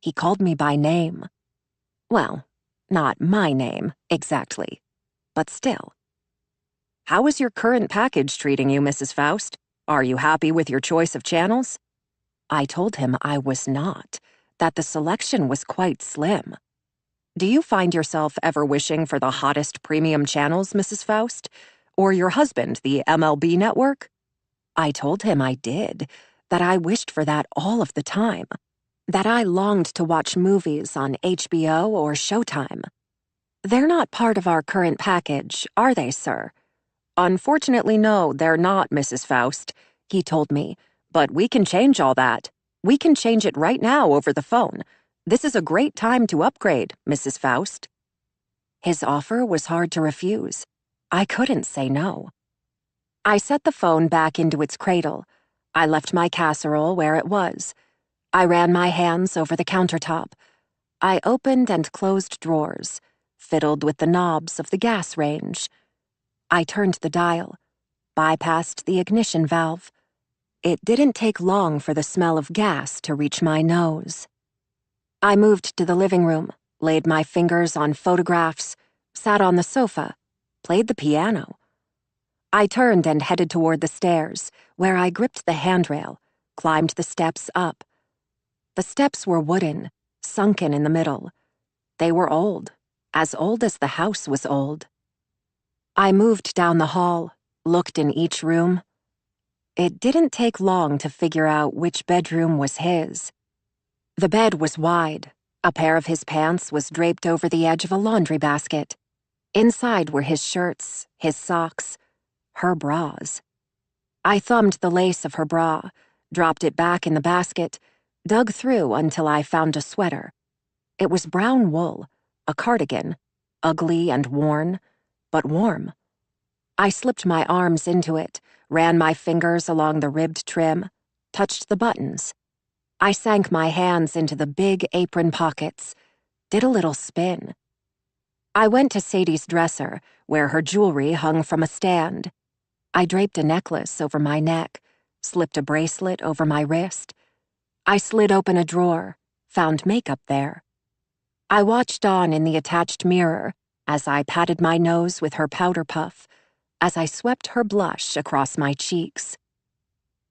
He called me by name. Well, not my name, exactly, but still. "How is your current package treating you, Mrs. Foust? Are you happy with your choice of channels?" I told him I was not, that the selection was quite slim. "Do you find yourself ever wishing for the hottest premium channels, Mrs. Foust? Or your husband, the MLB network?" I told him I did, that I wished for that all of the time, that I longed to watch movies on HBO or Showtime. "They're not part of our current package, are they, sir?" "Unfortunately, no, they're not, Mrs. Foust," he told me, "but we can change all that. We can change it right now over the phone. This is a great time to upgrade, Mrs. Foust." His offer was hard to refuse. I couldn't say no. I set the phone back into its cradle. I left my casserole where it was. I ran my hands over the countertop. I opened and closed drawers, fiddled with the knobs of the gas range. I turned the dial, bypassed the ignition valve. It didn't take long for the smell of gas to reach my nose. I moved to the living room, laid my fingers on photographs, sat on the sofa, played the piano. I turned and headed toward the stairs, where I gripped the handrail, climbed the steps up. The steps were wooden, sunken in the middle. They were old as the house was old. I moved down the hall, looked in each room. It didn't take long to figure out which bedroom was his. The bed was wide. A pair of his pants was draped over the edge of a laundry basket. Inside were his shirts, his socks, her bras. I thumbed the lace of her bra, dropped it back in the basket, dug through until I found a sweater. It was brown wool, a cardigan, ugly and worn, but warm. I slipped my arms into it, ran my fingers along the ribbed trim, touched the buttons. I sank my hands into the big apron pockets, did a little spin. I went to Sadie's dresser, where her jewelry hung from a stand. I draped a necklace over my neck, slipped a bracelet over my wrist. I slid open a drawer, found makeup there. I watched on in the attached mirror as I patted my nose with her powder puff, as I swept her blush across my cheeks.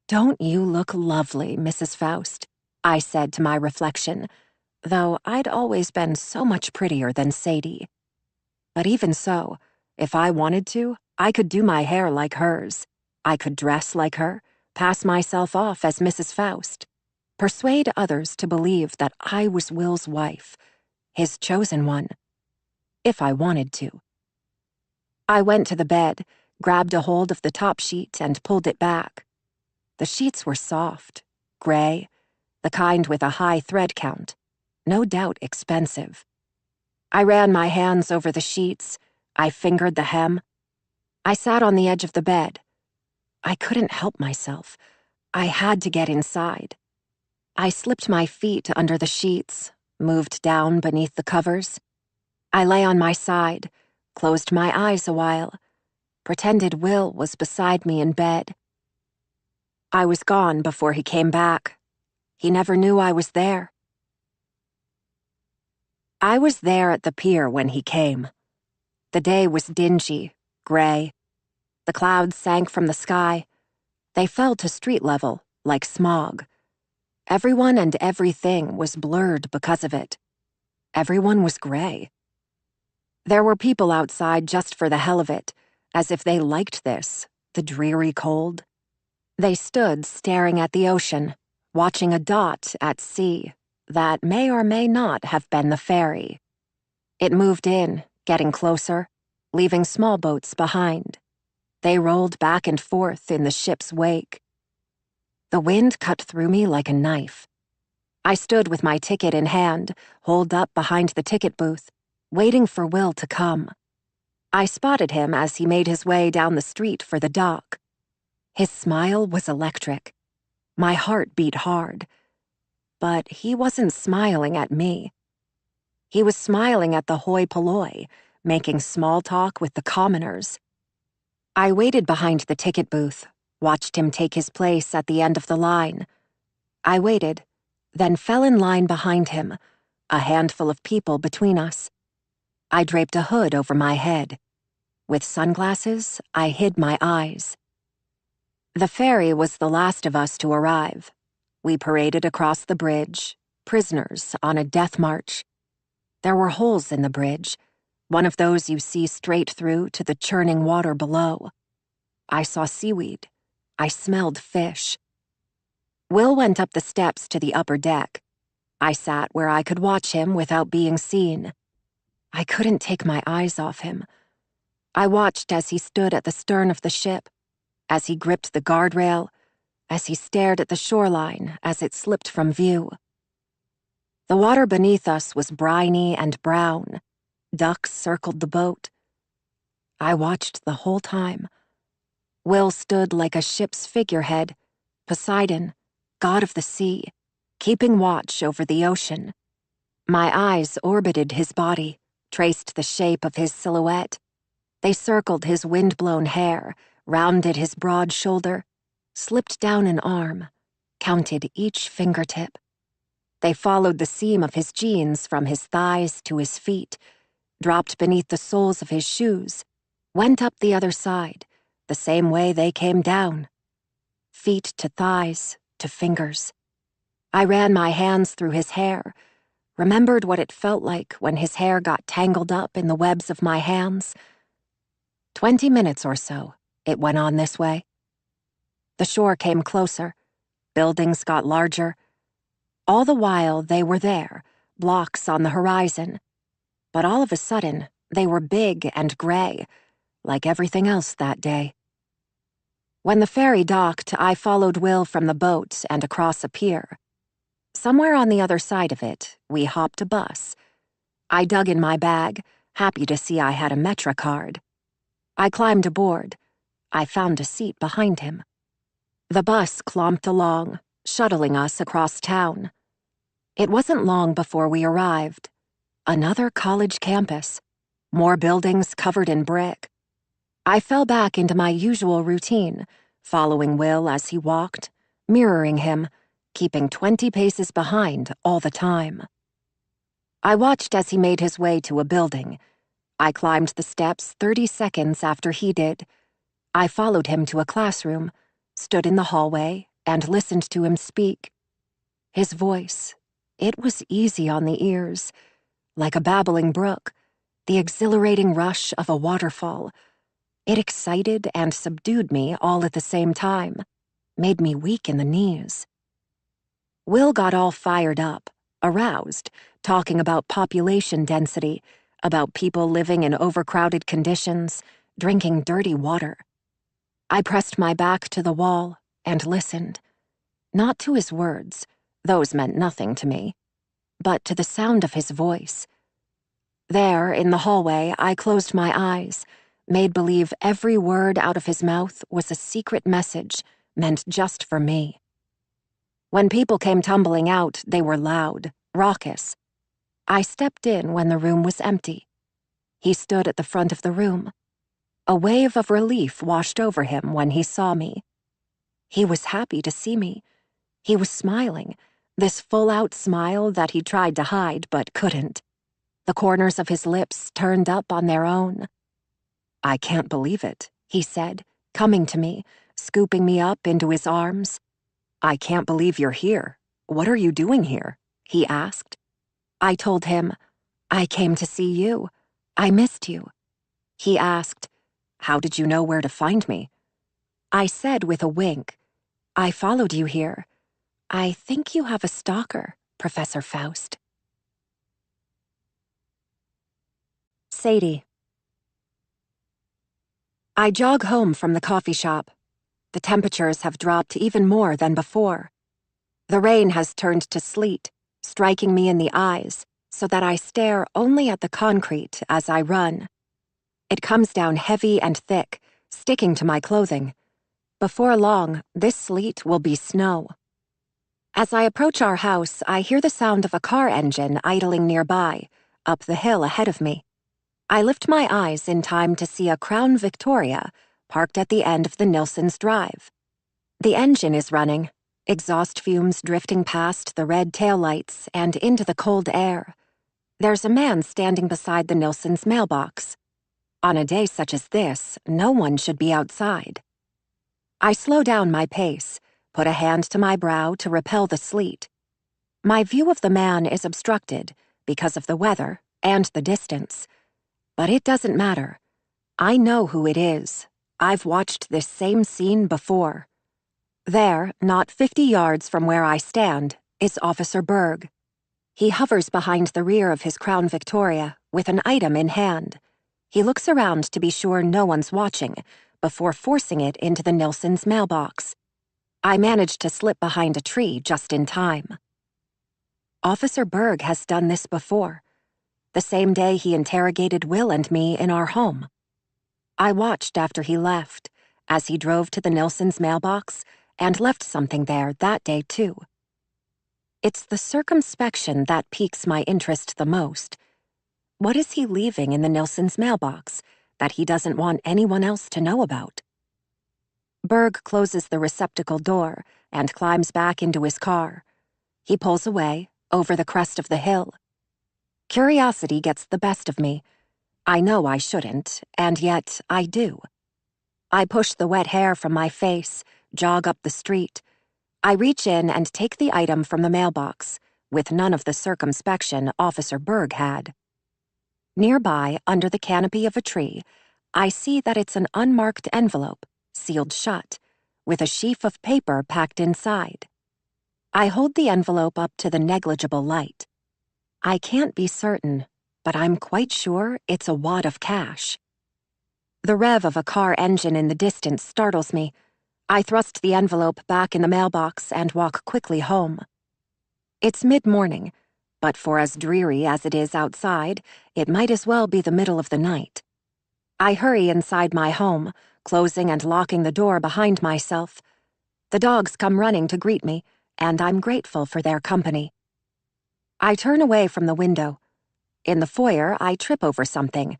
"Don't you look lovely, Mrs. Foust?" I said to my reflection, though I'd always been so much prettier than Sadie. But even so, if I wanted to, I could do my hair like hers. I could dress like her, pass myself off as Mrs. Foust, persuade others to believe that I was Will's wife, his chosen one, if I wanted to. I went to the bed, grabbed a hold of the top sheet and pulled it back. The sheets were soft, gray, the kind with a high thread count, no doubt expensive. I ran my hands over the sheets. I fingered the hem. I sat on the edge of the bed. I couldn't help myself. I had to get inside. I slipped my feet under the sheets, moved down beneath the covers. I lay on my side, closed my eyes a while, pretended Will was beside me in bed. I was gone before he came back. He never knew I was there. I was there at the pier when he came. The day was dingy, gray. The clouds sank from the sky. They fell to street level, like smog. Everyone and everything was blurred because of it. Everyone was gray. There were people outside just for the hell of it, as if they liked this, the dreary cold. They stood staring at the ocean, watching a dot at sea that may or may not have been the ferry. It moved in, getting closer, leaving small boats behind. They rolled back and forth in the ship's wake. The wind cut through me like a knife. I stood with my ticket in hand, holed up behind the ticket booth, waiting for Will to come. I spotted him as he made his way down the street for the dock. His smile was electric. My heart beat hard. But he wasn't smiling at me. He was smiling at the hoi polloi, making small talk with the commoners. I waited behind the ticket booth, watched him take his place at the end of the line. I waited, then fell in line behind him, a handful of people between us. I draped a hood over my head. With sunglasses, I hid my eyes. The ferry was the last of us to arrive. We paraded across the bridge, prisoners on a death march. There were holes in the bridge, one of those you see straight through to the churning water below. I saw seaweed. I smelled fish. Will went up the steps to the upper deck. I sat where I could watch him without being seen. I couldn't take my eyes off him. I watched as he stood at the stern of the ship, as he gripped the guardrail, as he stared at the shoreline as it slipped from view. The water beneath us was briny and brown. Ducks circled the boat. I watched the whole time. Will stood like a ship's figurehead, Poseidon, god of the sea, keeping watch over the ocean. My eyes orbited his body, traced the shape of his silhouette. They circled his wind-blown hair, rounded his broad shoulder, slipped down an arm, counted each fingertip. They followed the seam of his jeans from his thighs to his feet, dropped beneath the soles of his shoes, went up the other side, the same way they came down. Feet to thighs, to fingers. I ran my hands through his hair, remembered what it felt like when his hair got tangled up in the webs of my hands. 20 minutes or so, it went on this way. The shore came closer. Buildings got larger. All the while, they were there, blocks on the horizon. But all of a sudden, they were big and gray, like everything else that day. When the ferry docked, I followed Will from the boat and across a pier. Somewhere on the other side of it, we hopped a bus. I dug in my bag, happy to see I had a Metra card. I climbed aboard. I found a seat behind him. The bus clomped along, shuttling us across town. It wasn't long before we arrived. Another college campus. More buildings covered in brick. I fell back into my usual routine, following Will as he walked, mirroring him, keeping 20 paces behind all the time. I watched as he made his way to a building. I climbed the steps 30 seconds after he did. I followed him to a classroom, stood in the hallway, and listened to him speak. His voice, it was easy on the ears, like a babbling brook, the exhilarating rush of a waterfall. It excited and subdued me all at the same time, made me weak in the knees. Will got all fired up, aroused, talking about population density, about people living in overcrowded conditions, drinking dirty water. I pressed my back to the wall and listened. Not to his words, those meant nothing to me, but to the sound of his voice. There, in the hallway, I closed my eyes, made believe every word out of his mouth was a secret message meant just for me. When people came tumbling out, they were loud, raucous. I stepped in when the room was empty. He stood at the front of the room. A wave of relief washed over him when he saw me. He was happy to see me. He was smiling, this full-out smile that he tried to hide but couldn't. The corners of his lips turned up on their own. "I can't believe it," he said, coming to me, scooping me up into his arms. "I can't believe you're here. What are you doing here?" he asked. I told him, "I came to see you. I missed you." He asked, "How did you know where to find me?" I said with a wink, "I followed you here. I think you have a stalker, Professor Foust." Sadie. I jog home from the coffee shop. The temperatures have dropped even more than before. The rain has turned to sleet, striking me in the eyes so that I stare only at the concrete as I run. It comes down heavy and thick, sticking to my clothing. Before long, this sleet will be snow. As I approach our house, I hear the sound of a car engine idling nearby, up the hill ahead of me. I lift my eyes in time to see a Crown Victoria parked at the end of the Nilsons' drive. The engine is running, Exhaust fumes drifting past the red taillights and into the cold air. There's a man standing beside the Nilssons' mailbox. On a day such as this, no one should be outside. I slow down my pace, put a hand to my brow to repel the sleet. My view of the man is obstructed because of the weather and the distance. But it doesn't matter. I know who it is. I've watched this same scene before. There, not 50 yards from where I stand, is Officer Berg. He hovers behind the rear of his Crown Victoria with an item in hand. He looks around to be sure no one's watching before forcing it into the Nilssons' mailbox. I manage to slip behind a tree just in time. Officer Berg has done this before, the same day he interrogated Will and me in our home. I watched after he left, as he drove to the Nilssons' mailbox and left something there that day too. It's the circumspection that piques my interest the most. What is he leaving in the Nilssons' mailbox that he doesn't want anyone else to know about? Berg closes the receptacle door and climbs back into his car. He pulls away, over the crest of the hill. Curiosity gets the best of me. I know I shouldn't, and yet I do. I push the wet hair from my face, jog up the street. I reach in and take the item from the mailbox, with none of the circumspection Officer Berg had. Nearby, under the canopy of a tree, I see that it's an unmarked envelope, sealed shut, with a sheaf of paper packed inside. I hold the envelope up to the negligible light. I can't be certain, but I'm quite sure it's a wad of cash. The rev of a car engine in the distance startles me. I thrust the envelope back in the mailbox and walk quickly home. It's mid-morning, but for as dreary as it is outside, it might as well be the middle of the night. I hurry inside my home, closing and locking the door behind myself. The dogs come running to greet me, and I'm grateful for their company. I turn away from the window. In the foyer, I trip over something.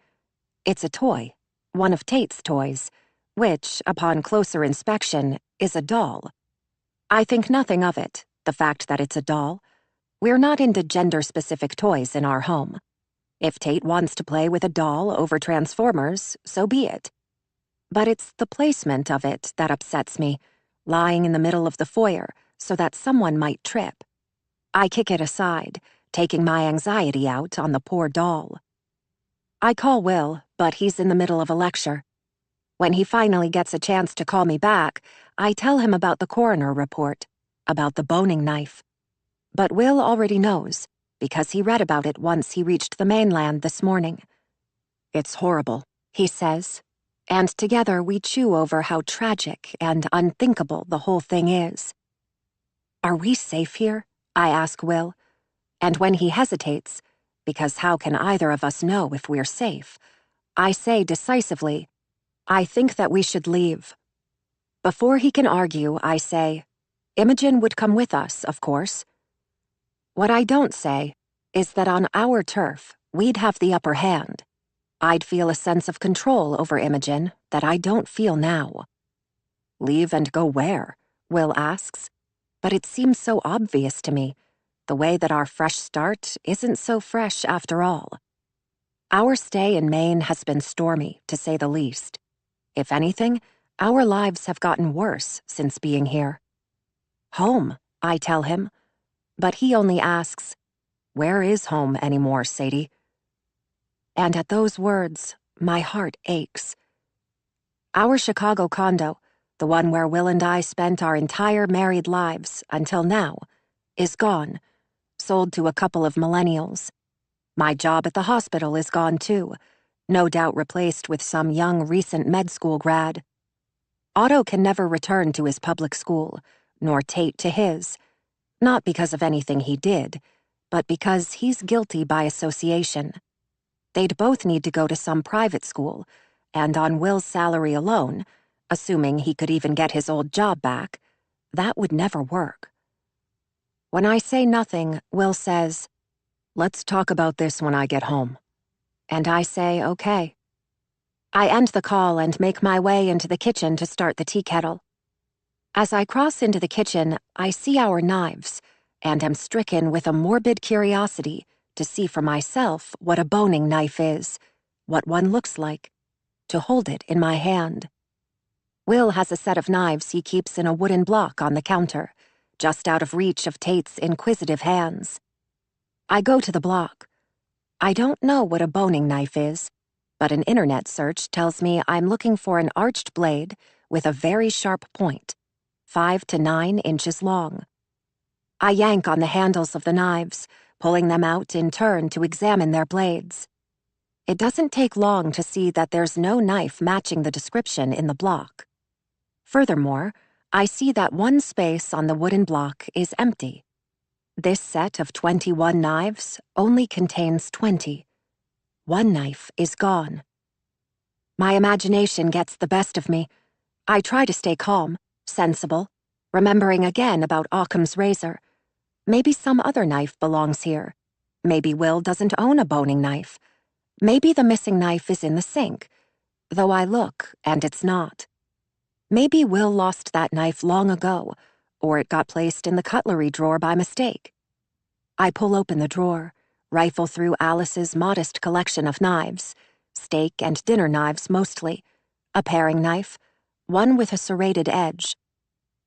It's a toy, one of Tate's toys, which, upon closer inspection, is a doll. I think nothing of it, the fact that it's a doll. We're not into gender-specific toys in our home. If Tate wants to play with a doll over Transformers, so be it. But it's the placement of it that upsets me, lying in the middle of the foyer so that someone might trip. I kick it aside, taking my anxiety out on the poor doll. I call Will, but he's in the middle of a lecture. When he finally gets a chance to call me back, I tell him about the coroner report, about the boning knife. But Will already knows, because he read about it once he reached the mainland this morning. It's horrible, he says, and together we chew over how tragic and unthinkable the whole thing is. Are we safe here? I ask Will, and when he hesitates, because how can either of us know if we're safe, I say decisively, I think that we should leave. Before he can argue, I say, Imogen would come with us, of course. What I don't say is that on our turf, we'd have the upper hand. I'd feel a sense of control over Imogen that I don't feel now. Leave and go where? Will asks. But it seems so obvious to me, the way that our fresh start isn't so fresh after all. Our stay in Maine has been stormy, to say the least. If anything, our lives have gotten worse since being here. Home, I tell him, but he only asks, where is home anymore, Sadie? And at those words, my heart aches. Our Chicago condo, the one where Will and I spent our entire married lives until now, is gone, sold to a couple of millennials. My job at the hospital is gone too, no doubt replaced with some young recent med school grad. Otto can never return to his public school, nor Tate to his, not because of anything he did, but because he's guilty by association. They'd both need to go to some private school, and on Will's salary alone, assuming he could even get his old job back, that would never work. When I say nothing, Will says, let's talk about this when I get home. And I say, okay. I end the call and make my way into the kitchen to start the tea kettle. As I cross into the kitchen, I see our knives, and am stricken with a morbid curiosity to see for myself what a boning knife is, what one looks like, to hold it in my hand. Will has a set of knives he keeps in a wooden block on the counter, just out of reach of Tate's inquisitive hands. I go to the block. I don't know what a boning knife is, but an internet search tells me I'm looking for an arched blade with a very sharp point, 5 to 9 inches long. I yank on the handles of the knives, pulling them out in turn to examine their blades. It doesn't take long to see that there's no knife matching the description in the block. Furthermore, I see that one space on the wooden block is empty. This set of 21 knives only contains 20. One knife is gone. My imagination gets the best of me. I try to stay calm, sensible, remembering again about Occam's razor. Maybe some other knife belongs here. Maybe Will doesn't own a boning knife. Maybe the missing knife is in the sink, though I look and it's not. Maybe Will lost that knife long ago, or it got placed in the cutlery drawer by mistake. I pull open the drawer, rifle through Alice's modest collection of knives, steak and dinner knives mostly, a paring knife, one with a serrated edge.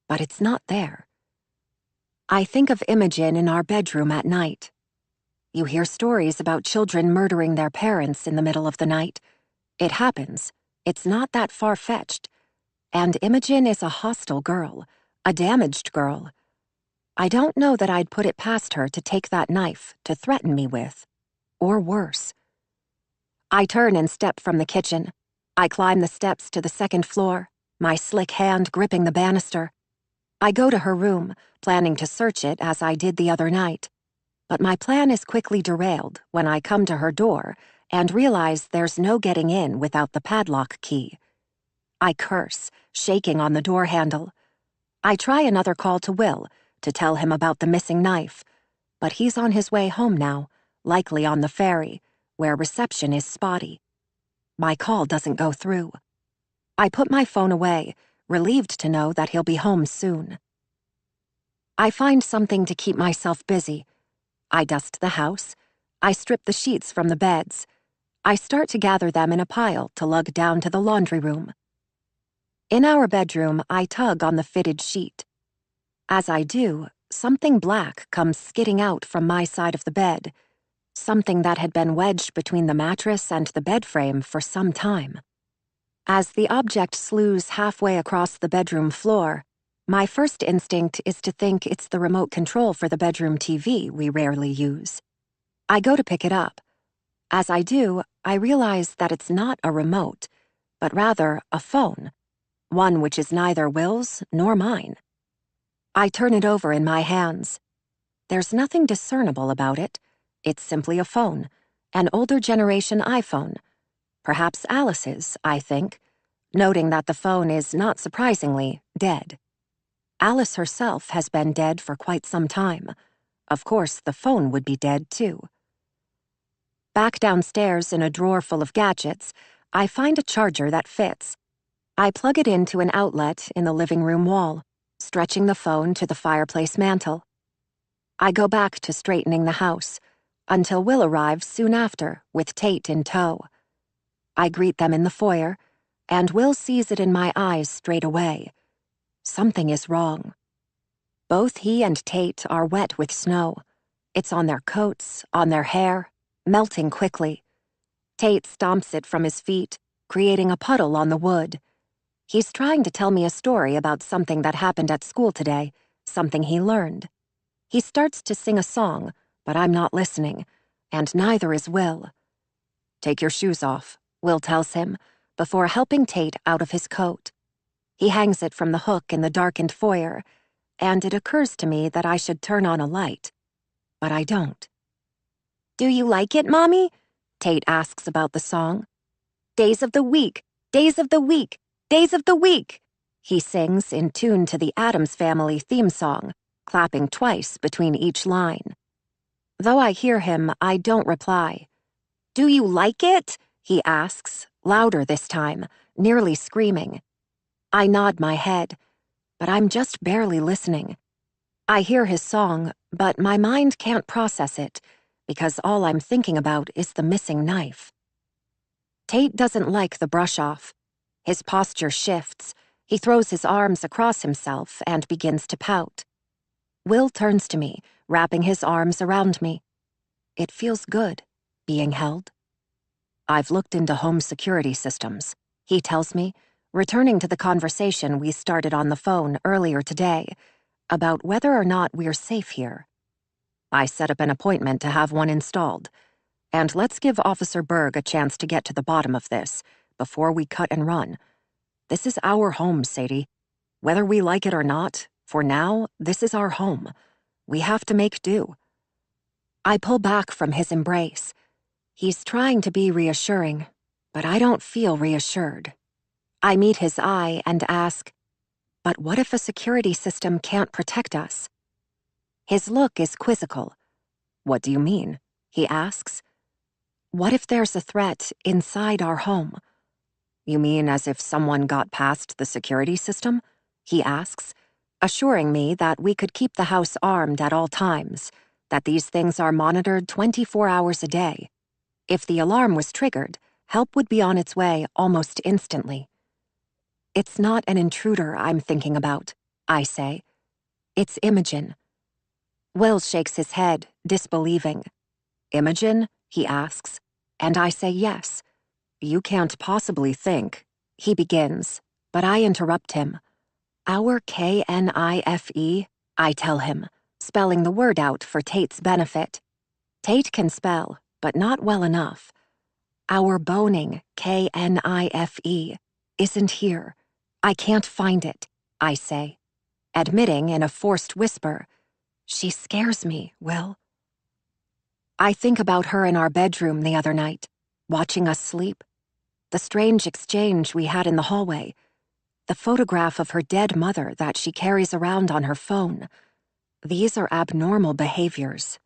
But it's not there. I think of Imogen in our bedroom at night. You hear stories about children murdering their parents in the middle of the night. It happens. It's not that far-fetched. And Imogen is a hostile girl, a damaged girl. I don't know that I'd put it past her to take that knife to threaten me with. Or worse. I turn and step from the kitchen. I climb the steps to the second floor, my slick hand gripping the banister. I go to her room, planning to search it as I did the other night. But my plan is quickly derailed when I come to her door and realize there's no getting in without the padlock key. I curse, shaking on the door handle. I try another call to Will to tell him about the missing knife, but he's on his way home now, likely on the ferry, where reception is spotty. My call doesn't go through. I put my phone away, relieved to know that he'll be home soon. I find something to keep myself busy. I dust the house. I strip the sheets from the beds. I start to gather them in a pile to lug down to the laundry room. In our bedroom, I tug on the fitted sheet. As I do, something black comes skidding out from my side of the bed, something that had been wedged between the mattress and the bed frame for some time. As the object slews halfway across the bedroom floor, my first instinct is to think it's the remote control for the bedroom TV we rarely use. I go to pick it up. As I do, I realize that it's not a remote, but rather a phone, one which is neither Will's nor mine. I turn it over in my hands. There's nothing discernible about it. It's simply a phone, an older generation iPhone. Perhaps Alice's, I think, noting that the phone is, not surprisingly, dead. Alice herself has been dead for quite some time. Of course, the phone would be dead, too. Back downstairs in a drawer full of gadgets, I find a charger that fits. I plug it into an outlet in the living room wall, stretching the phone to the fireplace mantel. I go back to straightening the house, until Will arrives soon after, with Tate in tow. I greet them in the foyer, and Will sees it in my eyes straight away. Something is wrong. Both he and Tate are wet with snow. It's on their coats, on their hair, melting quickly. Tate stomps it from his feet, creating a puddle on the wood. He's trying to tell me a story about something that happened at school today, something he learned. He starts to sing a song, but I'm not listening, and neither is Will. "Take your shoes off," Will tells him, before helping Tate out of his coat. He hangs it from the hook in the darkened foyer, and it occurs to me that I should turn on a light. But I don't. "Do you like it, Mommy?" Tate asks about the song. "Days of the week, days of the week, days of the week," he sings in tune to the Addams Family theme song, clapping twice between each line. Though I hear him, I don't reply. "Do you like it?" he asks, louder this time, nearly screaming. I nod my head. but I'm just barely listening. I hear his song, but my mind can't process it because all I'm thinking about is the missing knife. Tate doesn't like the brush-off. His posture shifts. He throws his arms across himself and begins to pout. Will turns to me, wrapping his arms around me. It feels good, being held. I've looked into home security systems, he tells me, returning to the conversation we started on the phone earlier today about whether or not we're safe here. I set up an appointment to have one installed, and let's give Officer Berg a chance to get to the bottom of this before we cut and run. This is our home, Sadie. Whether we like it or not, for now, this is our home. We have to make do. I pull back from his embrace. He's trying to be reassuring, but I don't feel reassured. I meet his eye and ask, but what if a security system can't protect us? His look is quizzical. What do you mean? He asks. What if there's a threat inside our home? You mean as if someone got past the security system? He asks, assuring me that we could keep the house armed at all times, that these things are monitored 24 hours a day. If the alarm was triggered, help would be on its way almost instantly. It's not an intruder I'm thinking about, I say. It's Imogen. Will shakes his head, disbelieving. Imogen? He asks, and I say yes. You can't possibly think, he begins, but I interrupt him. Our Knife, I tell him, spelling the word out for Tate's benefit. Tate can spell, but not well enough. Our boning, Knife, isn't here. I can't find it, I say, admitting in a forced whisper, she scares me, Will. I think about her in our bedroom the other night, watching us sleep, the strange exchange we had in the hallway, the photograph of her dead mother that she carries around on her phone. These are abnormal behaviors.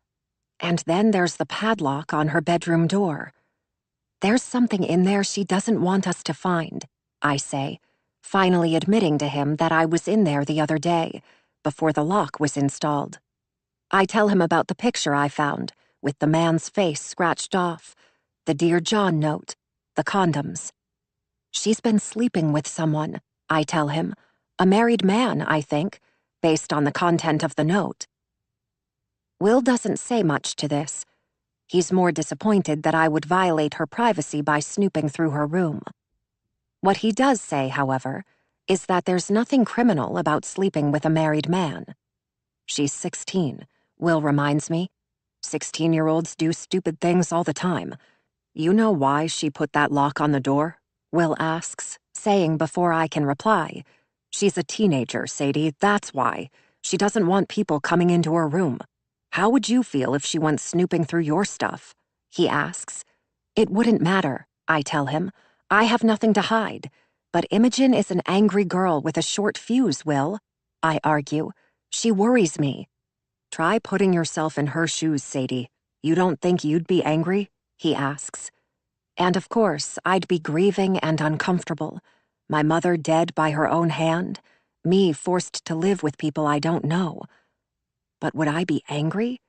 And then there's the padlock on her bedroom door. There's something in there she doesn't want us to find, I say, finally admitting to him that I was in there the other day, before the lock was installed. I tell him about the picture I found, with the man's face scratched off, the Dear John note, the condoms. She's been sleeping with someone, I tell him, a married man, I think, based on the content of the note. Will doesn't say much to this. He's more disappointed that I would violate her privacy by snooping through her room. What he does say, however, is that there's nothing criminal about sleeping with a married man. She's 16, Will reminds me. 16-year-olds do stupid things all the time. You know why she put that lock on the door? Will asks, saying before I can reply, she's a teenager, Sadie, that's why. She doesn't want people coming into her room. How would you feel if she went snooping through your stuff? He asks. It wouldn't matter, I tell him. I have nothing to hide. But Imogen is an angry girl with a short fuse, Will. I argue. She worries me. Try putting yourself in her shoes, Sadie. You don't think you'd be angry? He asks. And of course, I'd be grieving and uncomfortable. My mother dead by her own hand. Me forced to live with people I don't know. But would I be angry?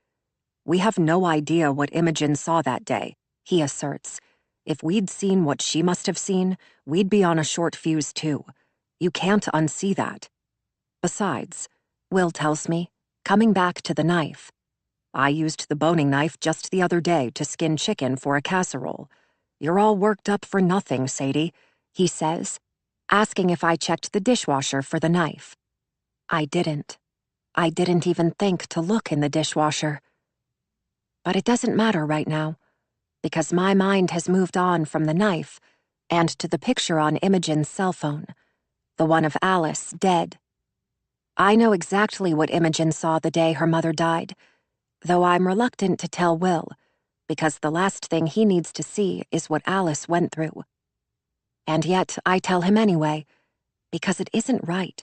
We have no idea what Imogen saw that day, he asserts. If we'd seen what she must have seen, we'd be on a short fuse too. You can't unsee that. Besides, Will tells me, coming back to the knife, I used the boning knife just the other day to skin chicken for a casserole. You're all worked up for nothing, Sadie, he says, asking if I checked the dishwasher for the knife. I didn't. I didn't even think to look in the dishwasher. But it doesn't matter right now, because my mind has moved on from the knife and to the picture on Imogen's cell phone, the one of Alice dead. I know exactly what Imogen saw the day her mother died, though I'm reluctant to tell Will, because the last thing he needs to see is what Alice went through. And yet I tell him anyway, because it isn't right,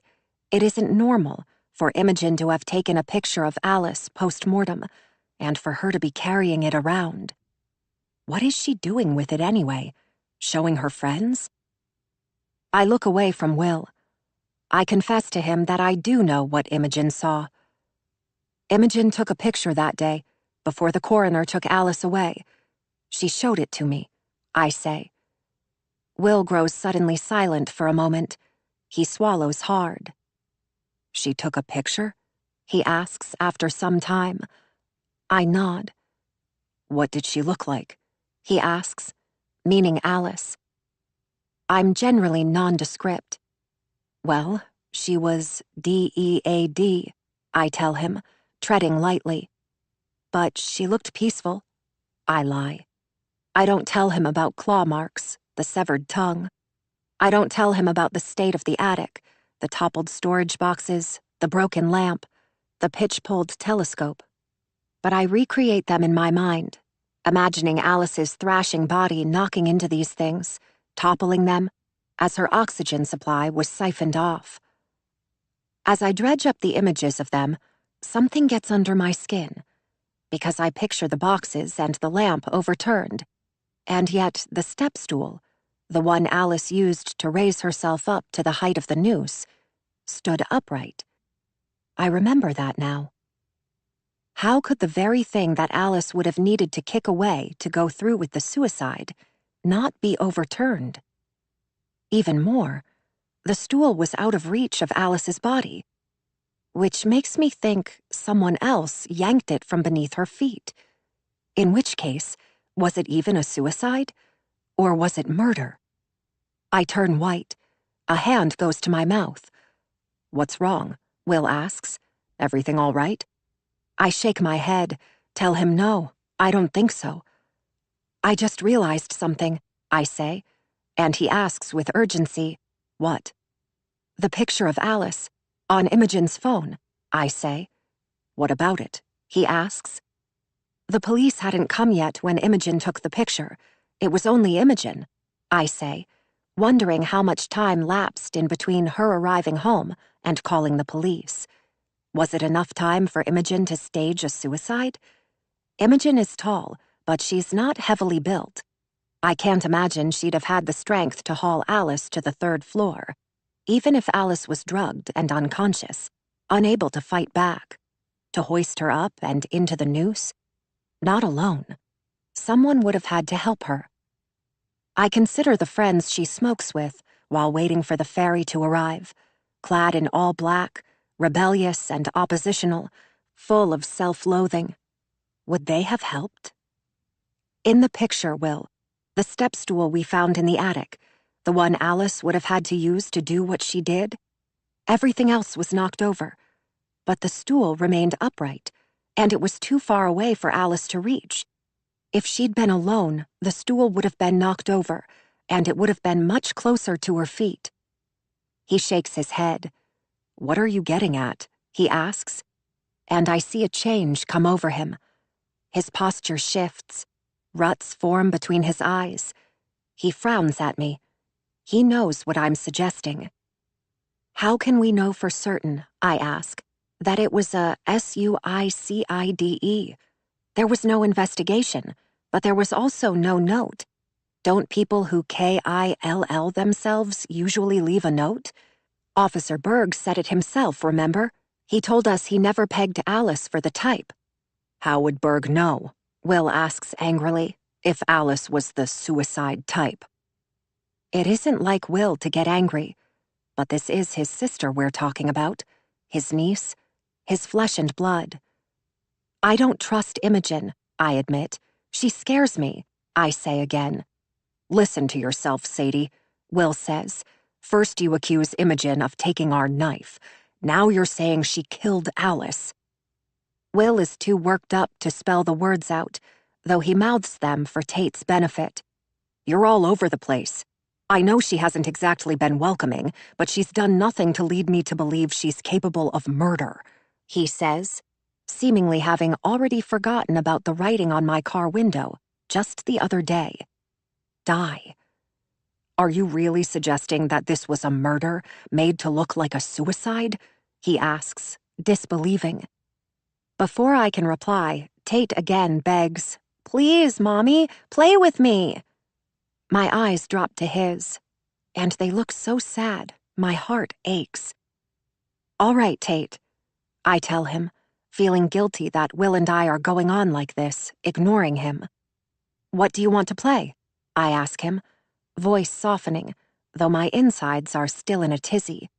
it isn't normal for Imogen to have taken a picture of Alice post-mortem, and for her to be carrying it around. What is she doing with it anyway? Showing her friends? I look away from Will. I confess to him that I do know what Imogen saw. Imogen took a picture that day, before the coroner took Alice away. She showed it to me, I say. Will grows suddenly silent for a moment. He swallows hard. She took a picture? He asks after some time. I nod. What did she look like? He asks, meaning Alice. I'm generally nondescript. Well, she was DEAD, I tell him, treading lightly. But she looked peaceful. I lie. I don't tell him about claw marks, the severed tongue. I don't tell him about the state of the attic, the toppled storage boxes, the broken lamp, the pitch-pulled telescope. But I recreate them in my mind, imagining Alice's thrashing body knocking into these things, toppling them, as her oxygen supply was siphoned off. As I dredge up the images of them, something gets under my skin, because I picture the boxes and the lamp overturned, and yet the step stool, the one Alice used to raise herself up to the height of the noose, stood upright. I remember that now. How could the very thing that Alice would have needed to kick away to go through with the suicide not be overturned? Even more, the stool was out of reach of Alice's body, which makes me think someone else yanked it from beneath her feet. In which case, was it even a suicide? Or was it murder? I turn white. A hand goes to my mouth. What's wrong? Will asks. Everything all right? I shake my head, tell him no, I don't think so. I just realized something, I say, and he asks with urgency, what? The picture of Alice, on Imogen's phone, I say. What about it? He asks. The police hadn't come yet when Imogen took the picture. It was only Imogen, I say, wondering how much time lapsed in between her arriving home and calling the police. Was it enough time for Imogen to stage a suicide? Imogen is tall, but she's not heavily built. I can't imagine she'd have had the strength to haul Alice to the 3rd floor, even if Alice was drugged and unconscious, unable to fight back. To hoist her up and into the noose? Not alone. Someone would have had to help her. I consider the friends she smokes with while waiting for the ferry to arrive, clad in all black, rebellious and oppositional, full of self-loathing. Would they have helped? In the picture, Will, the step stool we found in the attic, the one Alice would have had to use to do what she did, everything else was knocked over, but the stool remained upright, and it was too far away for Alice to reach. If she'd been alone, the stool would have been knocked over, and it would have been much closer to her feet. He shakes his head. What are you getting at? He asks. And I see a change come over him. His posture shifts. Ruts form between his eyes. He frowns at me. He knows what I'm suggesting. How can we know for certain, I ask, that it was a suicide? There was no investigation, but there was also no note. Don't people who kill themselves usually leave a note? Officer Berg said it himself, remember? He told us he never pegged Alice for the type. How would Berg know? Will asks angrily, if Alice was the suicide type. It isn't like Will to get angry, but this is his sister we're talking about, his niece, his flesh and blood. I don't trust Imogen, I admit. She scares me, I say again. Listen to yourself, Sadie, Will says. First you accuse Imogen of taking our knife. Now you're saying she killed Alice. Will is too worked up to spell the words out, though he mouths them for Tate's benefit. You're all over the place. I know she hasn't exactly been welcoming, but she's done nothing to lead me to believe she's capable of murder, he says, seemingly having already forgotten about the writing on my car window just the other day. Die. Are you really suggesting that this was a murder made to look like a suicide? He asks, disbelieving. Before I can reply, Tate again begs, Please, Mommy, play with me. My eyes drop to his, and they look so sad, my heart aches. All right, Tate, I tell him, feeling guilty that Will and I are going on like this, ignoring him. What do you want to play? I ask him, voice softening, though my insides are still in a tizzy.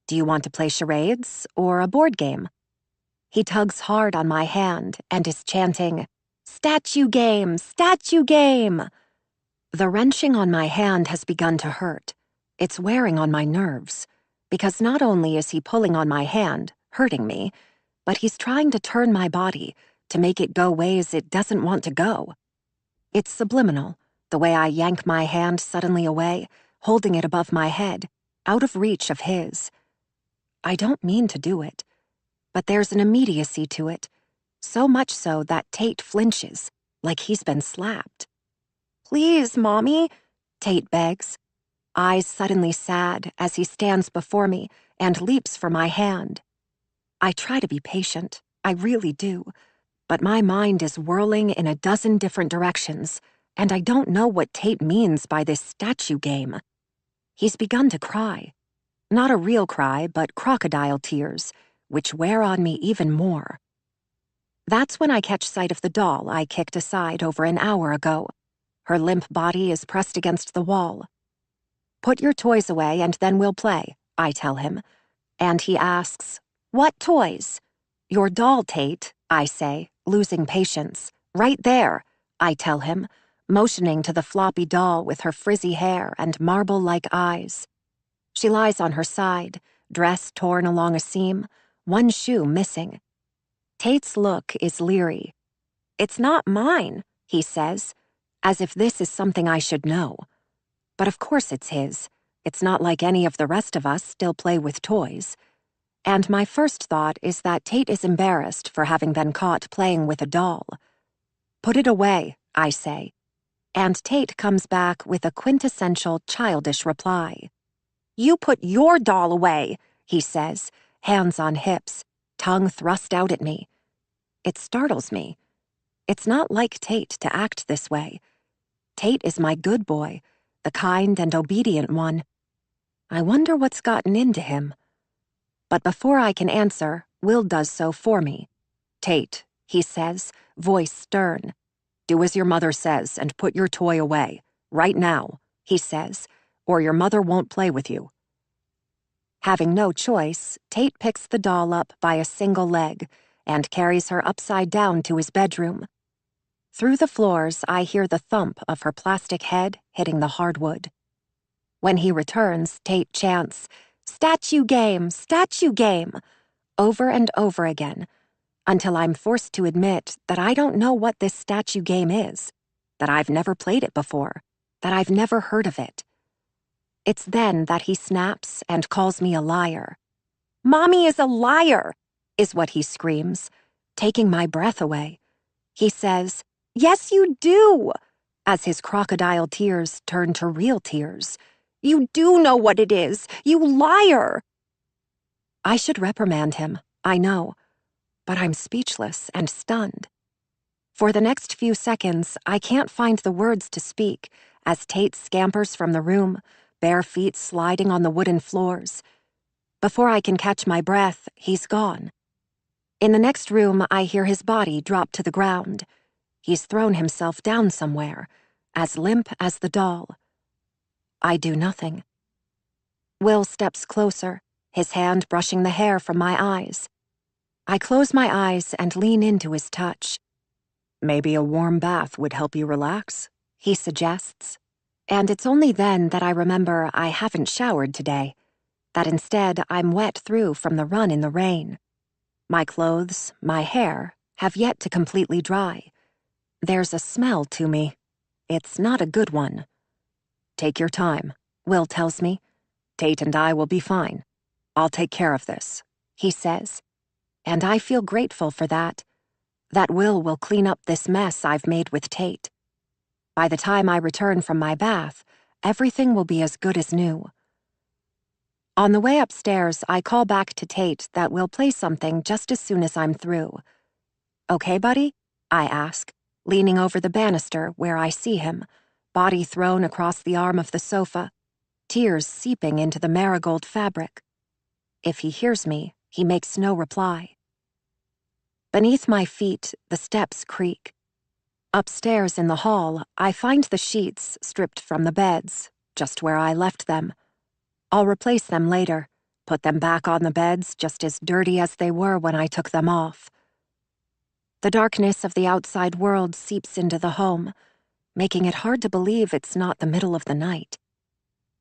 Do you want to play charades or a board game? He tugs hard on my hand and is chanting, "Statue game! Statue game!" The wrenching on my hand has begun to hurt. It's wearing on my nerves, because not only is he pulling on my hand, hurting me, but he's trying to turn my body to make it go ways it doesn't want to go. It's subliminal, the way I yank my hand suddenly away, holding it above my head, out of reach of his. I don't mean to do it, but there's an immediacy to it, so much so that Tate flinches, like he's been slapped. "Please, Mommy," Tate begs, eyes suddenly sad as he stands before me and leaps for my hand. I try to be patient, I really do, but my mind is whirling in a dozen different directions, and I don't know what Tate means by this statue game. He's begun to cry. Not a real cry, but crocodile tears, which wear on me even more. That's when I catch sight of the doll I kicked aside over an hour ago. Her limp body is pressed against the wall. "Put your toys away and then we'll play," I tell him. And he asks, "What toys?" "Your doll, Tate," I say, losing patience. "Right there," I tell him, motioning to the floppy doll with her frizzy hair and marble-like eyes. She lies on her side, dress torn along a seam, one shoe missing. Tate's look is leery. "It's not mine," he says, as if this is something I should know. But of course it's his. It's not like any of the rest of us still play with toys. And my first thought is that Tate is embarrassed for having been caught playing with a doll. "Put it away," I say. And Tate comes back with a quintessential childish reply. "You put your doll away," he says, hands on hips, tongue thrust out at me. It startles me. It's not like Tate to act this way. Tate is my good boy, the kind and obedient one. I wonder what's gotten into him. But before I can answer, Will does so for me. "Tate," he says, voice stern. "Do as your mother says and put your toy away. Right now," he says, "or your mother won't play with you." Having no choice, Tate picks the doll up by a single leg and carries her upside down to his bedroom. Through the floors, I hear the thump of her plastic head hitting the hardwood. When he returns, Tate chants, "Statue game, statue game," over and over again, until I'm forced to admit that I don't know what this statue game is, that I've never played it before, that I've never heard of it. It's then that he snaps and calls me a liar. "Mommy is a liar," is what he screams, taking my breath away. He says, "Yes, you do," as his crocodile tears turn to real tears. "You do know what it is, you liar." I should reprimand him, I know, but I'm speechless and stunned. For the next few seconds, I can't find the words to speak as Tate scampers from the room, bare feet sliding on the wooden floors. Before I can catch my breath, he's gone. In the next room, I hear his body drop to the ground. He's thrown himself down somewhere, as limp as the doll. I do nothing. Will steps closer, his hand brushing the hair from my eyes. I close my eyes and lean into his touch. "Maybe a warm bath would help you relax," he suggests. And it's only then that I remember I haven't showered today, that instead I'm wet through from the run in the rain. My clothes, my hair, have yet to completely dry. There's a smell to me. It's not a good one. "Take your time," Will tells me. "Tate and I will be fine. I'll take care of this," he says. And I feel grateful for that Will clean up this mess I've made with Tate. By the time I return from my bath, everything will be as good as new. On the way upstairs, I call back to Tate that we'll play something just as soon as I'm through. "Okay, buddy?" I ask, leaning over the banister where I see him, body thrown across the arm of the sofa, tears seeping into the marigold fabric. if he hears me, he makes no reply. Beneath my feet, the steps creak. Upstairs in the hall, I find the sheets stripped from the beds, just where I left them. I'll replace them later, put them back on the beds just as dirty as they were when I took them off. The darkness of the outside world seeps into the home, making it hard to believe it's not the middle of the night.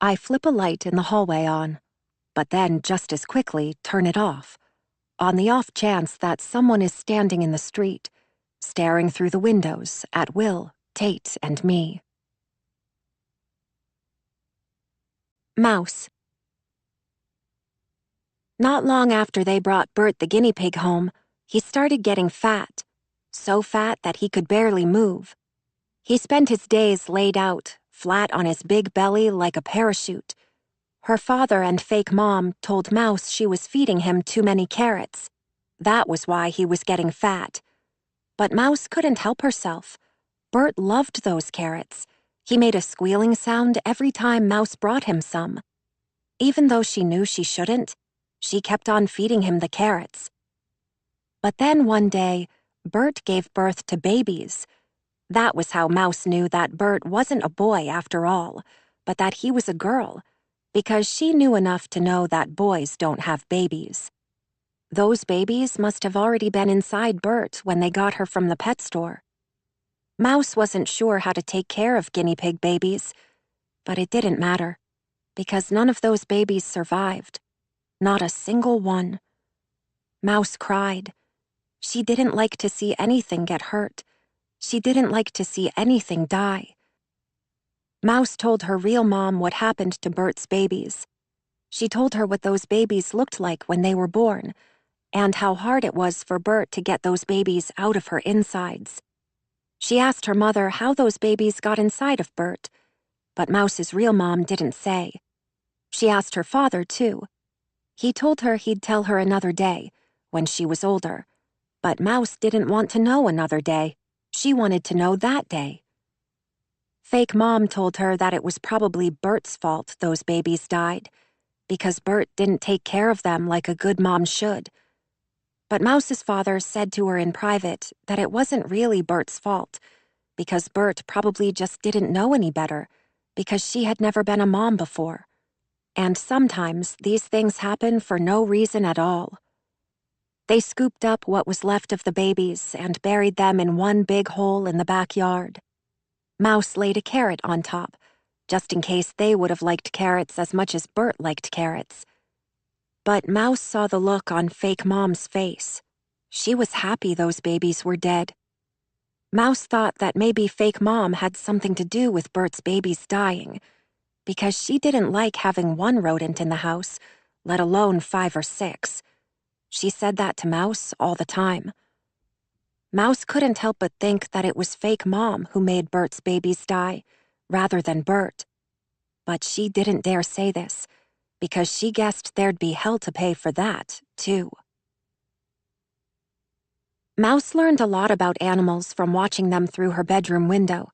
I flip a light in the hallway on, but then just as quickly turn it off, on the off chance that someone is standing in the street, staring through the windows at Will, Tate, and me. Mouse. Not long after they brought Bert the guinea pig home, he started getting fat, so fat that he could barely move. He spent his days laid out, flat on his big belly like a parachute. Her father and fake mom told Mouse she was feeding him too many carrots. That was why he was getting fat. But Mouse couldn't help herself. Bert loved those carrots. He made a squealing sound every time Mouse brought him some. Even though she knew she shouldn't, she kept on feeding him the carrots. But then one day, Bert gave birth to babies. That was how Mouse knew that Bert wasn't a boy after all, but that he was a girl, because she knew enough to know that boys don't have babies. Those babies must have already been inside Bert when they got her from the pet store. Mouse wasn't sure how to take care of guinea pig babies, but it didn't matter, because none of those babies survived. Not a single one. Mouse cried. She didn't like to see anything get hurt. She didn't like to see anything die. Mouse told her real mom what happened to Bert's babies. She told her what those babies looked like when they were born, and how hard it was for Bert to get those babies out of her insides. She asked her mother how those babies got inside of Bert, but Mouse's real mom didn't say. She asked her father, too. He told her he'd tell her another day, when she was older, but Mouse didn't want to know another day. She wanted to know that day. Fake mom told her that it was probably Bert's fault those babies died, because Bert didn't take care of them like a good mom should. But Mouse's father said to her in private that it wasn't really Bert's fault, because Bert probably just didn't know any better, because she had never been a mom before. And sometimes these things happen for no reason at all. They scooped up what was left of the babies and buried them in one big hole in the backyard. Mouse laid a carrot on top, just in case they would have liked carrots as much as Bert liked carrots. But Mouse saw the look on fake mom's face. She was happy those babies were dead. Mouse thought that maybe fake mom had something to do with Bert's babies dying, because she didn't like having one rodent in the house, let alone 5 or 6. She said that to Mouse all the time. Mouse couldn't help but think that it was fake mom who made Bert's babies die, rather than Bert. But she didn't dare say this, because she guessed there'd be hell to pay for that, too. Mouse learned a lot about animals from watching them through her bedroom window.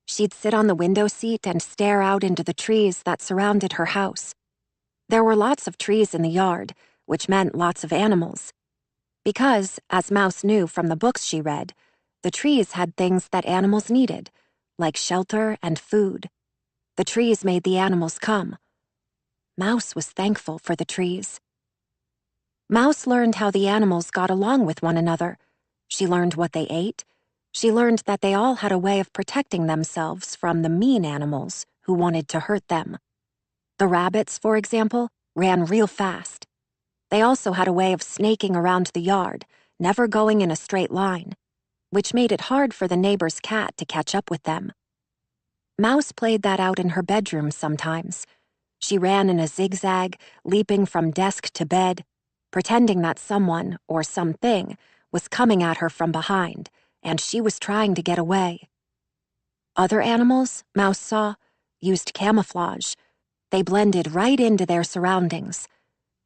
She'd sit on the window seat and stare out into the trees that surrounded her house. There were lots of trees in the yard, which meant lots of animals. Because, as Mouse knew from the books she read, the trees had things that animals needed, like shelter and food. The trees made the animals come. Mouse was thankful for the trees. Mouse learned how the animals got along with one another. She learned what they ate. She learned that they all had a way of protecting themselves from the mean animals who wanted to hurt them. The rabbits, for example, ran real fast. They also had a way of snaking around the yard, never going in a straight line, which made it hard for the neighbor's cat to catch up with them. Mouse played that out in her bedroom sometimes. She ran in a zigzag, leaping from desk to bed, pretending that someone, or something, was coming at her from behind, and she was trying to get away. Other animals, Mouse saw, used camouflage. They blended right into their surroundings.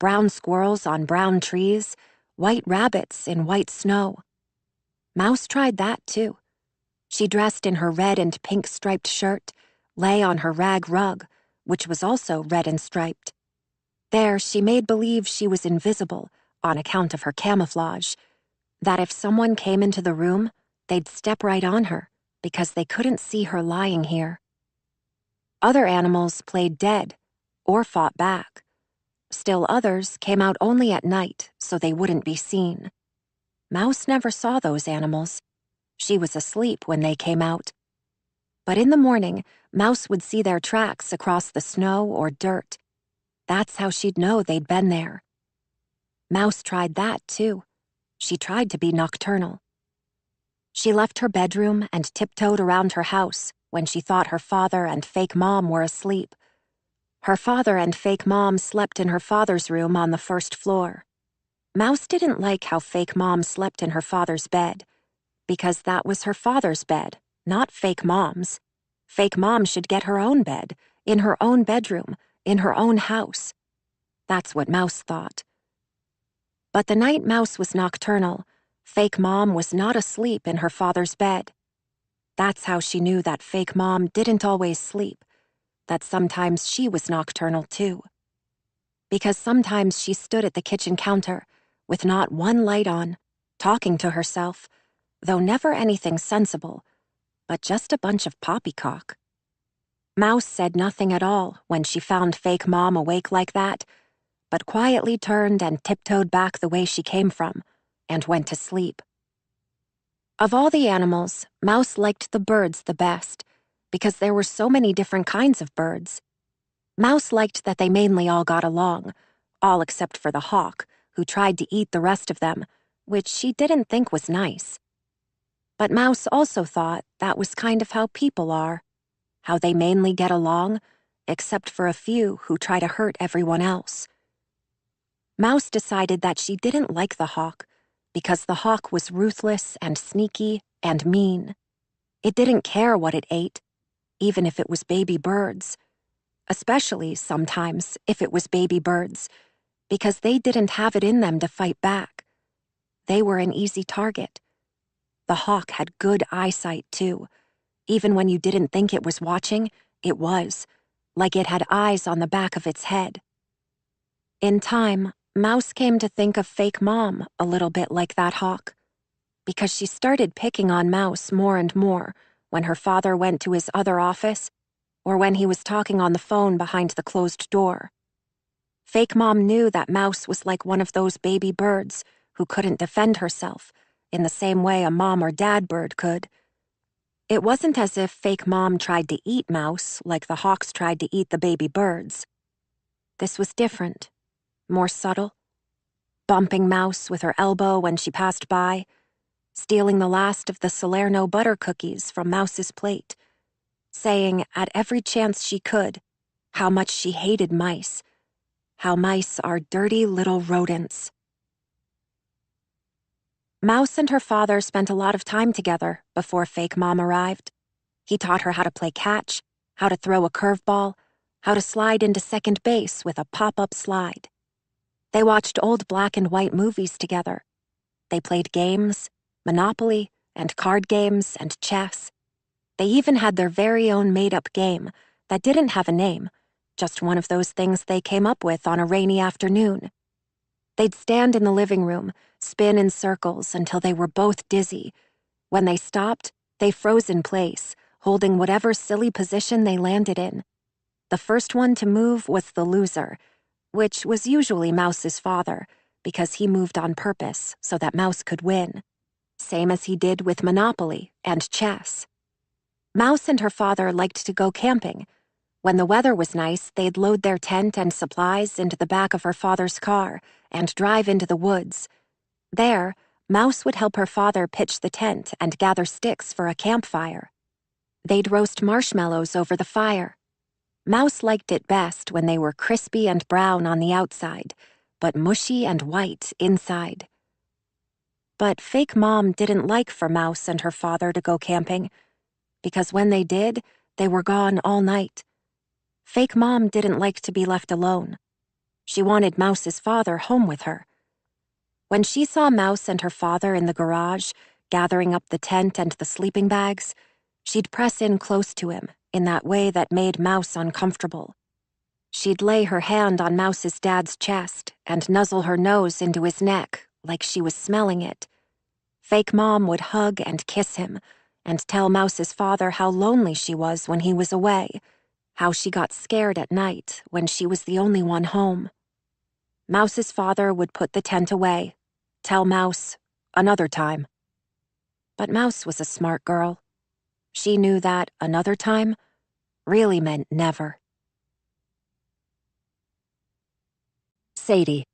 Brown squirrels on brown trees, white rabbits in white snow. Mouse tried that, too. She dressed in her red and pink striped shirt, lay on her rag rug, which was also red and striped. There, she made believe she was invisible on account of her camouflage, that if someone came into the room, they'd step right on her because they couldn't see her lying here. Other animals played dead or fought back. Still others came out only at night so they wouldn't be seen. Mouse never saw those animals. She was asleep when they came out. But in the morning, Mouse would see their tracks across the snow or dirt. That's how she'd know they'd been there. Mouse tried that, too. She tried to be nocturnal. She left her bedroom and tiptoed around her house when she thought her father and fake mom were asleep. Her father and fake mom slept in her father's room on the first floor. Mouse didn't like how fake mom slept in her father's bed, because that was her father's bed, not fake mom's. Fake mom should get her own bed, in her own bedroom, in her own house. That's what Mouse thought. But the night Mouse was nocturnal, fake mom was not asleep in her father's bed. That's how she knew that fake mom didn't always sleep, that sometimes she was nocturnal too. Because sometimes she stood at the kitchen counter, with not one light on, talking to herself, though never anything sensible, but just a bunch of poppycock. Mouse said nothing at all when she found fake mom awake like that, but quietly turned and tiptoed back the way she came from, and went to sleep. Of all the animals, Mouse liked the birds the best, because there were so many different kinds of birds. Mouse liked that they mainly all got along, all except for the hawk, who tried to eat the rest of them, which she didn't think was nice. But Mouse also thought that was kind of how people are, how they mainly get along, except for a few who try to hurt everyone else. Mouse decided that she didn't like the hawk because the hawk was ruthless and sneaky and mean. It didn't care what it ate, even if it was baby birds. Especially, sometimes, if it was baby birds, because they didn't have it in them to fight back. They were an easy target. The hawk had good eyesight, too. Even when you didn't think it was watching, it was, like it had eyes on the back of its head. In time, Mouse came to think of fake mom a little bit like that hawk, because she started picking on Mouse more and more when her father went to his other office or when he was talking on the phone behind the closed door. Fake mom knew that Mouse was like one of those baby birds who couldn't defend herself in the same way a mom or dad bird could. It wasn't as if fake mom tried to eat Mouse like the hawks tried to eat the baby birds. This was different, more subtle, bumping Mouse with her elbow when she passed by, stealing the last of the Salerno butter cookies from Mouse's plate, saying at every chance she could how much she hated mice, how mice are dirty little rodents. Mouse and her father spent a lot of time together before fake mom arrived. He taught her how to play catch, how to throw a curveball, how to slide into second base with a pop-up slide. They watched old black and white movies together. They played games, Monopoly, and card games, and chess. They even had their very own made-up game that didn't have a name, just one of those things they came up with on a rainy afternoon. They'd stand in the living room, spin in circles until they were both dizzy. When they stopped, they froze in place, holding whatever silly position they landed in. The first one to move was the loser, which was usually Mouse's father, because he moved on purpose so that Mouse could win, same as he did with Monopoly and chess. Mouse and her father liked to go camping. When the weather was nice, they'd load their tent and supplies into the back of her father's car and drive into the woods. There, Mouse would help her father pitch the tent and gather sticks for a campfire. They'd roast marshmallows over the fire. Mouse liked it best when they were crispy and brown on the outside, but mushy and white inside. But fake mom didn't like for Mouse and her father to go camping, because when they did, they were gone all night. Fake mom didn't like to be left alone. She wanted Mouse's father home with her. When she saw Mouse and her father in the garage, gathering up the tent and the sleeping bags, she'd press in close to him in that way that made Mouse uncomfortable. She'd lay her hand on Mouse's dad's chest and nuzzle her nose into his neck like she was smelling it. Fake Mom would hug and kiss him and tell Mouse's father how lonely she was when he was away, how she got scared at night when she was the only one home. Mouse's father would put the tent away, tell Mouse, another time. But Mouse was a smart girl. She knew that another time really meant never. Sadie.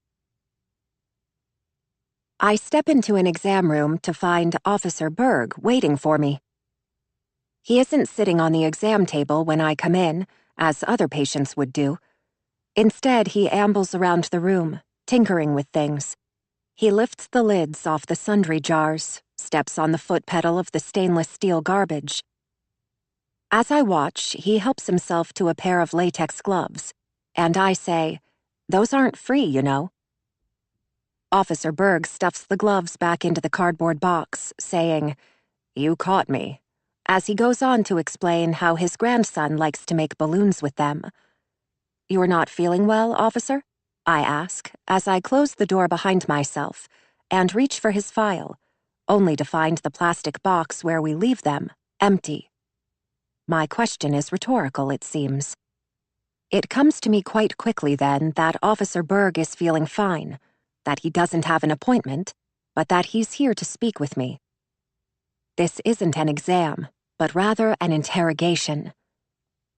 I step into an exam room to find Officer Berg waiting for me. He isn't sitting on the exam table when I come in, as other patients would do. Instead, he ambles around the room, tinkering with things. He lifts the lids off the sundry jars, steps on the foot pedal of the stainless steel garbage. As I watch, he helps himself to a pair of latex gloves, and I say, "Those aren't free, you know." Officer Berg stuffs the gloves back into the cardboard box, saying, "You caught me," as he goes on to explain how his grandson likes to make balloons with them. "You're not feeling well, officer?" I ask, as I close the door behind myself and reach for his file, only to find the plastic box where we leave them empty. My question is rhetorical, it seems. It comes to me quite quickly then that Officer Berg is feeling fine, that he doesn't have an appointment, but that he's here to speak with me. This isn't an exam, but rather an interrogation.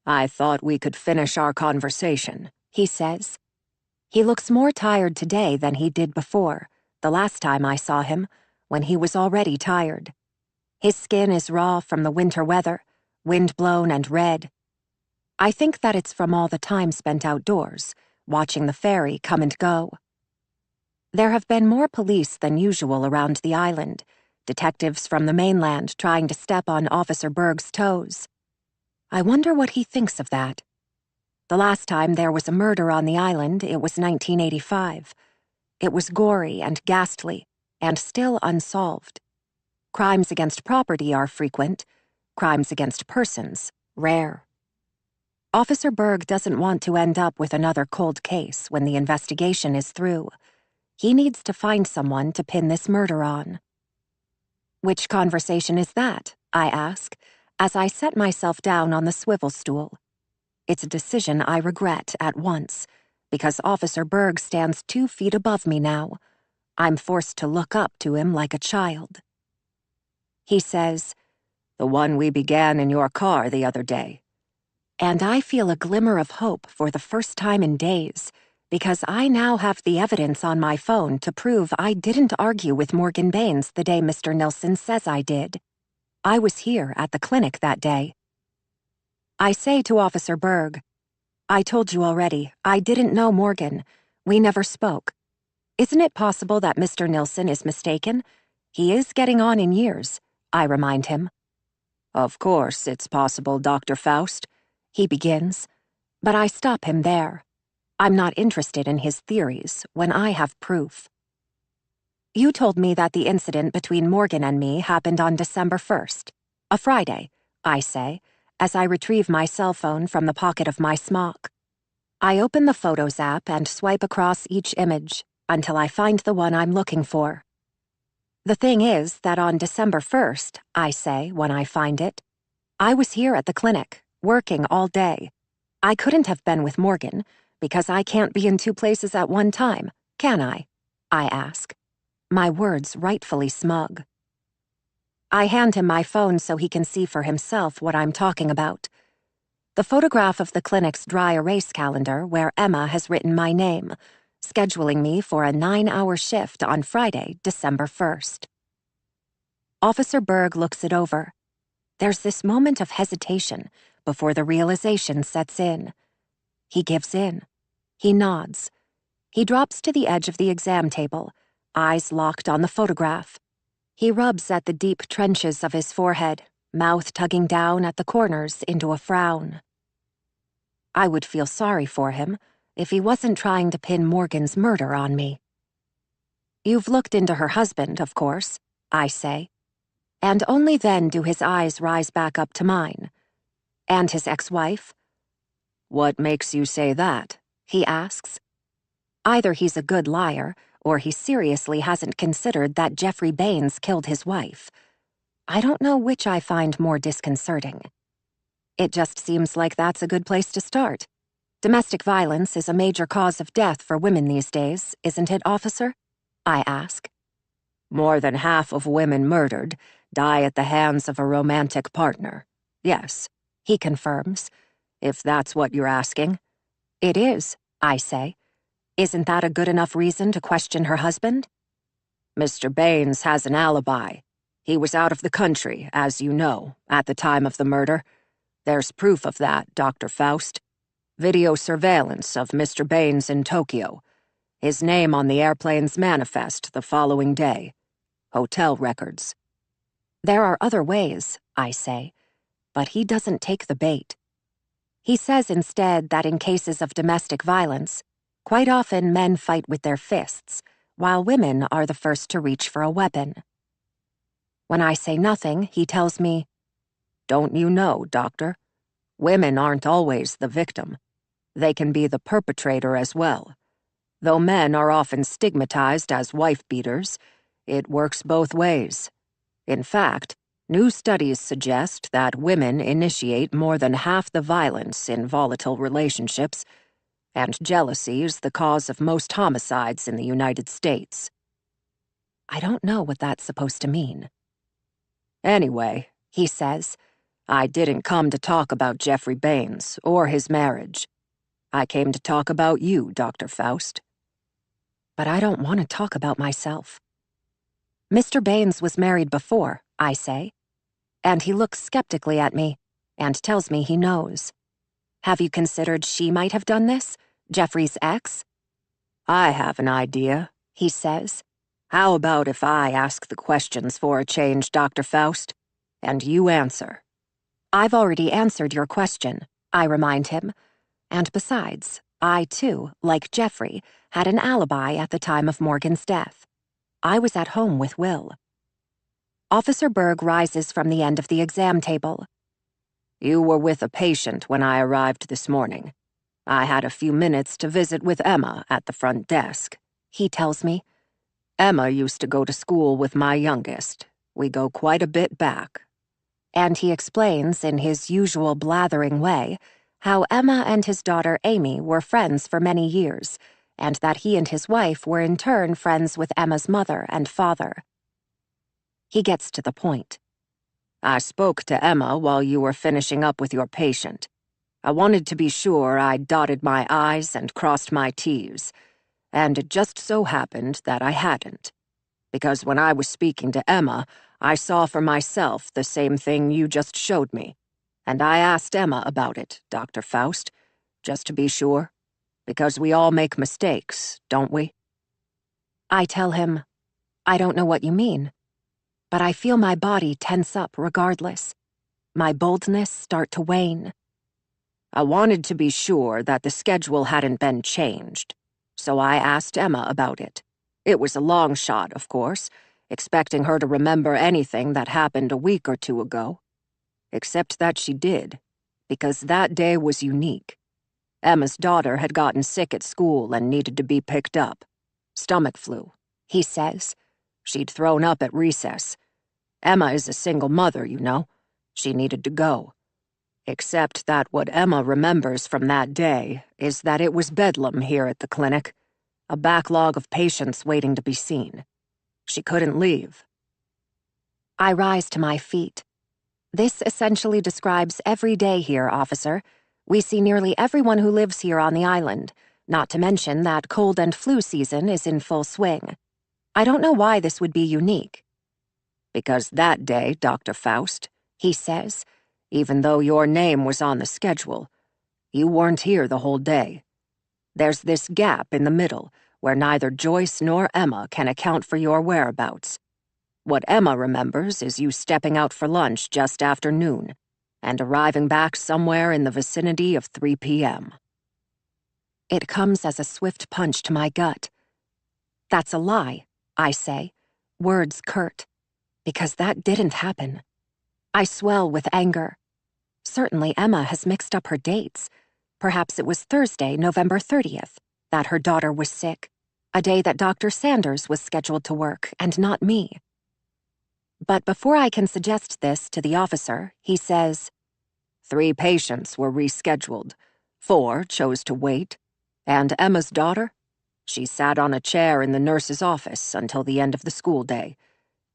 "I thought we could finish our conversation," he says. He looks more tired today than he did before, the last time I saw him, when he was already tired. His skin is raw from the winter weather, wind-blown and red. I think that it's from all the time spent outdoors, watching the ferry come and go. There have been more police than usual around the island, detectives from the mainland trying to step on Officer Berg's toes. I wonder what he thinks of that. The last time there was a murder on the island, it was 1985. It was gory and ghastly, and still unsolved. Crimes against property are frequent, crimes against persons, rare. Officer Berg doesn't want to end up with another cold case when the investigation is through. He needs to find someone to pin this murder on. "Which conversation is that?" I ask, as I set myself down on the swivel stool. It's a decision I regret at once, because Officer Berg stands 2 feet above me now. I'm forced to look up to him like a child. He says, "The one we began in your car the other day." And I feel a glimmer of hope for the first time in days, because I now have the evidence on my phone to prove I didn't argue with Morgan Baines the day Mr. Nilsson says I did. I was here at the clinic that day. I say to Officer Berg, "I told you already, I didn't know Morgan. We never spoke. Isn't it possible that Mr. Nilsson is mistaken? He is getting on in years," I remind him. "Of course it's possible, Dr. Foust," he begins, but I stop him there. I'm not interested in his theories when I have proof. "You told me that the incident between Morgan and me happened on December 1st, a Friday," I say, as I retrieve my cell phone from the pocket of my smock. I open the Photos app and swipe across each image until I find the one I'm looking for. "The thing is that on December 1st, I say when I find it, I was here at the clinic, working all day. I couldn't have been with Morgan, because I can't be in 2 places at one time, can I?" I ask, my words rightfully smug. I hand him my phone so he can see for himself what I'm talking about. The photograph of the clinic's dry erase calendar where Emma has written my name, scheduling me for a 9-hour shift on Friday, December 1st. Officer Berg looks it over. There's this moment of hesitation before the realization sets in. He gives in. He nods. He drops to the edge of the exam table, eyes locked on the photograph. He rubs at the deep trenches of his forehead, mouth tugging down at the corners into a frown. I would feel sorry for him if he wasn't trying to pin Morgan's murder on me. "You've looked into her husband, of course," I say. And only then do his eyes rise back up to mine. "And his ex-wife?" What makes you say that? He asks. Either he's a good liar, or he seriously hasn't considered that Jeffrey Baines killed his wife. I don't know which I find more disconcerting. It just seems like that's a good place to start. Domestic violence is a major cause of death for women these days, isn't it, officer? I ask. More than half of women murdered die at the hands of a romantic partner. Yes, he confirms, if that's what you're asking. It is, I say. Isn't that a good enough reason to question her husband? Mr. Baines has an alibi. He was out of the country, as you know, at the time of the murder. There's proof of that, Dr. Foust. Video surveillance of Mr. Baines in Tokyo. His name on the airplane's manifest the following day. Hotel records. There are other ways, I say, but he doesn't take the bait. He says instead that in cases of domestic violence, quite often men fight with their fists, while women are the first to reach for a weapon. When I say nothing, he tells me, "Don't you know, Doctor? Women aren't always the victim. They can be the perpetrator as well. Though men are often stigmatized as wife-beaters, it works both ways. In fact, new studies suggest that women initiate more than half the violence in volatile relationships, and jealousy is the cause of most homicides in the United States." I don't know what that's supposed to mean. Anyway, he says, I didn't come to talk about Jeffrey Baines or his marriage. I came to talk about you, Dr. Foust. But I don't want to talk about myself. Mr. Baines was married before, I say, and he looks skeptically at me and tells me he knows. Have you considered she might have done this, Jeffrey's ex? I have an idea, he says. How about if I ask the questions for a change, Dr. Foust, and you answer? I've already answered your question, I remind him. And besides, I too, like Jeffrey, had an alibi at the time of Morgan's death. I was at home with Will. Officer Berg rises from the end of the exam table. You were with a patient when I arrived this morning. I had a few minutes to visit with Emma at the front desk, he tells me. Emma used to go to school with my youngest. We go quite a bit back. And he explains in his usual blathering way how Emma and his daughter Amy were friends for many years, and that he and his wife were in turn friends with Emma's mother and father. He gets to the point. I spoke to Emma while you were finishing up with your patient. I wanted to be sure I'd dotted my I's and crossed my T's, and it just so happened that I hadn't. Because when I was speaking to Emma, I saw for myself the same thing you just showed me, and I asked Emma about it, Dr. Foust, just to be sure, because we all make mistakes, don't we? I tell him, I don't know what you mean, but I feel my body tense up regardless. My boldness start to wane. I wanted to be sure that the schedule hadn't been changed, so I asked Emma about it. It was a long shot, of course, expecting her to remember anything that happened a week or two ago. Except that she did, because that day was unique. Emma's daughter had gotten sick at school and needed to be picked up. Stomach flu, he says. She'd thrown up at recess. Emma is a single mother, you know. She needed to go. Except that what Emma remembers from that day is that it was bedlam here at the clinic, a backlog of patients waiting to be seen. She couldn't leave. I rise to my feet. This essentially describes every day here, officer. We see nearly everyone who lives here on the island, not to mention that cold and flu season is in full swing. I don't know why this would be unique. Because that day, Dr. Foust, he says, even though your name was on the schedule, you weren't here the whole day. There's this gap in the middle where neither Joyce nor Emma can account for your whereabouts. What Emma remembers is you stepping out for lunch just after noon and arriving back somewhere in the vicinity of 3 p.m. It comes as a swift punch to my gut. That's a lie, I say, words curt, because that didn't happen. I swell with anger. Certainly Emma has mixed up her dates. Perhaps it was Thursday, November 30th, that her daughter was sick, a day that Dr. Sanders was scheduled to work, and not me. But before I can suggest this to the officer, he says, 3 patients were rescheduled. 4 chose to wait. And Emma's daughter? She sat on a chair in the nurse's office until the end of the school day,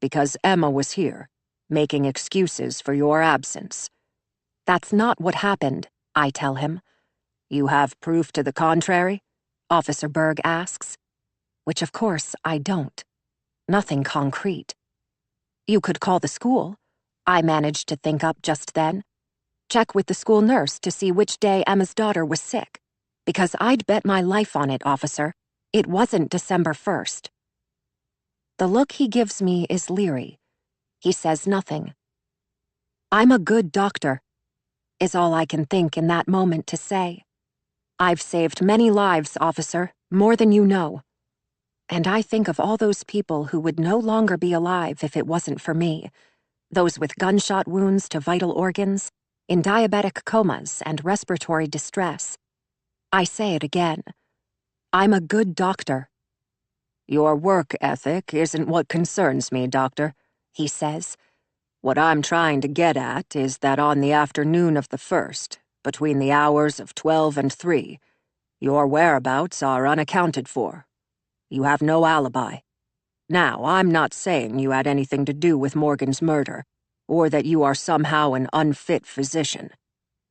because Emma was here, making excuses for your absence. That's not what happened, I tell him. You have proof to the contrary? Officer Berg asks. Which of course I don't. Nothing concrete. You could call the school, I managed to think up just then. Check with the school nurse to see which day Emma's daughter was sick. Because I'd bet my life on it, officer. It wasn't December 1st. The look he gives me is leery. He says nothing. I'm a good doctor, is all I can think in that moment to say. I've saved many lives, officer, more than you know. And I think of all those people who would no longer be alive if it wasn't for me. Those with gunshot wounds to vital organs, in diabetic comas and respiratory distress. I say it again. I'm a good doctor. Your work ethic isn't what concerns me, Doctor, he says. What I'm trying to get at is that on the afternoon of the 1st, between the hours of 12 and 3, your whereabouts are unaccounted for. You have no alibi. Now, I'm not saying you had anything to do with Morgan's murder, or that you are somehow an unfit physician.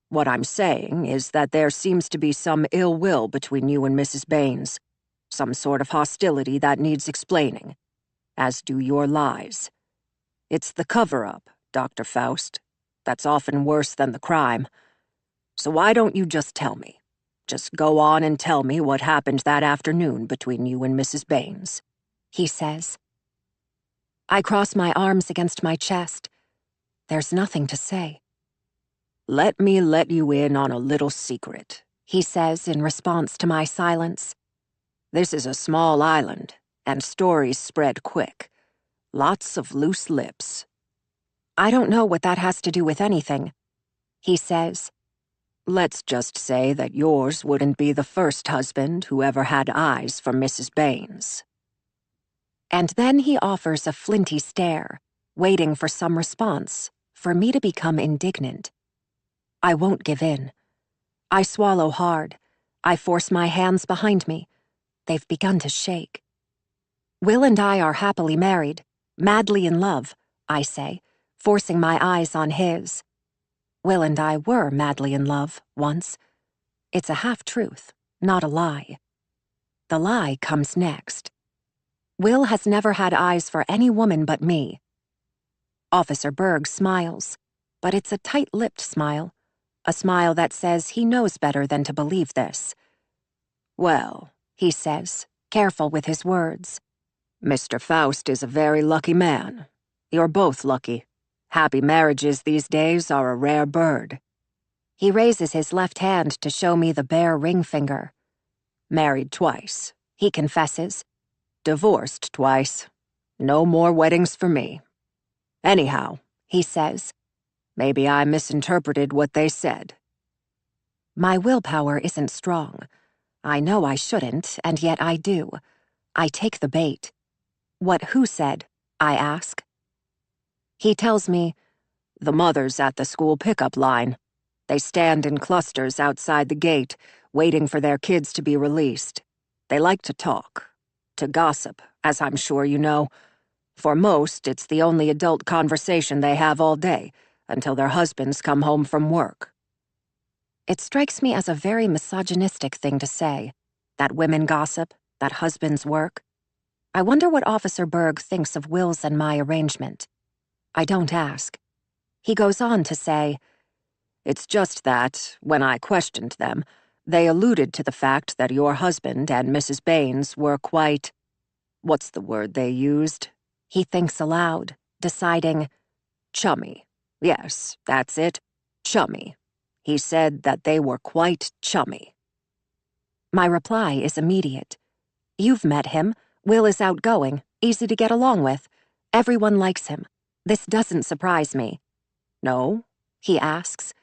What I'm saying is that there seems to be some ill will between you and Mrs. Baines, some sort of hostility that needs explaining, as do your lies. It's the cover-up, Dr. Foust. That's often worse than the crime. So why don't you just tell me? Just go on and tell me what happened that afternoon between you and Mrs. Baines, he says. I cross my arms against my chest. There's nothing to say. Let me let you in on a little secret, he says in response to my silence. This is a small island, and stories spread quick. Lots of loose lips. I don't know what that has to do with anything, he says. Let's just say that yours wouldn't be the first husband who ever had eyes for Mrs. Baines. And then he offers a flinty stare, waiting for some response, for me to become indignant. I won't give in. I swallow hard. I force my hands behind me. They've begun to shake. Will and I are happily married, madly in love, I say, forcing my eyes on his. Will and I were madly in love, once. It's a half-truth, not a lie. The lie comes next. Will has never had eyes for any woman but me. Officer Berg smiles, but it's a tight-lipped smile, a smile that says he knows better than to believe this. Well, he says, careful with his words. Mr. Foust is a very lucky man. You're both lucky. Happy marriages these days are a rare bird. He raises his left hand to show me the bare ring finger. Married twice, he confesses. Divorced twice. No more weddings for me. Anyhow, he says, maybe I misinterpreted what they said. My willpower isn't strong. I know I shouldn't, and yet I do. I take the bait. What who said? I ask. He tells me, the mothers at the school pickup line. They stand in clusters outside the gate, waiting for their kids to be released. They like to talk, to gossip, as I'm sure you know. For most, it's the only adult conversation they have all day, until their husbands come home from work. It strikes me as a very misogynistic thing to say, that women gossip, that husbands work. I wonder what Officer Berg thinks of Will's and my arrangement. I don't ask. He goes on to say, it's just that, when I questioned them, they alluded to the fact that your husband and Mrs. Baines were quite... What's the word they used? He thinks aloud, deciding, chummy. Yes, that's it, chummy. He said that they were quite chummy. My reply is immediate. You've met him. Will is outgoing, easy to get along with. Everyone likes him. This doesn't surprise me. No, he asks,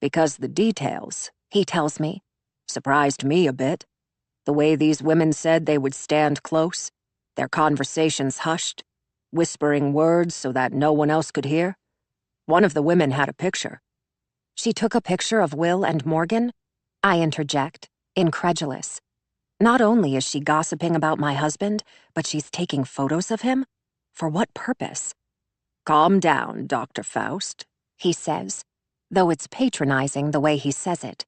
because the details, he tells me, Surprised me a bit. The way these women said they would stand close, their conversations hushed, whispering words so that no one else could hear. One of the women had a picture. She took a picture of Will and Morgan? I interject, incredulous. Not only is she gossiping about my husband, but she's taking photos of him? For what purpose? Calm down, Dr. Faust, he says, though it's patronizing the way he says it.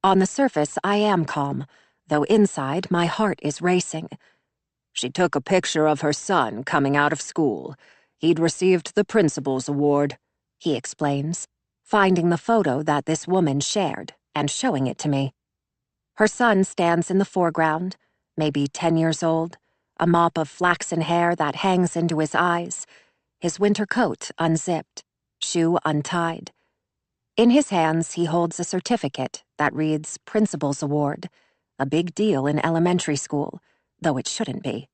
On the surface, I am calm, though inside my heart is racing. She took a picture of her son coming out of school. He'd received the principal's award, he explains, finding the photo that this woman shared and showing it to me. Her son stands in the foreground, maybe 10 years old, a mop of flaxen hair that hangs into his eyes, his winter coat unzipped, shoe untied. In his hands, he holds a certificate that reads Principal's Award, a big deal in elementary school, though it shouldn't be.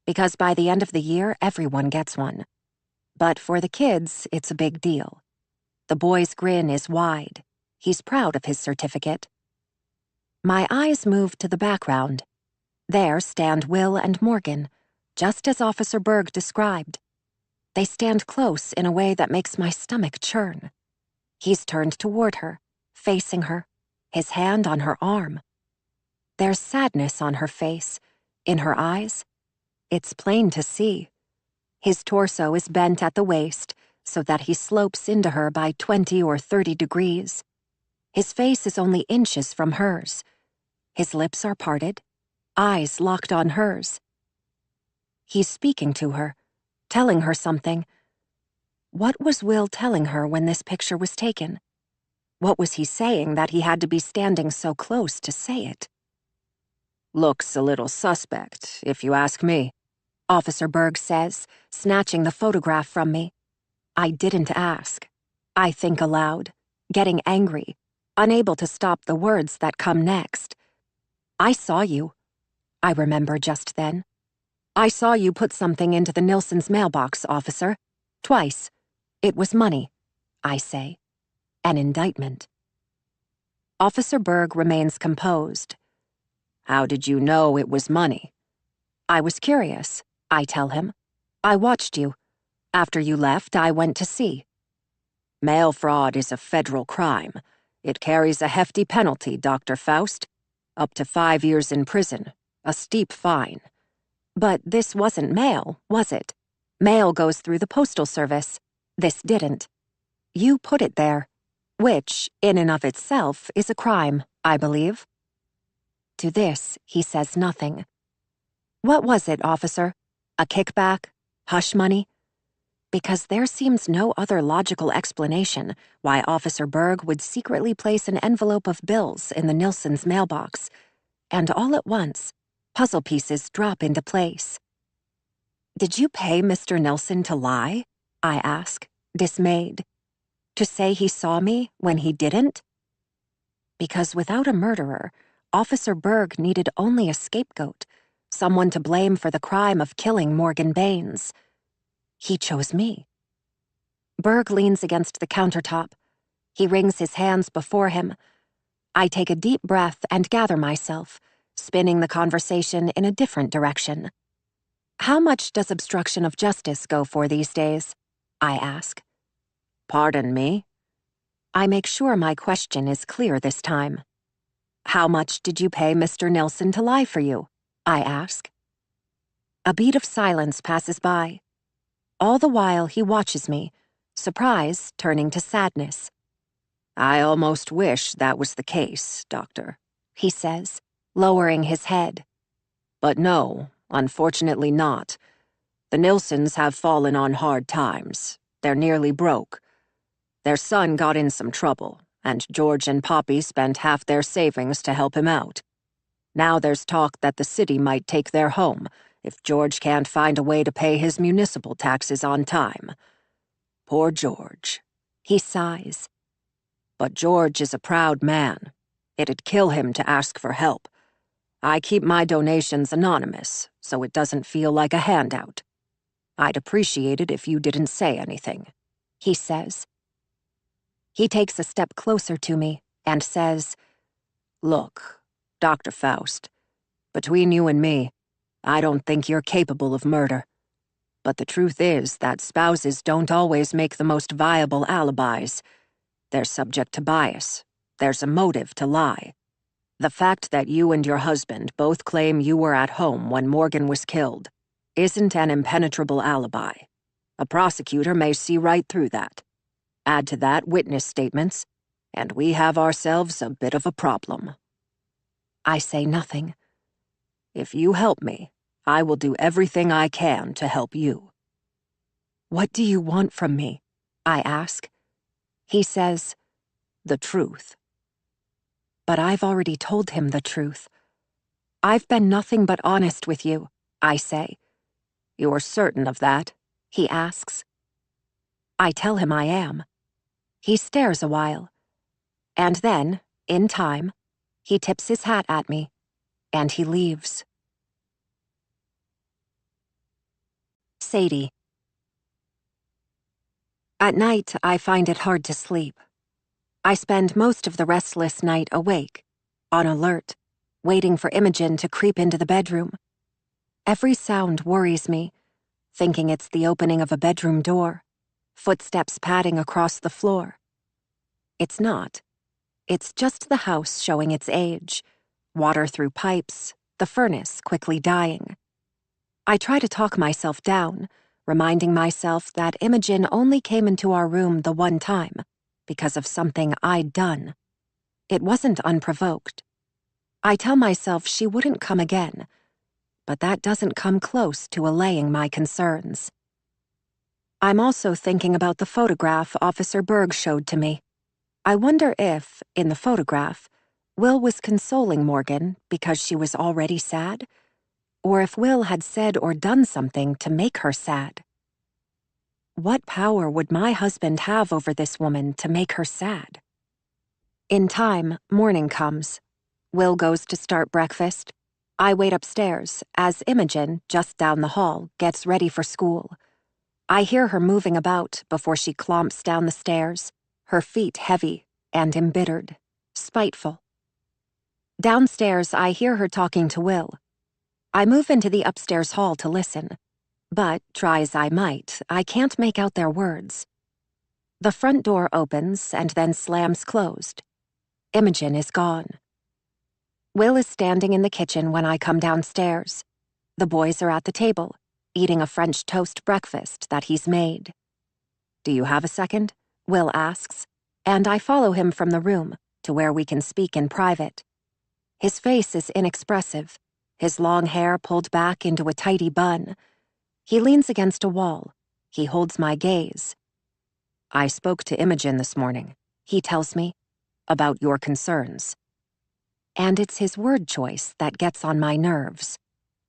Because by the end of the year, everyone gets one. But for the kids, it's a big deal. The boy's grin is wide. He's proud of his certificate. My eyes move to the background. There stand Will and Morgan, just as Officer Berg described. They stand close in a way that makes my stomach churn. He's turned toward her, facing her, his hand on her arm. There's sadness on her face, in her eyes. It's plain to see. His torso is bent at the waist so that he slopes into her by 20 or 30 degrees. His face is only inches from hers. His lips are parted, eyes locked on hers. He's speaking to her, telling her something. What was Will telling her when this picture was taken? What was he saying that he had to be standing so close to say it? Looks a little suspect, if you ask me, Officer Berg says, snatching the photograph from me. I didn't ask. I think aloud, getting angry, unable to stop the words that come next. I saw you. I remember just then. I saw you put something into the Nilssons' mailbox, officer. Twice. It was money, I say. An indictment. Officer Berg remains composed. How did you know it was money? I was curious, I tell him. I watched you. After you left, I went to see. Mail fraud is a federal crime. It carries a hefty penalty, Dr. Faust. Up to 5 years in prison, a steep fine. But this wasn't mail, was it? Mail goes through the postal service. This didn't. You put it there, which, in and of itself, is a crime, I believe. To this, he says nothing. What was it, officer? A kickback? Hush money? Because there seems no other logical explanation why Officer Berg would secretly place an envelope of bills in the Nilssons' mailbox. And all at once, puzzle pieces drop into place. Did you pay Mr. Nilsson to lie? I ask, dismayed. To say he saw me when he didn't? Because without a murderer, Officer Berg needed only a scapegoat, someone to blame for the crime of killing Morgan Baines. He chose me. Berg leans against the countertop. He wrings his hands before him. I take a deep breath and gather myself, spinning the conversation in a different direction. How much does obstruction of justice go for these days? I ask. Pardon me? I make sure my question is clear this time. How much did you pay Mr. Nilsson to lie for you? I ask. A beat of silence passes by. All the while he watches me, surprise turning to sadness. I almost wish that was the case, Doctor, he says, lowering his head. But no, unfortunately not. The Nilssons have fallen on hard times. They're nearly broke. Their son got in some trouble, and George and Poppy spent half their savings to help him out. Now there's talk that the city might take their home if George can't find a way to pay his municipal taxes on time. Poor George. He sighs. But George is a proud man. It'd kill him to ask for help. I keep my donations anonymous, so it doesn't feel like a handout. I'd appreciate it if you didn't say anything, he says. He takes a step closer to me and says, Look, Dr. Faust, between you and me, I don't think you're capable of murder. But the truth is that spouses don't always make the most viable alibis. They're subject to bias. There's a motive to lie. The fact that you and your husband both claim you were at home when Morgan was killed isn't an impenetrable alibi. A prosecutor may see right through that. Add to that witness statements, and we have ourselves a bit of a problem. I say nothing. If you help me, I will do everything I can to help you. What do you want from me? I ask. He says, the truth. But I've already told him the truth. I've been nothing but honest with you, I say. You're certain of that? He asks. I tell him I am. He stares a while. And then, in time, he tips his hat at me, and he leaves. Sadie. At night, I find it hard to sleep. I spend most of the restless night awake, on alert, waiting for Imogen to creep into the bedroom. Every sound worries me, thinking it's the opening of a bedroom door, footsteps padding across the floor. It's not. It's just the house showing its age, water through pipes, the furnace quickly dying. I try to talk myself down, reminding myself that Imogen only came into our room the one time, because of something I'd done. It wasn't unprovoked. I tell myself she wouldn't come again, but that doesn't come close to allaying my concerns. I'm also thinking about the photograph Officer Berg showed to me. I wonder if, in the photograph, Will was consoling Morgan because she was already sad, or if Will had said or done something to make her sad. What power would my husband have over this woman to make her sad? In time, morning comes. Will goes to start breakfast. I wait upstairs as Imogen, just down the hall, gets ready for school. I hear her moving about before she clomps down the stairs, her feet heavy and embittered, spiteful. Downstairs, I hear her talking to Will. I move into the upstairs hall to listen, but, try as I might, I can't make out their words. The front door opens and then slams closed. Imogen is gone. Will is standing in the kitchen when I come downstairs. The boys are at the table, eating a French toast breakfast that he's made. Do you have a second? Will asks, and I follow him from the room to where we can speak in private. His face is inexpressive, his long hair pulled back into a tidy bun. He leans against a wall. He holds my gaze. I spoke to Imogen this morning, he tells me, about your concerns. And it's his word choice that gets on my nerves.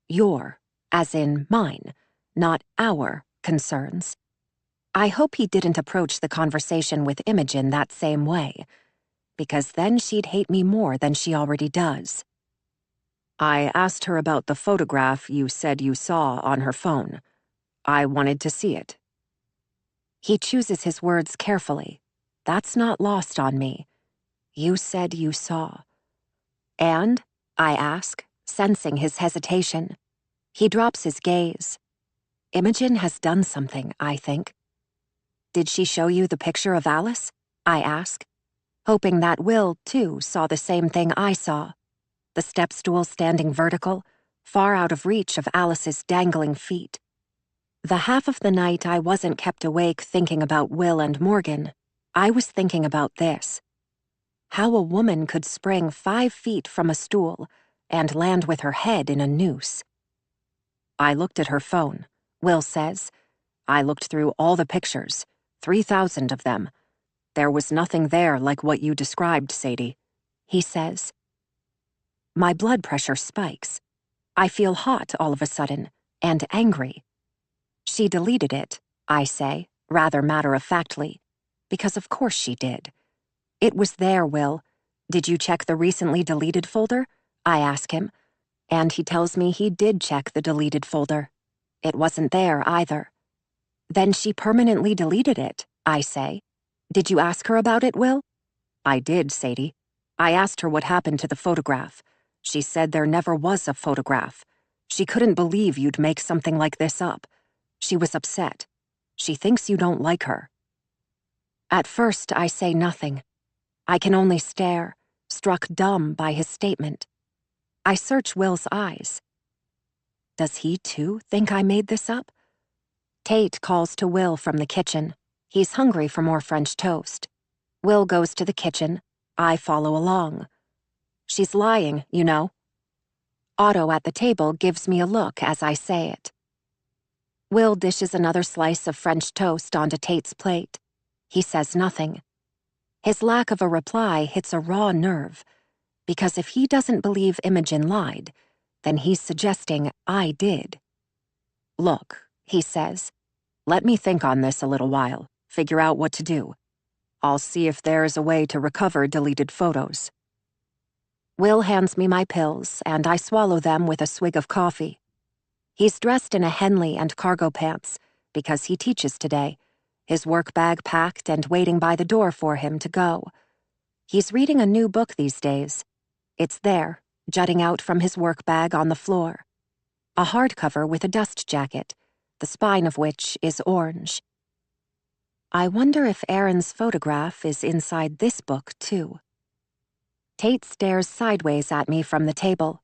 Your, as in mine, not our, concerns. I hope he didn't approach the conversation with Imogen that same way, because then she'd hate me more than she already does. I asked her about the photograph you said you saw on her phone. I wanted to see it. He chooses his words carefully. That's not lost on me. You said you saw. And? I ask, sensing his hesitation. He drops his gaze. Imogen has done something, I think. Did she show you the picture of Alice? I ask, hoping that Will, too, saw the same thing I saw. The step stool standing vertical, far out of reach of Alice's dangling feet. The half of the night I wasn't kept awake thinking about Will and Morgan, I was thinking about this. How a woman could spring 5 feet from a stool and land with her head in a noose. I looked at her phone, Will says. I looked through all the pictures, 3,000 of them. There was nothing there like what you described, Sadie, he says. My blood pressure spikes. I feel hot all of a sudden, and angry. She deleted it, I say, rather matter-of-factly, because of course she did. It was there, Will. Did you check the recently deleted folder? I ask him, and he tells me he did check the deleted folder. It wasn't there either. Then she permanently deleted it, I say. Did you ask her about it, Will? I did, Sadie. I asked her what happened to the photograph. She said there never was a photograph. She couldn't believe you'd make something like this up. She was upset. She thinks you don't like her. At first, I say nothing. I can only stare, struck dumb by his statement. I search Will's eyes. Does he, too, think I made this up? Tate calls to Will from the kitchen. He's hungry for more French toast. Will goes to the kitchen. I follow along. She's lying, you know. Otto at the table gives me a look as I say it. Will dishes another slice of French toast onto Tate's plate. He says nothing. His lack of a reply hits a raw nerve, because if he doesn't believe Imogen lied, then he's suggesting I did. Look, he says, let me think on this a little while, figure out what to do. I'll see if there's a way to recover deleted photos. Will hands me my pills, and I swallow them with a swig of coffee. He's dressed in a Henley and cargo pants, because he teaches today, his work bag packed and waiting by the door for him to go. He's reading a new book these days. It's there, jutting out from his work bag on the floor. A hardcover with a dust jacket, the spine of which is orange. I wonder if Aaron's photograph is inside this book, too. Tate stares sideways at me from the table.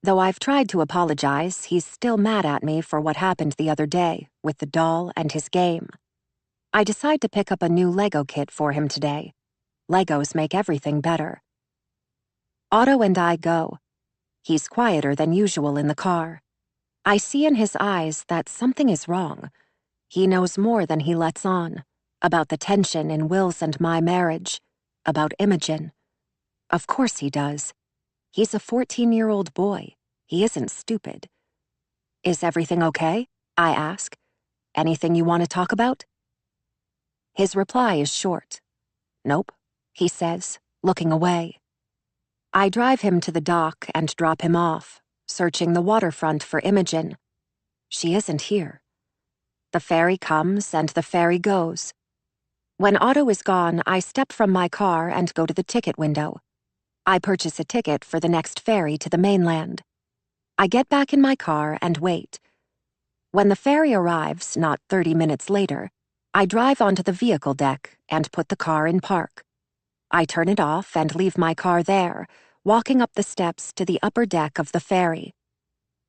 Though I've tried to apologize, he's still mad at me for what happened the other day with the doll and his game. I decide to pick up a new Lego kit for him today. Legos make everything better. Otto and I go. He's quieter than usual in the car. I see in his eyes that something is wrong. He knows more than he lets on, about the tension in Will's and my marriage, about Imogen. Of course he does. He's a 14-year-old boy. He isn't stupid. Is everything okay? I ask. Anything you want to talk about? His reply is short. Nope, he says, looking away. I drive him to the dock and drop him off, searching the waterfront for Imogen. She isn't here. The ferry comes and the ferry goes. When Otto is gone, I step from my car and go to the ticket window. I purchase a ticket for the next ferry to the mainland. I get back in my car and wait. When the ferry arrives, not 30 minutes later, I drive onto the vehicle deck and put the car in park. I turn it off and leave my car there, walking up the steps to the upper deck of the ferry.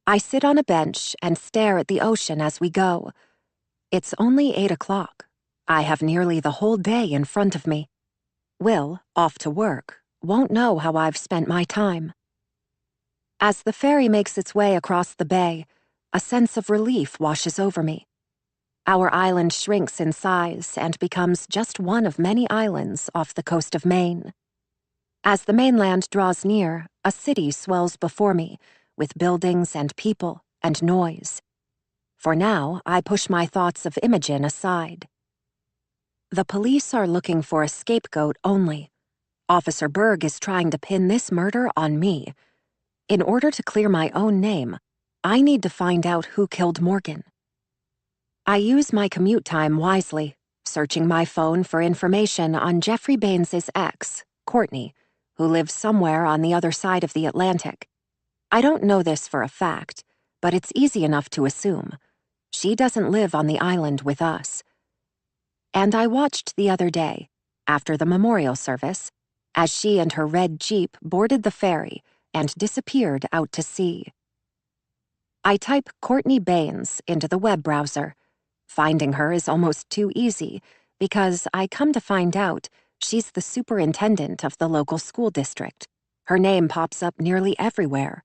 I sit on a bench and stare at the ocean as we go. It's only 8 o'clock. I have nearly the whole day in front of me. Will, off to work, won't know how I've spent my time. As the ferry makes its way across the bay, a sense of relief washes over me. Our island shrinks in size and becomes just one of many islands off the coast of Maine. As the mainland draws near, a city swells before me, with buildings and people and noise. For now, I push my thoughts of Imogen aside. The police are looking for a scapegoat only. Officer Berg is trying to pin this murder on me. In order to clear my own name, I need to find out who killed Morgan. I use my commute time wisely, searching my phone for information on Jeffrey Baines's ex, Courtney, who lives somewhere on the other side of the Atlantic. I don't know this for a fact, but it's easy enough to assume. She doesn't live on the island with us. And I watched the other day, after the memorial service, as she and her red Jeep boarded the ferry and disappeared out to sea. I type Courtney Baines into the web browser. Finding her is almost too easy because I come to find out she's the superintendent of the local school district. Her name pops up nearly everywhere.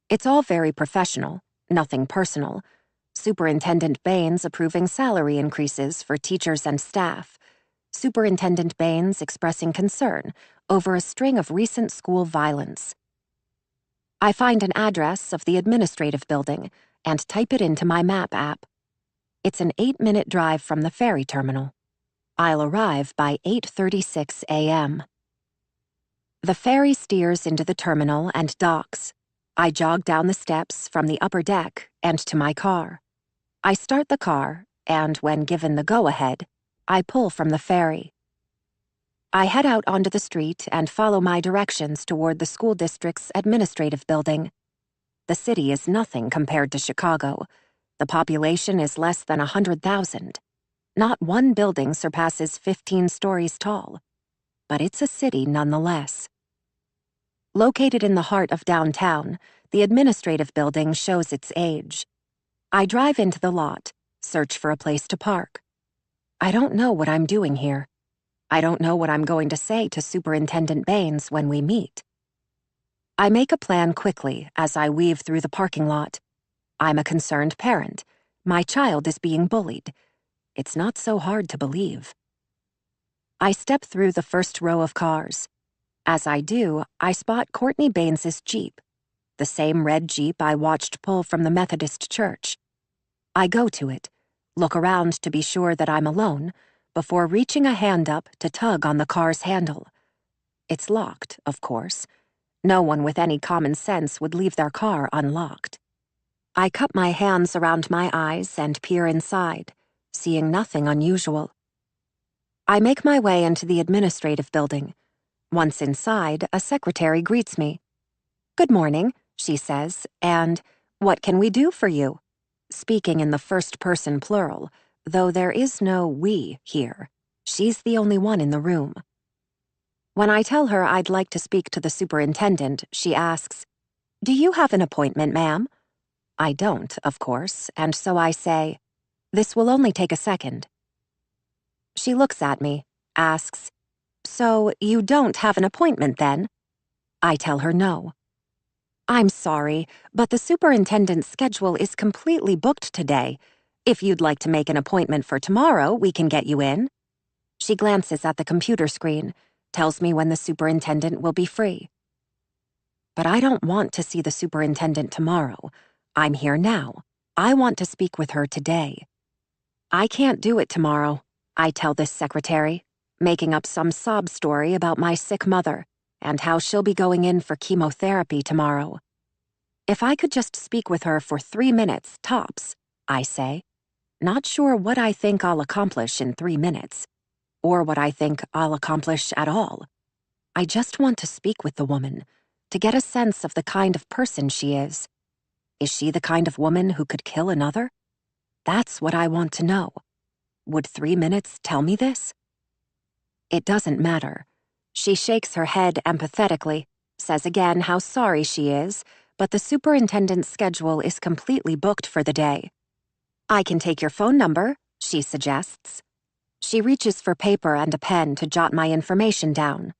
It's all very professional, nothing personal. Superintendent Baines approving salary increases for teachers and staff. Superintendent Baines expressing concern over a string of recent school violence. I find an address of the administrative building and type it into my map app. It's an 8-minute drive from the ferry terminal. I'll arrive by 8:36 a.m. The ferry steers into the terminal and docks. I jog down the steps from the upper deck and to my car. I start the car, and when given the go-ahead, I pull from the ferry. I head out onto the street and follow my directions toward the school district's administrative building. The city is nothing compared to Chicago. The population is less than 100,000. Not one building surpasses 15 stories tall. But it's a city nonetheless. Located in the heart of downtown, the administrative building shows its age. I drive into the lot, search for a place to park. I don't know what I'm doing here. I don't know what I'm going to say to Superintendent Baines when we meet. I make a plan quickly as I weave through the parking lot. I'm a concerned parent. My child is being bullied. It's not so hard to believe. I step through the first row of cars. As I do, I spot Courtney Baines's Jeep, the same red Jeep I watched pull from the Methodist church. I go to it, look around to be sure that I'm alone, before reaching a hand up to tug on the car's handle. It's locked, of course. No one with any common sense would leave their car unlocked. I cup my hands around my eyes and peer inside, seeing nothing unusual. I make my way into the administrative building. Once inside, a secretary greets me. "Good morning," she says, and "What can we do for you?" Speaking in the first-person plural, though there is no we here. She's the only one in the room. When I tell her I'd like to speak to the superintendent, she asks, "Do you have an appointment, ma'am?" I don't, of course, and so I say, "This will only take a second." She looks at me, asks, "So you don't have an appointment then?" I tell her no. "I'm sorry, but the superintendent's schedule is completely booked today. If you'd like to make an appointment for tomorrow, we can get you in." She glances at the computer screen, tells me when the superintendent will be free. But I don't want to see the superintendent tomorrow. I'm here now. I want to speak with her today. "I can't do it tomorrow," I tell this secretary, making up some sob story about my sick mother and how she'll be going in for chemotherapy tomorrow. "If I could just speak with her for 3 minutes, tops," I say. Not sure what I think I'll accomplish in 3 minutes, or what I think I'll accomplish at all. I just want to speak with the woman, to get a sense of the kind of person she is. Is she the kind of woman who could kill another? That's what I want to know. Would 3 minutes tell me this? It doesn't matter. She shakes her head empathetically, says again how sorry she is, but the superintendent's schedule is completely booked for the day. "I can take your phone number," she suggests. She reaches for paper and a pen to jot my information down.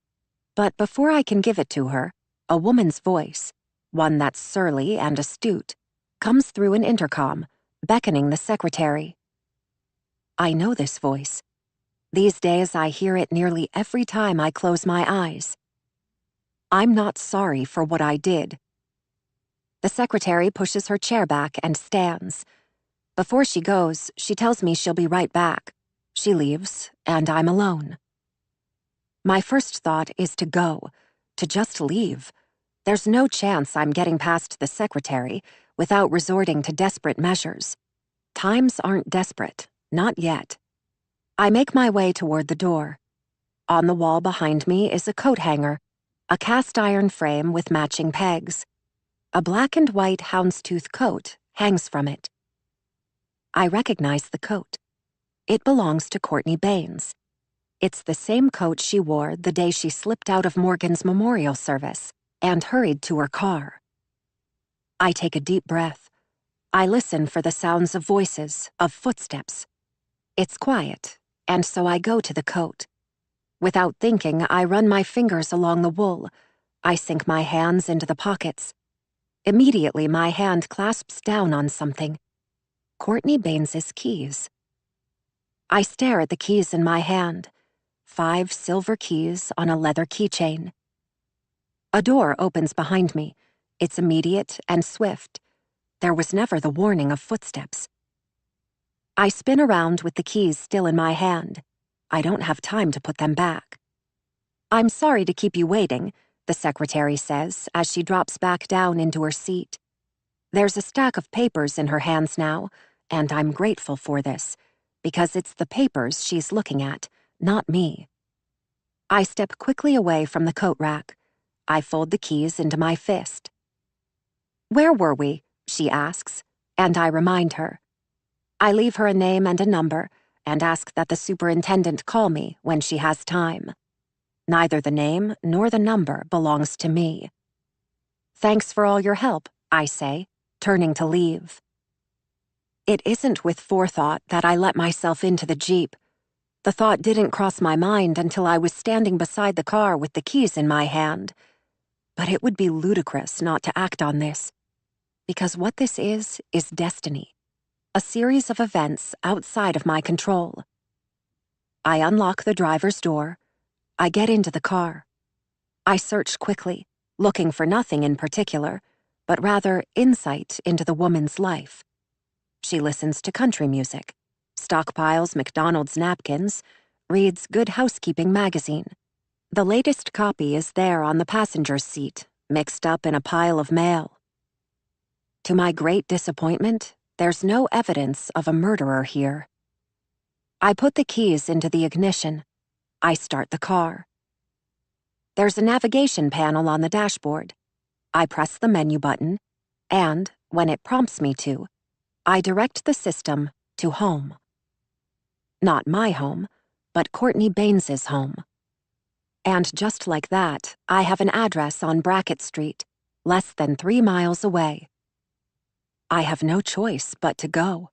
But before I can give it to her, a woman's voice, one that's surly and astute, comes through an intercom, beckoning the secretary. I know this voice. These days I hear it nearly every time I close my eyes. I'm not sorry for what I did. The secretary pushes her chair back and stands. Before she goes, she tells me she'll be right back. She leaves, and I'm alone. My first thought is to go, to just leave. There's no chance I'm getting past the secretary without resorting to desperate measures. Times aren't desperate, not yet. I make my way toward the door. On the wall behind me is a coat hanger, a cast-iron frame with matching pegs. A black and white houndstooth coat hangs from it. I recognize the coat. It belongs to Courtney Baines. It's the same coat she wore the day she slipped out of Morgan's memorial service and hurried to her car. I take a deep breath. I listen for the sounds of voices, of footsteps. It's quiet, and so I go to the coat. Without thinking, I run my fingers along the wool. I sink my hands into the pockets. Immediately, my hand clasps down on something. Courtney Baines's keys. I stare at the keys in my hand. 5 silver keys on a leather keychain. A door opens behind me. It's immediate and swift. There was never the warning of footsteps. I spin around with the keys still in my hand. I don't have time to put them back. "I'm sorry to keep you waiting," the secretary says as she drops back down into her seat. There's a stack of papers in her hands now, and I'm grateful for this, because it's the papers she's looking at, not me. I step quickly away from the coat rack. I fold the keys into my fist. "Where were we?" she asks, and I remind her. I leave her a name and a number, and ask that the superintendent call me when she has time. Neither the name nor the number belongs to me. "Thanks for all your help," I say, turning to leave. It isn't with forethought that I let myself into the Jeep. The thought didn't cross my mind until I was standing beside the car with the keys in my hand. But it would be ludicrous not to act on this, because what this is destiny, a series of events outside of my control. I unlock the driver's door. I get into the car. I search quickly, looking for nothing in particular, but rather insight into the woman's life. She listens to country music, stockpiles McDonald's napkins, reads Good Housekeeping magazine. The latest copy is there on the passenger's seat, mixed up in a pile of mail. To my great disappointment, there's no evidence of a murderer here. I put the keys into the ignition. I start the car. There's a navigation panel on the dashboard. I press the menu button, and, when it prompts me to, I direct the system to home. Not my home, but Courtney Baines's home. And just like that, I have an address on Brackett Street, less than 3 miles away. I have no choice but to go.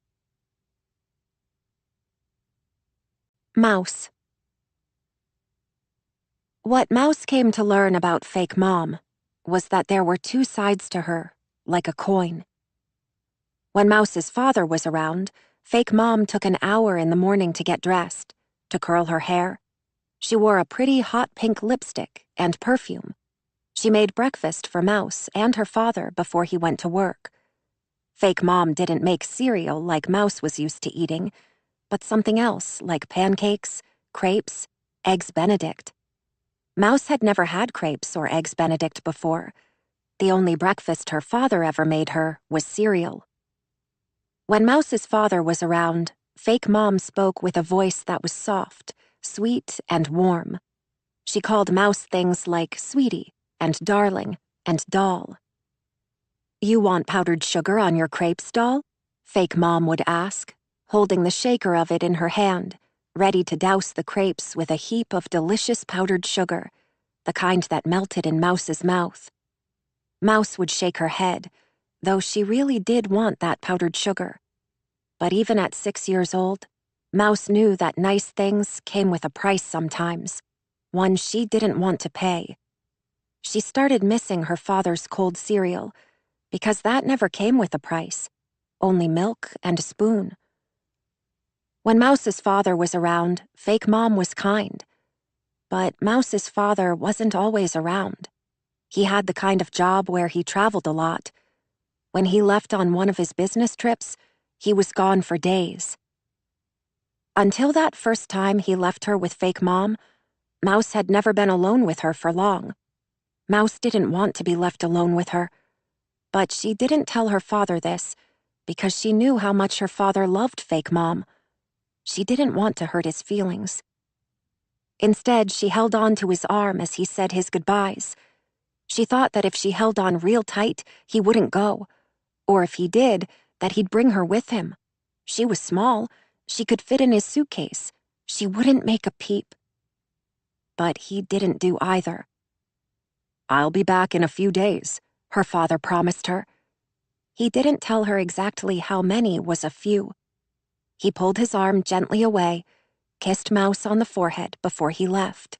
Mouse. What Mouse came to learn about fake Mom was that there were 2 sides to her, like a coin. When Mouse's father was around, fake Mom took an hour in the morning to get dressed, to curl her hair. She wore a pretty hot pink lipstick and perfume. She made breakfast for Mouse and her father before he went to work. Fake Mom didn't make cereal like Mouse was used to eating, but something else like pancakes, crepes, eggs Benedict. Mouse had never had crepes or eggs Benedict before. The only breakfast her father ever made her was cereal. When Mouse's father was around, fake Mom spoke with a voice that was soft, sweet, and warm. She called Mouse things like sweetie and darling and doll. "You want powdered sugar on your crepes, doll?" fake Mom would ask, holding the shaker of it in her hand, ready to douse the crepes with a heap of delicious powdered sugar, the kind that melted in Mouse's mouth. Mouse would shake her head, though she really did want that powdered sugar. But even at 6 years old, Mouse knew that nice things came with a price sometimes, one she didn't want to pay. She started missing her father's cold cereal, because that never came with a price, only milk and a spoon. When Mouse's father was around, fake Mom was kind. But Mouse's father wasn't always around. He had the kind of job where he traveled a lot. When he left on one of his business trips, he was gone for days. Until that first time he left her with fake Mom, Mouse had never been alone with her for long. Mouse didn't want to be left alone with her. But she didn't tell her father this, because she knew how much her father loved fake Mom. She didn't want to hurt his feelings. Instead, she held on to his arm as he said his goodbyes. She thought that if she held on real tight, he wouldn't go. Or if he did, that he'd bring her with him. She was small. She could fit in his suitcase. She wouldn't make a peep. But he didn't do either. "I'll be back in a few days," her father promised her. He didn't tell her exactly how many was a few. He pulled his arm gently away, kissed Mouse on the forehead before he left.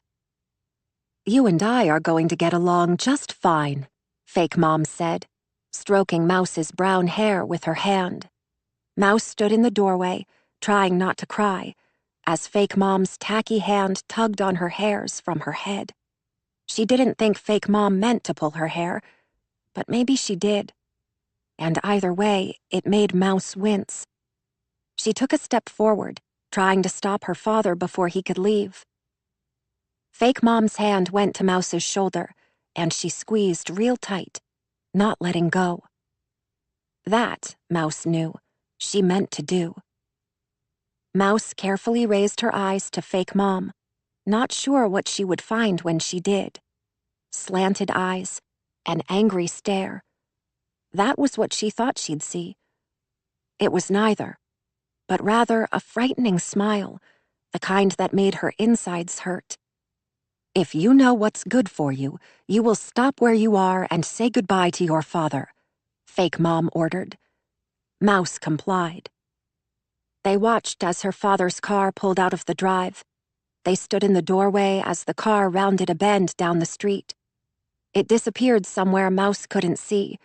"You and I are going to get along just fine," fake Mom said, stroking Mouse's brown hair with her hand. Mouse stood in the doorway, trying not to cry, as fake Mom's tacky hand tugged on her hairs from her head. She didn't think fake Mom meant to pull her hair, but maybe she did. And either way, it made Mouse wince. She took a step forward, trying to stop her father before he could leave. Fake Mom's hand went to Mouse's shoulder, and she squeezed real tight, not letting go. That, Mouse knew, she meant to do. Mouse carefully raised her eyes to fake Mom, not sure what she would find when she did. Slanted eyes, an angry stare. That was what she thought she'd see. It was neither, but rather a frightening smile, the kind that made her insides hurt. "If you know what's good for you, you will stop where you are and say goodbye to your father," Fake Mom ordered. Mouse complied. They watched as her father's car pulled out of the drive. They stood in the doorway as the car rounded a bend down the street. It disappeared somewhere Mouse couldn't see.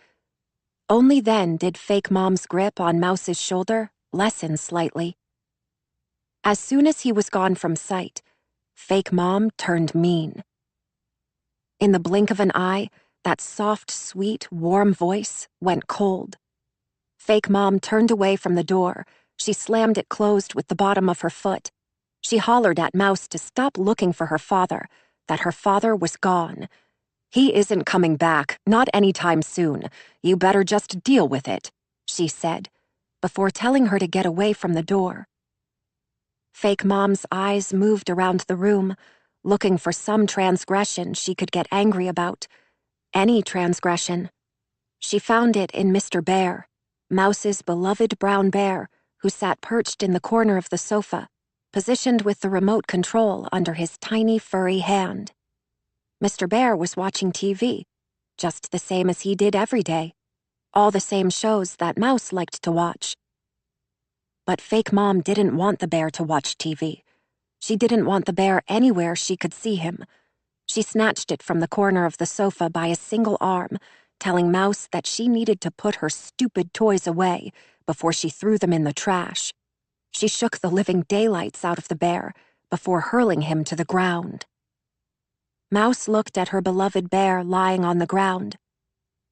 Only then did Fake Mom's grip on Mouse's shoulder lessen slightly. As soon as he was gone from sight, Fake Mom turned mean. In the blink of an eye, that soft, sweet, warm voice went cold. Fake Mom turned away from the door. She slammed it closed with the bottom of her foot. She hollered at Mouse to stop looking for her father, that her father was gone. "He isn't coming back, not anytime soon. You better just deal with it," she said, before telling her to get away from the door. Fake Mom's eyes moved around the room, looking for some transgression she could get angry about. Any transgression. She found it in Mr. Bear, Mouse's beloved brown bear, who sat perched in the corner of the sofa, positioned with the remote control under his tiny furry hand. Mr. Bear was watching TV, just the same as he did every day, all the same shows that Mouse liked to watch. But Fake Mom didn't want the bear to watch TV. She didn't want the bear anywhere she could see him. She snatched it from the corner of the sofa by a single arm, telling Mouse that she needed to put her stupid toys away before she threw them in the trash. She shook the living daylights out of the bear before hurling him to the ground. Mouse looked at her beloved bear lying on the ground.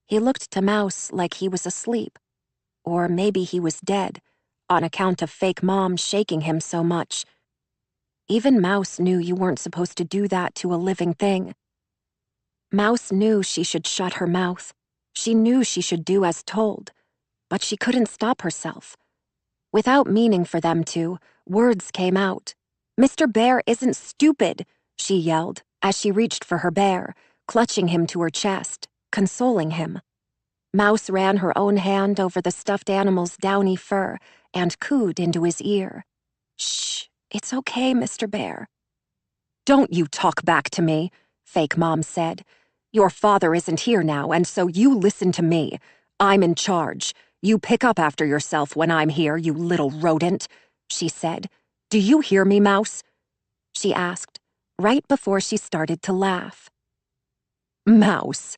He looked to Mouse like he was asleep, or maybe he was dead, on account of Fake Mom shaking him so much. Even Mouse knew you weren't supposed to do that to a living thing. Mouse knew she should shut her mouth. She knew she should do as told, but she couldn't stop herself. Without meaning for them to, words came out. "Mr. Bear isn't stupid," she yelled as she reached for her bear, clutching him to her chest, consoling him. Mouse ran her own hand over the stuffed animal's downy fur and cooed into his ear. "Shh, it's okay, Mr. Bear." "Don't you talk back to me," Fake Mom said. "Your father isn't here now, and so you listen to me. I'm in charge. You pick up after yourself when I'm here, you little rodent," she said. "Do you hear me, Mouse?" she asked, right before she started to laugh. "Mouse,"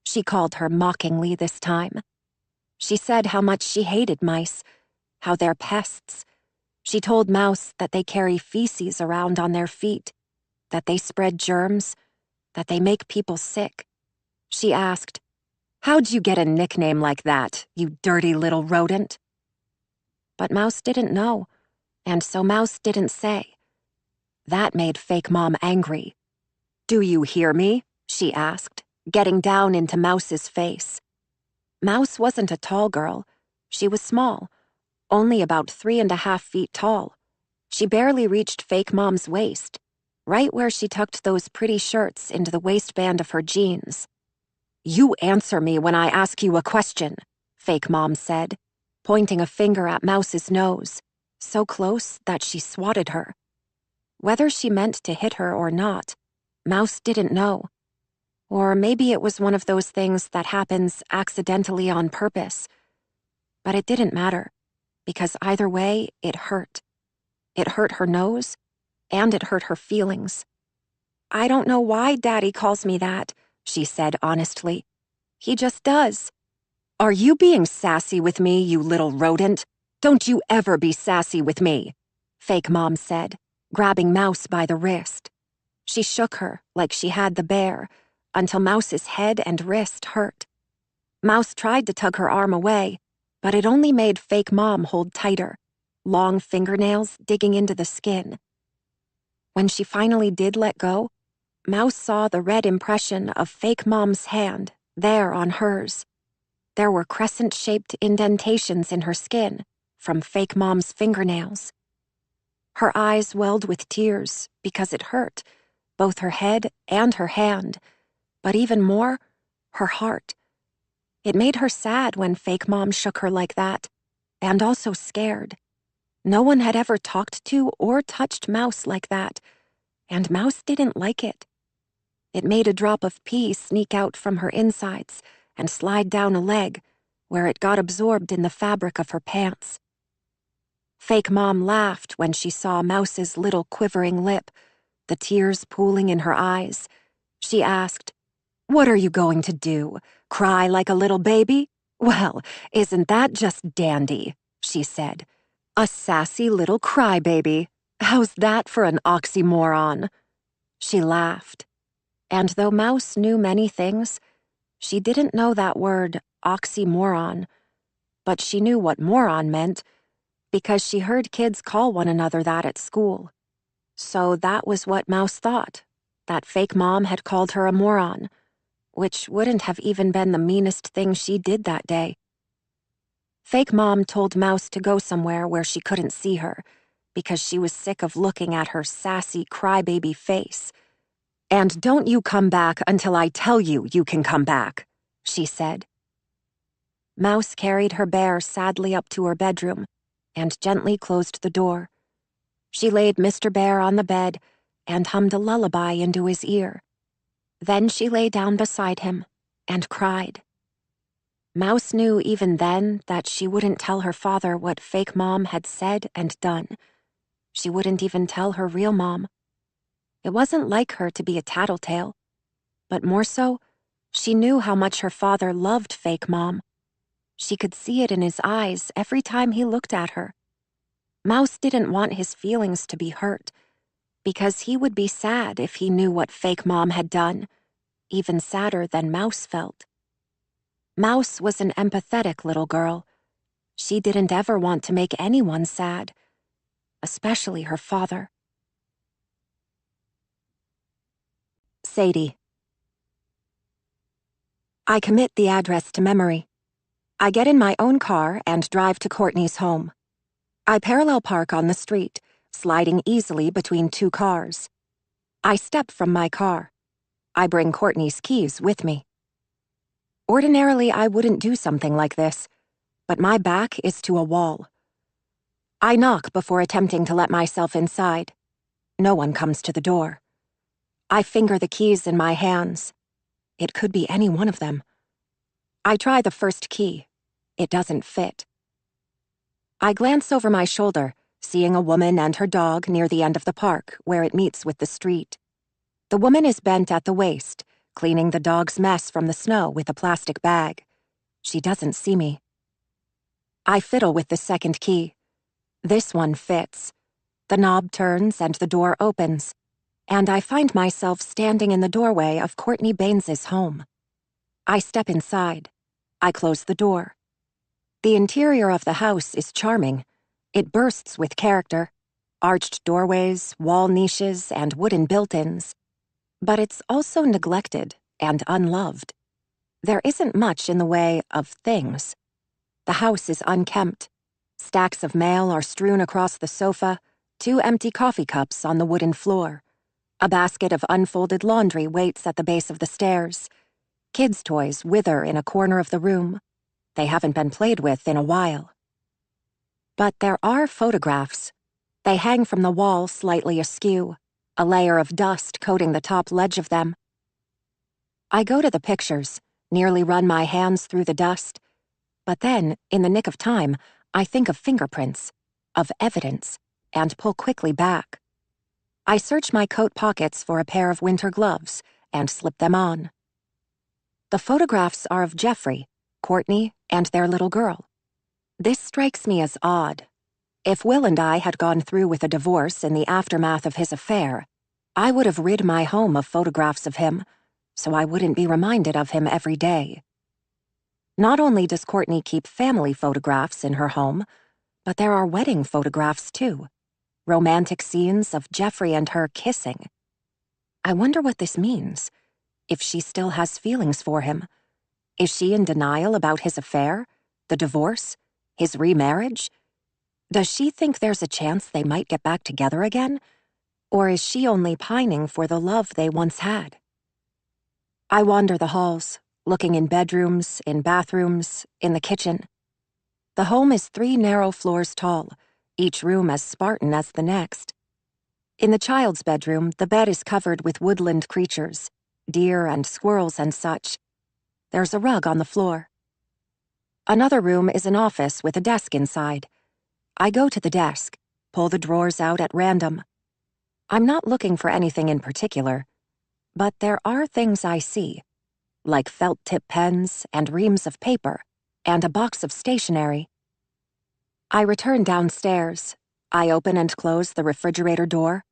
she called her mockingly this time. She said how much she hated mice, how they're pests. She told Mouse that they carry feces around on their feet, that they spread germs, that they make people sick. She asked, "How'd you get a nickname like that, you dirty little rodent?" But Mouse didn't know, and so Mouse didn't say. That made Fake Mom angry. "Do you hear me?" she asked, getting down into Mouse's face. Mouse wasn't a tall girl. She was small, only about 3.5 feet tall. She barely reached Fake Mom's waist, right where she tucked those pretty shirts into the waistband of her jeans. "You answer me when I ask you a question," Fake Mom said, pointing a finger at Mouse's nose, so close that she swatted her. Whether she meant to hit her or not, Mouse didn't know. Or maybe it was one of those things that happens accidentally on purpose. But it didn't matter, because either way, it hurt. It hurt her nose, and it hurt her feelings. "I don't know why Daddy calls me that," she said honestly. "He just does." "Are you being sassy with me, you little rodent? Don't you ever be sassy with me," Fake Mom said, grabbing Mouse by the wrist. She shook her like she had the bear, until Mouse's head and wrist hurt. Mouse tried to tug her arm away, but it only made Fake Mom hold tighter, long fingernails digging into the skin. When she finally did let go, Mouse saw the red impression of Fake Mom's hand there on hers. There were crescent-shaped indentations in her skin from Fake Mom's fingernails. Her eyes welled with tears because it hurt, both her head and her hand, but even more, her heart. It made her sad when fake mom shook her like that, and also scared. No one had ever talked to or touched Mouse like that, and Mouse didn't like it. It made a drop of pee sneak out from her insides and slide down a leg, where it got absorbed in the fabric of her pants. Fake mom laughed when she saw Mouse's little quivering lip, the tears pooling in her eyes. She asked, "What are you going to do? Cry like a little baby? Well, isn't that just dandy?" she said. "A sassy little crybaby. How's that for an oxymoron?" She laughed. And though Mouse knew many things, she didn't know that word, oxymoron. But she knew what moron meant, because she heard kids call one another that at school. So that was what Mouse thought, that fake mom had called her a moron, which wouldn't have even been the meanest thing she did that day. Fake mom told Mouse to go somewhere where she couldn't see her, because she was sick of looking at her sassy crybaby face. "And don't you come back until I tell you you can come back," she said. Mouse carried her bear sadly up to her bedroom and gently closed the door. She laid Mr. Bear on the bed and hummed a lullaby into his ear. Then she lay down beside him and cried. Mouse knew even then that she wouldn't tell her father what fake mom had said and done. She wouldn't even tell her real mom. It wasn't like her to be a tattletale, but more so, she knew how much her father loved fake mom. She could see it in his eyes every time he looked at her. Mouse didn't want his feelings to be hurt, because he would be sad if he knew what fake mom had done, even sadder than Mouse felt. Mouse was an empathetic little girl. She didn't ever want to make anyone sad, especially her father. Sadie. I commit the address to memory. I get in my own car and drive to Courtney's home. I parallel park on the street, sliding easily between two cars. I step from my car. I bring Courtney's keys with me. Ordinarily, I wouldn't do something like this, but my back is to a wall. I knock before attempting to let myself inside. No one comes to the door. I finger the keys in my hands. It could be any one of them. I try the first key. It doesn't fit. I glance over my shoulder, seeing a woman and her dog near the end of the park, where it meets with the street. The woman is bent at the waist, cleaning the dog's mess from the snow with a plastic bag. She doesn't see me. I fiddle with the second key. This one fits. The knob turns and the door opens, and I find myself standing in the doorway of Courtney Baines's home. I step inside. I close the door. The interior of the house is charming. It bursts with character, arched doorways, wall niches, and wooden built-ins. But it's also neglected and unloved. There isn't much in the way of things. The house is unkempt. Stacks of mail are strewn across the sofa, 2 empty coffee cups on the wooden floor. A basket of unfolded laundry waits at the base of the stairs. Kids' toys wither in a corner of the room. They haven't been played with in a while. But there are photographs. They hang from the wall slightly askew, a layer of dust coating the top ledge of them. I go to the pictures, nearly run my hands through the dust. But then, in the nick of time, I think of fingerprints, of evidence, and pull quickly back. I search my coat pockets for a pair of winter gloves and slip them on. The photographs are of Jeffrey, Courtney, and their little girl. This strikes me as odd. If Will and I had gone through with a divorce in the aftermath of his affair, I would have rid my home of photographs of him, so I wouldn't be reminded of him every day. Not only does Courtney keep family photographs in her home, but there are wedding photographs too. Romantic scenes of Jeffrey and her kissing. I wonder what this means. If she still has feelings for him. Is she in denial about his affair, the divorce, his remarriage? Does she think there's a chance they might get back together again? Or is she only pining for the love they once had? I wander the halls, looking in bedrooms, in bathrooms, in the kitchen. The home is 3 narrow floors tall, each room as Spartan as the next. In the child's bedroom, the bed is covered with woodland creatures, deer and squirrels and such. There's a rug on the floor. Another room is an office with a desk inside. I go to the desk, pull the drawers out at random. I'm not looking for anything in particular, but there are things I see, like felt-tip pens and reams of paper, and a box of stationery. I return downstairs. I open and close the refrigerator door.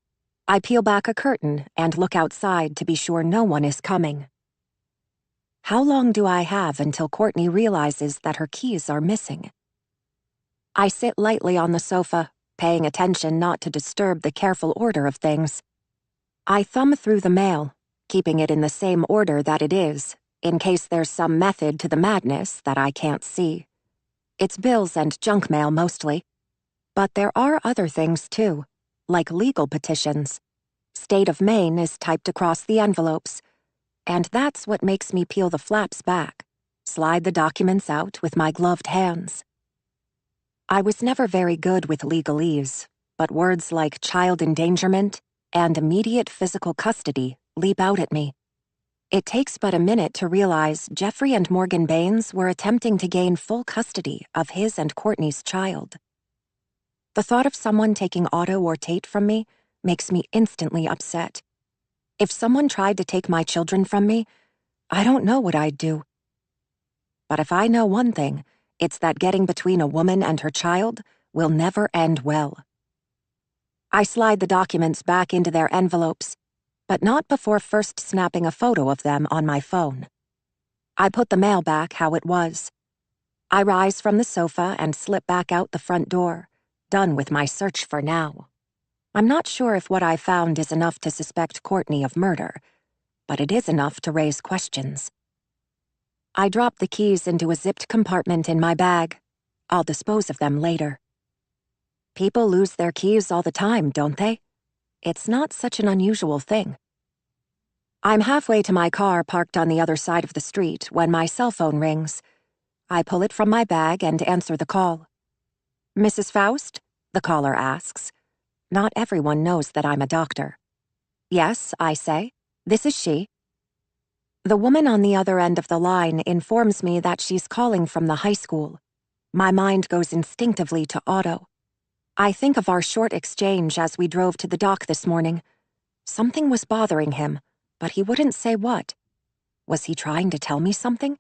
I peel back a curtain and look outside to be sure no one is coming. How long do I have until Courtney realizes that her keys are missing? I sit lightly on the sofa, paying attention not to disturb the careful order of things. I thumb through the mail, keeping it in the same order that it is, in case there's some method to the madness that I can't see. It's bills and junk mail mostly, but there are other things too, like legal petitions. State of Maine is typed across the envelopes, and that's what makes me peel the flaps back, slide the documents out with my gloved hands. I was never very good with legalese, but words like child endangerment and immediate physical custody leap out at me. It takes but a minute to realize Jeffrey and Morgan Baines were attempting to gain full custody of his and Courtney's child. The thought of someone taking Otto or Tate from me makes me instantly upset. If someone tried to take my children from me, I don't know what I'd do. But if I know one thing, it's that getting between a woman and her child will never end well. I slide the documents back into their envelopes, but not before first snapping a photo of them on my phone. I put the mail back how it was. I rise from the sofa and slip back out the front door, done with my search for now. I'm not sure if what I found is enough to suspect Courtney of murder, but it is enough to raise questions. I drop the keys into a zipped compartment in my bag. I'll dispose of them later. People lose their keys all the time, don't they? It's not such an unusual thing. I'm halfway to my car parked on the other side of the street when my cell phone rings. I pull it from my bag and answer the call. "Mrs. Foust?" the caller asks. Not everyone knows that I'm a doctor. "Yes," I say. "This is she." The woman on the other end of the line informs me that she's calling from the high school. My mind goes instinctively to Otto. I think of our short exchange as we drove to the dock this morning. Something was bothering him, but he wouldn't say what. Was he trying to tell me something?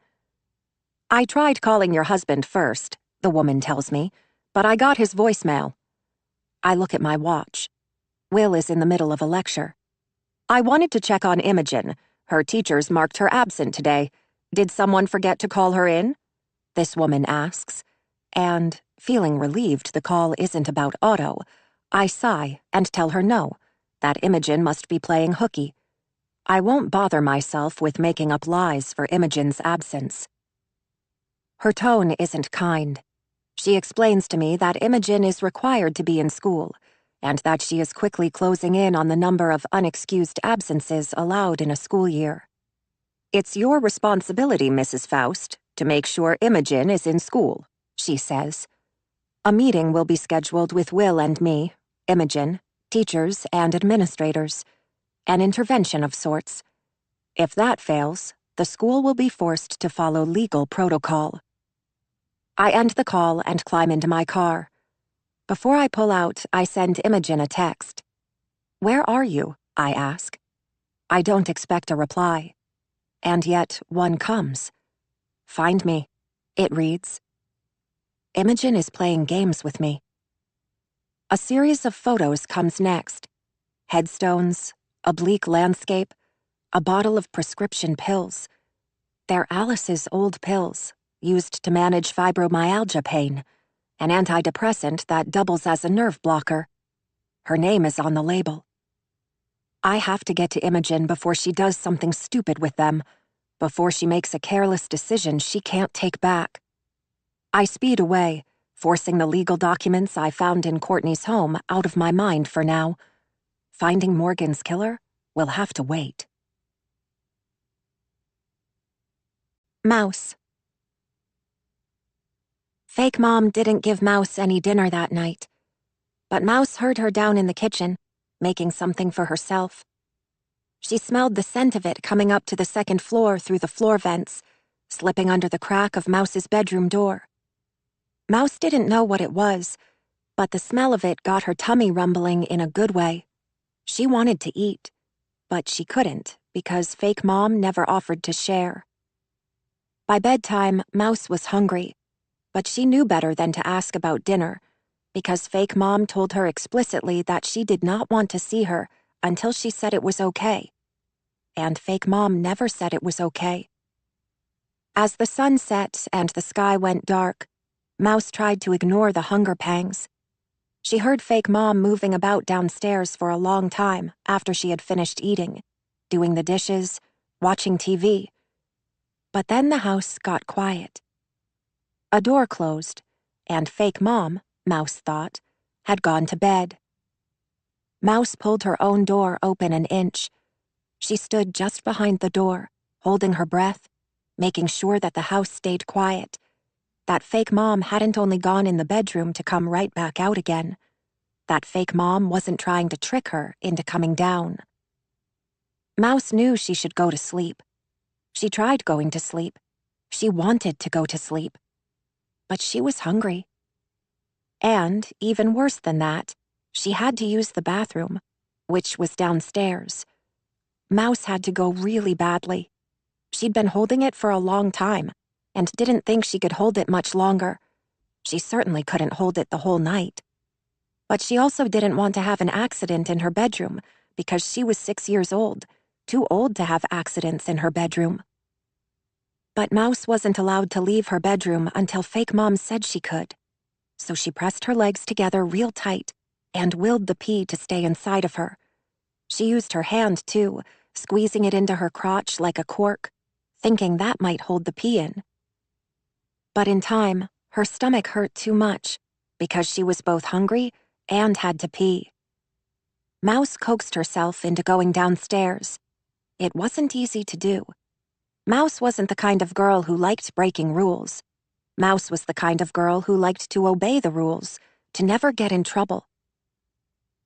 "I tried calling your husband first," the woman tells me, "but I got his voicemail." I look at my watch. Will is in the middle of a lecture. "I wanted to check on Imogen. Her teachers marked her absent today. Did someone forget to call her in?" this woman asks. And, feeling relieved the call isn't about Otto, I sigh and tell her no, that Imogen must be playing hooky. I won't bother myself with making up lies for Imogen's absence. Her tone isn't kind. She explains to me that Imogen is required to be in school, and that she is quickly closing in on the number of unexcused absences allowed in a school year. "It's your responsibility, Mrs. Foust, to make sure Imogen is in school," she says. A meeting will be scheduled with Will and me, Imogen, teachers, and administrators. An intervention of sorts. If that fails, the school will be forced to follow legal protocol. I end the call and climb into my car. Before I pull out, I send Imogen a text. "Where are you?" I ask. I don't expect a reply. And yet, one comes. "Find me," it reads. Imogen is playing games with me. A series of photos comes next. Headstones, a bleak landscape, a bottle of prescription pills. They're Alice's old pills, used to manage fibromyalgia pain, an antidepressant that doubles as a nerve blocker. Her name is on the label. I have to get to Imogen before she does something stupid with them, before she makes a careless decision she can't take back. I speed away, forcing the legal documents I found in Courtney's home out of my mind for now. Finding Morgan's killer will have to wait. Mouse. Fake Mom didn't give Mouse any dinner that night, but Mouse heard her down in the kitchen, making something for herself. She smelled the scent of it coming up to the second floor through the floor vents, slipping under the crack of Mouse's bedroom door. Mouse didn't know what it was, but the smell of it got her tummy rumbling in a good way. She wanted to eat, but she couldn't because Fake Mom never offered to share. By bedtime, Mouse was hungry, but she knew better than to ask about dinner because Fake Mom told her explicitly that she did not want to see her until she said it was okay. And Fake Mom never said it was okay. As the sun set and the sky went dark, Mouse tried to ignore the hunger pangs. She heard Fake Mom moving about downstairs for a long time after she had finished eating, doing the dishes, watching TV. But then the house got quiet. A door closed, and Fake Mom, Mouse thought, had gone to bed. Mouse pulled her own door open an inch. She stood just behind the door, holding her breath, making sure that the house stayed quiet, that Fake Mom hadn't only gone in the bedroom to come right back out again, that Fake Mom wasn't trying to trick her into coming down. Mouse knew she should go to sleep. She tried going to sleep. She wanted to go to sleep. But she was hungry. And, even worse than that, she had to use the bathroom, which was downstairs. Mouse had to go really badly. She'd been holding it for a long time, and didn't think she could hold it much longer. She certainly couldn't hold it the whole night. But she also didn't want to have an accident in her bedroom because she was 6 years old, too old to have accidents in her bedroom. But Mouse wasn't allowed to leave her bedroom until Fake Mom said she could. So she pressed her legs together real tight and willed the pee to stay inside of her. She used her hand, too, squeezing it into her crotch like a cork, thinking that might hold the pee in. But in time, her stomach hurt too much because she was both hungry and had to pee. Mouse coaxed herself into going downstairs. It wasn't easy to do. Mouse wasn't the kind of girl who liked breaking rules. Mouse was the kind of girl who liked to obey the rules, to never get in trouble.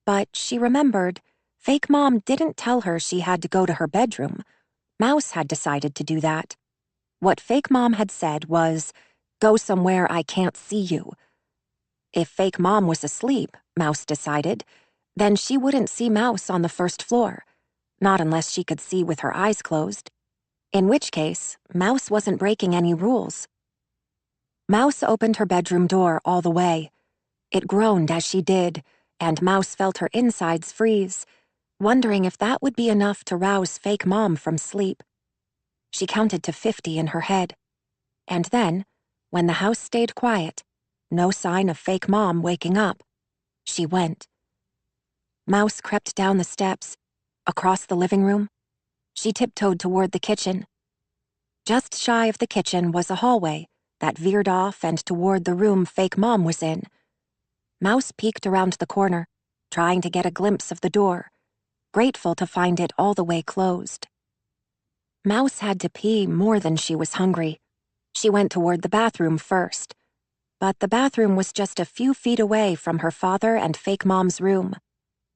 But she remembered, Fake Mom didn't tell her she had to go to her bedroom. Mouse had decided to do that. What Fake Mom had said was, "Go somewhere I can't see you." If Fake Mom was asleep, Mouse decided, then she wouldn't see Mouse on the first floor, not unless she could see with her eyes closed. In which case, Mouse wasn't breaking any rules. Mouse opened her bedroom door all the way. It groaned as she did, and Mouse felt her insides freeze, wondering if that would be enough to rouse Fake Mom from sleep. She counted to 50 in her head. And then, when the house stayed quiet, no sign of Fake Mom waking up, she went. Mouse crept down the steps, across the living room. She tiptoed toward the kitchen. Just shy of the kitchen was a hallway that veered off and toward the room Fake Mom was in. Mouse peeked around the corner, trying to get a glimpse of the door, grateful to find it all the way closed. Mouse had to pee more than she was hungry. She went toward the bathroom first. But the bathroom was just a few feet away from her father and Fake Mom's room,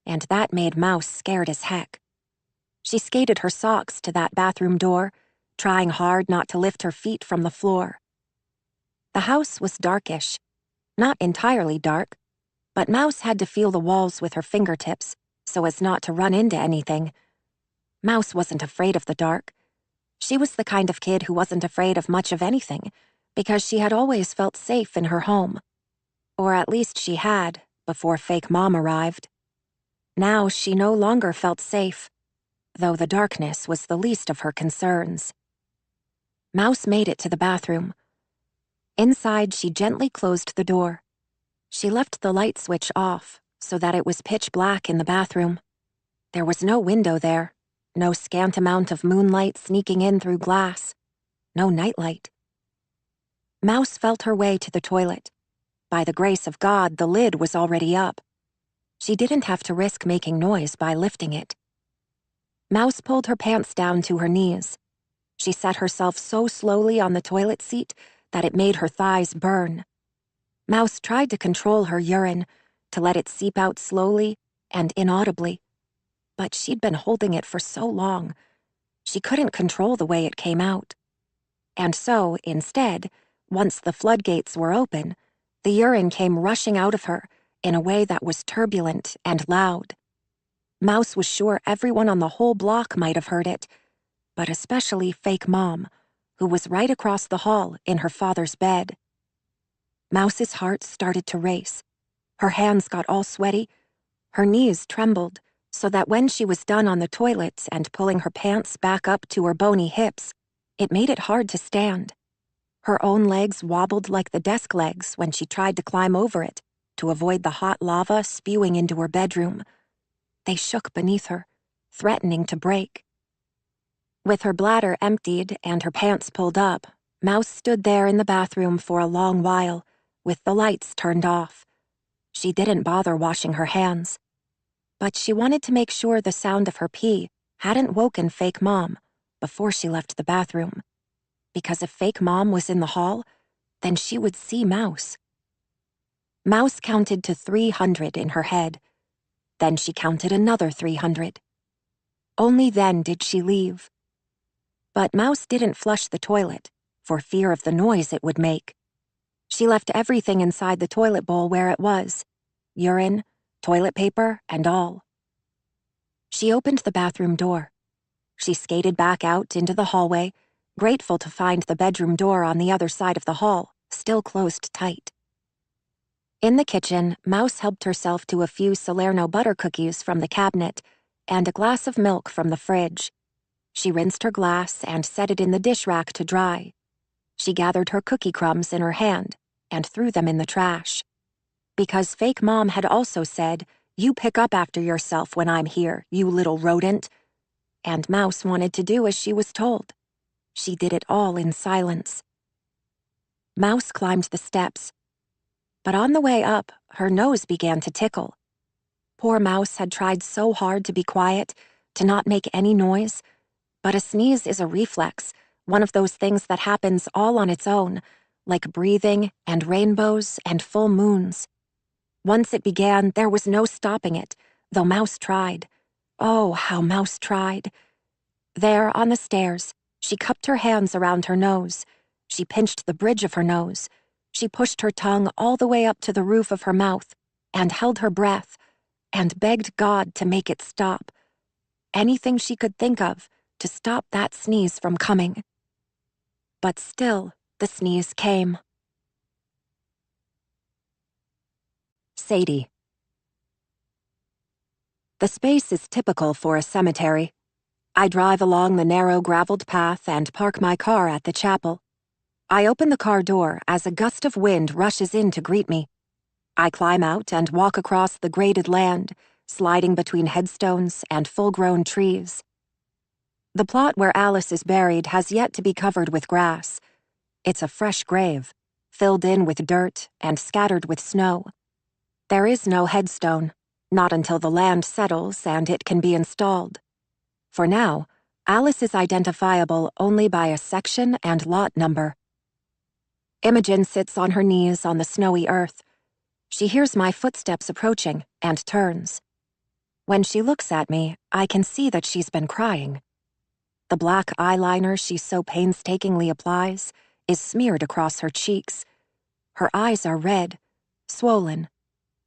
and that made Mouse scared as heck. She skated her socks to that bathroom door, trying hard not to lift her feet from the floor. The house was darkish. Not entirely dark, but Mouse had to feel the walls with her fingertips so as not to run into anything. Mouse wasn't afraid of the dark. She was the kind of kid who wasn't afraid of much of anything because she had always felt safe in her home. Or at least she had, before Fake Mom arrived. Now she no longer felt safe, though the darkness was the least of her concerns. Mouse made it to the bathroom. Inside, she gently closed the door. She left the light switch off so that it was pitch black in the bathroom. There was no window there, no scant amount of moonlight sneaking in through glass, no nightlight. Mouse felt her way to the toilet. By the grace of God, the lid was already up. She didn't have to risk making noise by lifting it. Mouse pulled her pants down to her knees. She set herself so slowly on the toilet seat that it made her thighs burn. Mouse tried to control her urine, to let it seep out slowly and inaudibly. But she'd been holding it for so long, she couldn't control the way it came out. And so, instead, once the floodgates were open, the urine came rushing out of her in a way that was turbulent and loud. Mouse was sure everyone on the whole block might have heard it, but especially fake Mom, who was right across the hall in her father's bed. Mouse's heart started to race. Her hands got all sweaty. Her knees trembled, so that when she was done on the toilet and pulling her pants back up to her bony hips, it made it hard to stand. Her own legs wobbled like the desk legs when she tried to climb over it to avoid the hot lava spewing into her bedroom. They shook beneath her, threatening to break. With her bladder emptied and her pants pulled up, Mouse stood there in the bathroom for a long while, with the lights turned off. She didn't bother washing her hands. But she wanted to make sure the sound of her pee hadn't woken fake Mom before she left the bathroom. Because if fake Mom was in the hall, then she would see Mouse. Mouse counted to 300 in her head. Then she counted another 300. Only then did she leave. But Mouse didn't flush the toilet, for fear of the noise it would make. She left everything inside the toilet bowl where it was: urine, toilet paper, and all. She opened the bathroom door. She skated back out into the hallway, grateful to find the bedroom door on the other side of the hall, still closed tight. In the kitchen, Mouse helped herself to a few Salerno butter cookies from the cabinet and a glass of milk from the fridge. She rinsed her glass and set it in the dish rack to dry. She gathered her cookie crumbs in her hand and threw them in the trash. Because fake Mom had also said, "You pick up after yourself when I'm here, you little rodent." And Mouse wanted to do as she was told. She did it all in silence. Mouse climbed the steps. But on the way up, her nose began to tickle. Poor Mouse had tried so hard to be quiet, to not make any noise. But a sneeze is a reflex, one of those things that happens all on its own, like breathing and rainbows and full moons. Once it began, there was no stopping it, though Mouse tried. Oh, how Mouse tried. There, on the stairs, she cupped her hands around her nose. She pinched the bridge of her nose. She pushed her tongue all the way up to the roof of her mouth and held her breath and begged God to make it stop. Anything she could think of to stop that sneeze from coming. But still, the sneeze came. Sadie. The space is typical for a cemetery. I drive along the narrow graveled path and park my car at the chapel. I open the car door as a gust of wind rushes in to greet me. I climb out and walk across the graded land, sliding between headstones and full-grown trees. The plot where Alice is buried has yet to be covered with grass. It's a fresh grave, filled in with dirt and scattered with snow. There is no headstone, not until the land settles and it can be installed. For now, Alice is identifiable only by a section and lot number. Imogen sits on her knees on the snowy earth. She hears my footsteps approaching and turns. When she looks at me, I can see that she's been crying. The black eyeliner she so painstakingly applies is smeared across her cheeks. Her eyes are red, swollen.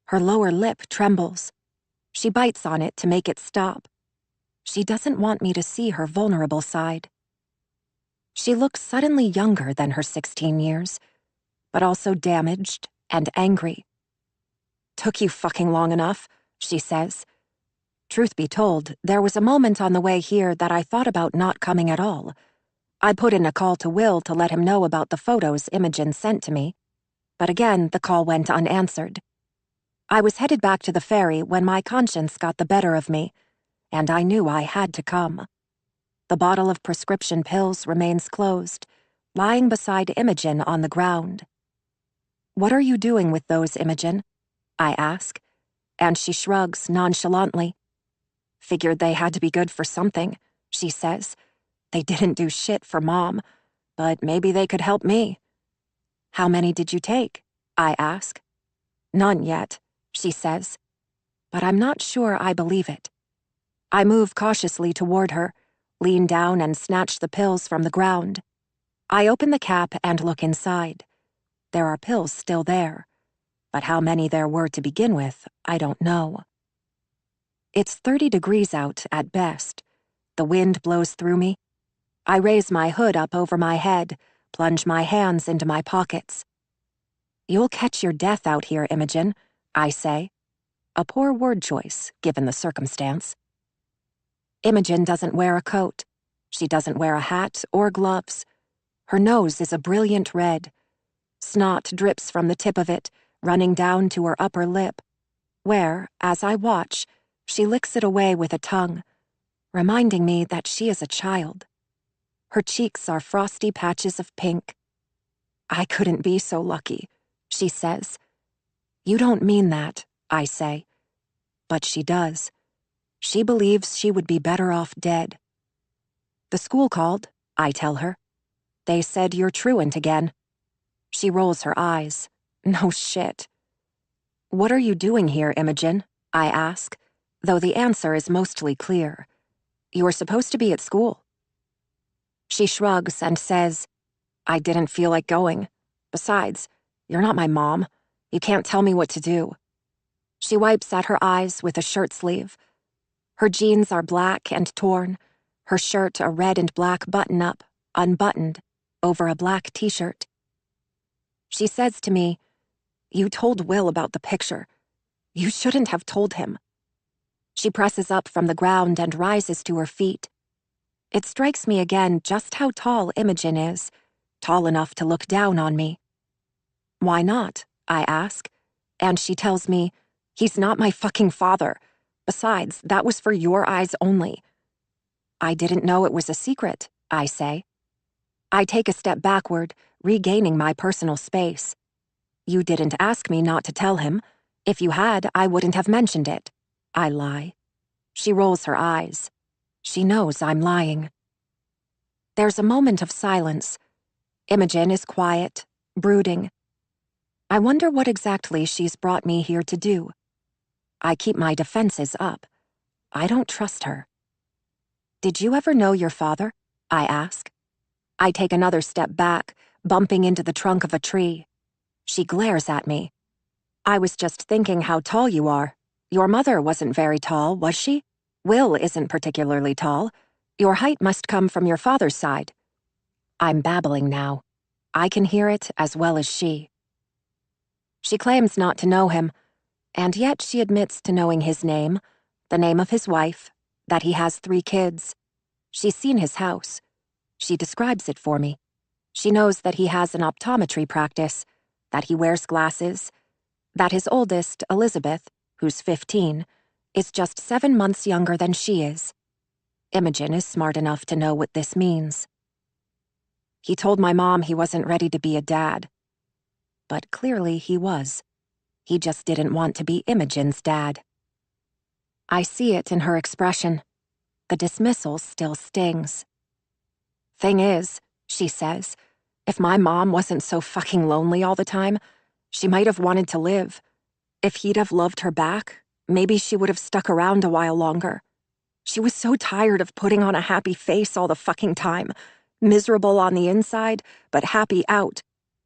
Her lower lip trembles. She bites on it to make it stop. She doesn't want me to see her vulnerable side. She looks suddenly younger than her 16 years, but also damaged and angry. "Took you fucking long enough," she says. Truth be told, there was a moment on the way here that I thought about not coming at all. I put in a call to Will to let him know about the photos Imogen sent to me. But again, the call went unanswered. I was headed back to the ferry when my conscience got the better of me, and I knew I had to come. The bottle of prescription pills remains closed, lying beside Imogen on the ground. "What are you doing with those, Imogen?" I ask. and she shrugs nonchalantly. Figured they had to be good for something, she says. They didn't do shit for Mom, but maybe they could help me. How many did you take? I ask. None yet, she says. But I'm not sure I believe it. I move cautiously toward her, lean down and snatch the pills from the ground. I open the cap and look inside. There are pills still there, but how many there were to begin with, I don't know. It's 30 degrees out at best. The wind blows through me. I raise my hood up over my head, plunge my hands into my pockets. You'll catch your death out here, Imogen, I say. A poor word choice, given the circumstance. Imogen doesn't wear a coat. She doesn't wear a hat or gloves. Her nose is a brilliant red. Snot drips from the tip of it, running down to her upper lip, where, as I watch, she licks it away with a tongue, reminding me that she is a child. Her cheeks are frosty patches of pink. I couldn't be so lucky, she says. You don't mean that, I say. But she does. She believes she would be better off dead. The school called, I tell her. They said you're truant again. She rolls her eyes. No shit. What are you doing here, Imogen? I ask, though the answer is mostly clear. You were supposed to be at school. She shrugs and says, I didn't feel like going. Besides, you're not my mom. You can't tell me what to do. She wipes at her eyes with a shirt sleeve. Her jeans are black and torn, her shirt a red and black button-up, unbuttoned, over a black t-shirt. She says to me, You told Will about the picture. You shouldn't have told him. She presses up from the ground and rises to her feet. It strikes me again just how tall Imogen is, tall enough to look down on me. Why not? I ask, and she tells me, He's not my fucking father. Besides, that was for your eyes only. I didn't know it was a secret, I say. I take a step backward, regaining my personal space. You didn't ask me not to tell him. If you had, I wouldn't have mentioned it. I lie. She rolls her eyes. She knows I'm lying. There's a moment of silence. Imogen is quiet, brooding. I wonder what exactly she's brought me here to do. I keep my defenses up. I don't trust her. Did you ever know your father? I ask. I take another step back, bumping into the trunk of a tree. She glares at me. I was just thinking how tall you are. Your mother wasn't very tall, was she? Will isn't particularly tall. Your height must come from your father's side. I'm babbling now. I can hear it as well as she. She claims not to know him, and yet she admits to knowing his name, the name of his wife, that he has 3 kids. She's seen his house. She describes it for me. She knows that he has an optometry practice, that he wears glasses, that his oldest, Elizabeth, who's 15, is just 7 months younger than she is. Imogen is smart enough to know what this means. He told my mom he wasn't ready to be a dad. But clearly he was. He just didn't want to be Imogen's dad. I see it in her expression. The dismissal still stings. Thing is, she says, if my mom wasn't so fucking lonely all the time, she might have wanted to live. If he'd have loved her back, maybe she would have stuck around a while longer. She was so tired of putting on a happy face all the fucking time, miserable on the inside, but happy out.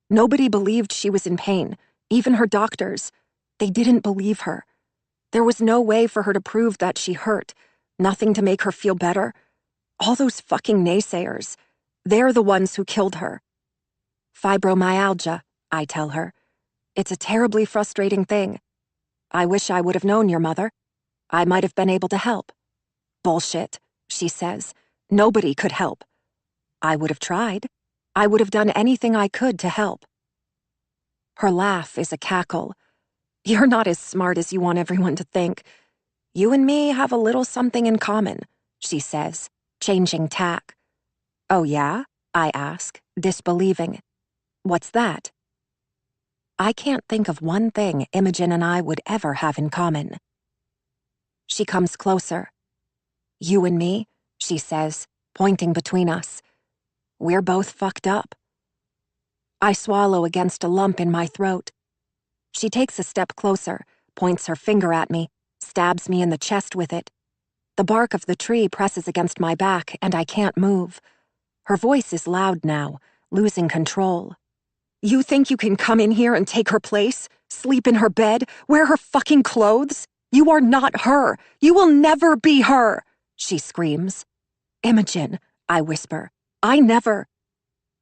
Nobody believed she was in pain, even her doctors. They didn't believe her. There was no way for her to prove that she hurt, nothing to make her feel better. All those fucking naysayers, they're the ones who killed her. Fibromyalgia, I tell her. It's a terribly frustrating thing. I wish I would have known your mother. I might have been able to help. Bullshit, she says. Nobody could help. I would have tried. I would have done anything I could to help. Her laugh is a cackle. You're not as smart as you want everyone to think. You and me have a little something in common, she says, changing tack. Oh yeah? I ask, disbelieving. What's that? I can't think of one thing Imogen and I would ever have in common. She comes closer. You and me, she says, pointing between us. We're both fucked up. I swallow against a lump in my throat. She takes a step closer, points her finger at me, stabs me in the chest with it. The bark of the tree presses against my back, and I can't move. Her voice is loud now, losing control. You think you can come in here and take her place? Sleep in her bed? Wear her fucking clothes? You are not her. You will never be her, she screams. Imogen, I whisper. I never.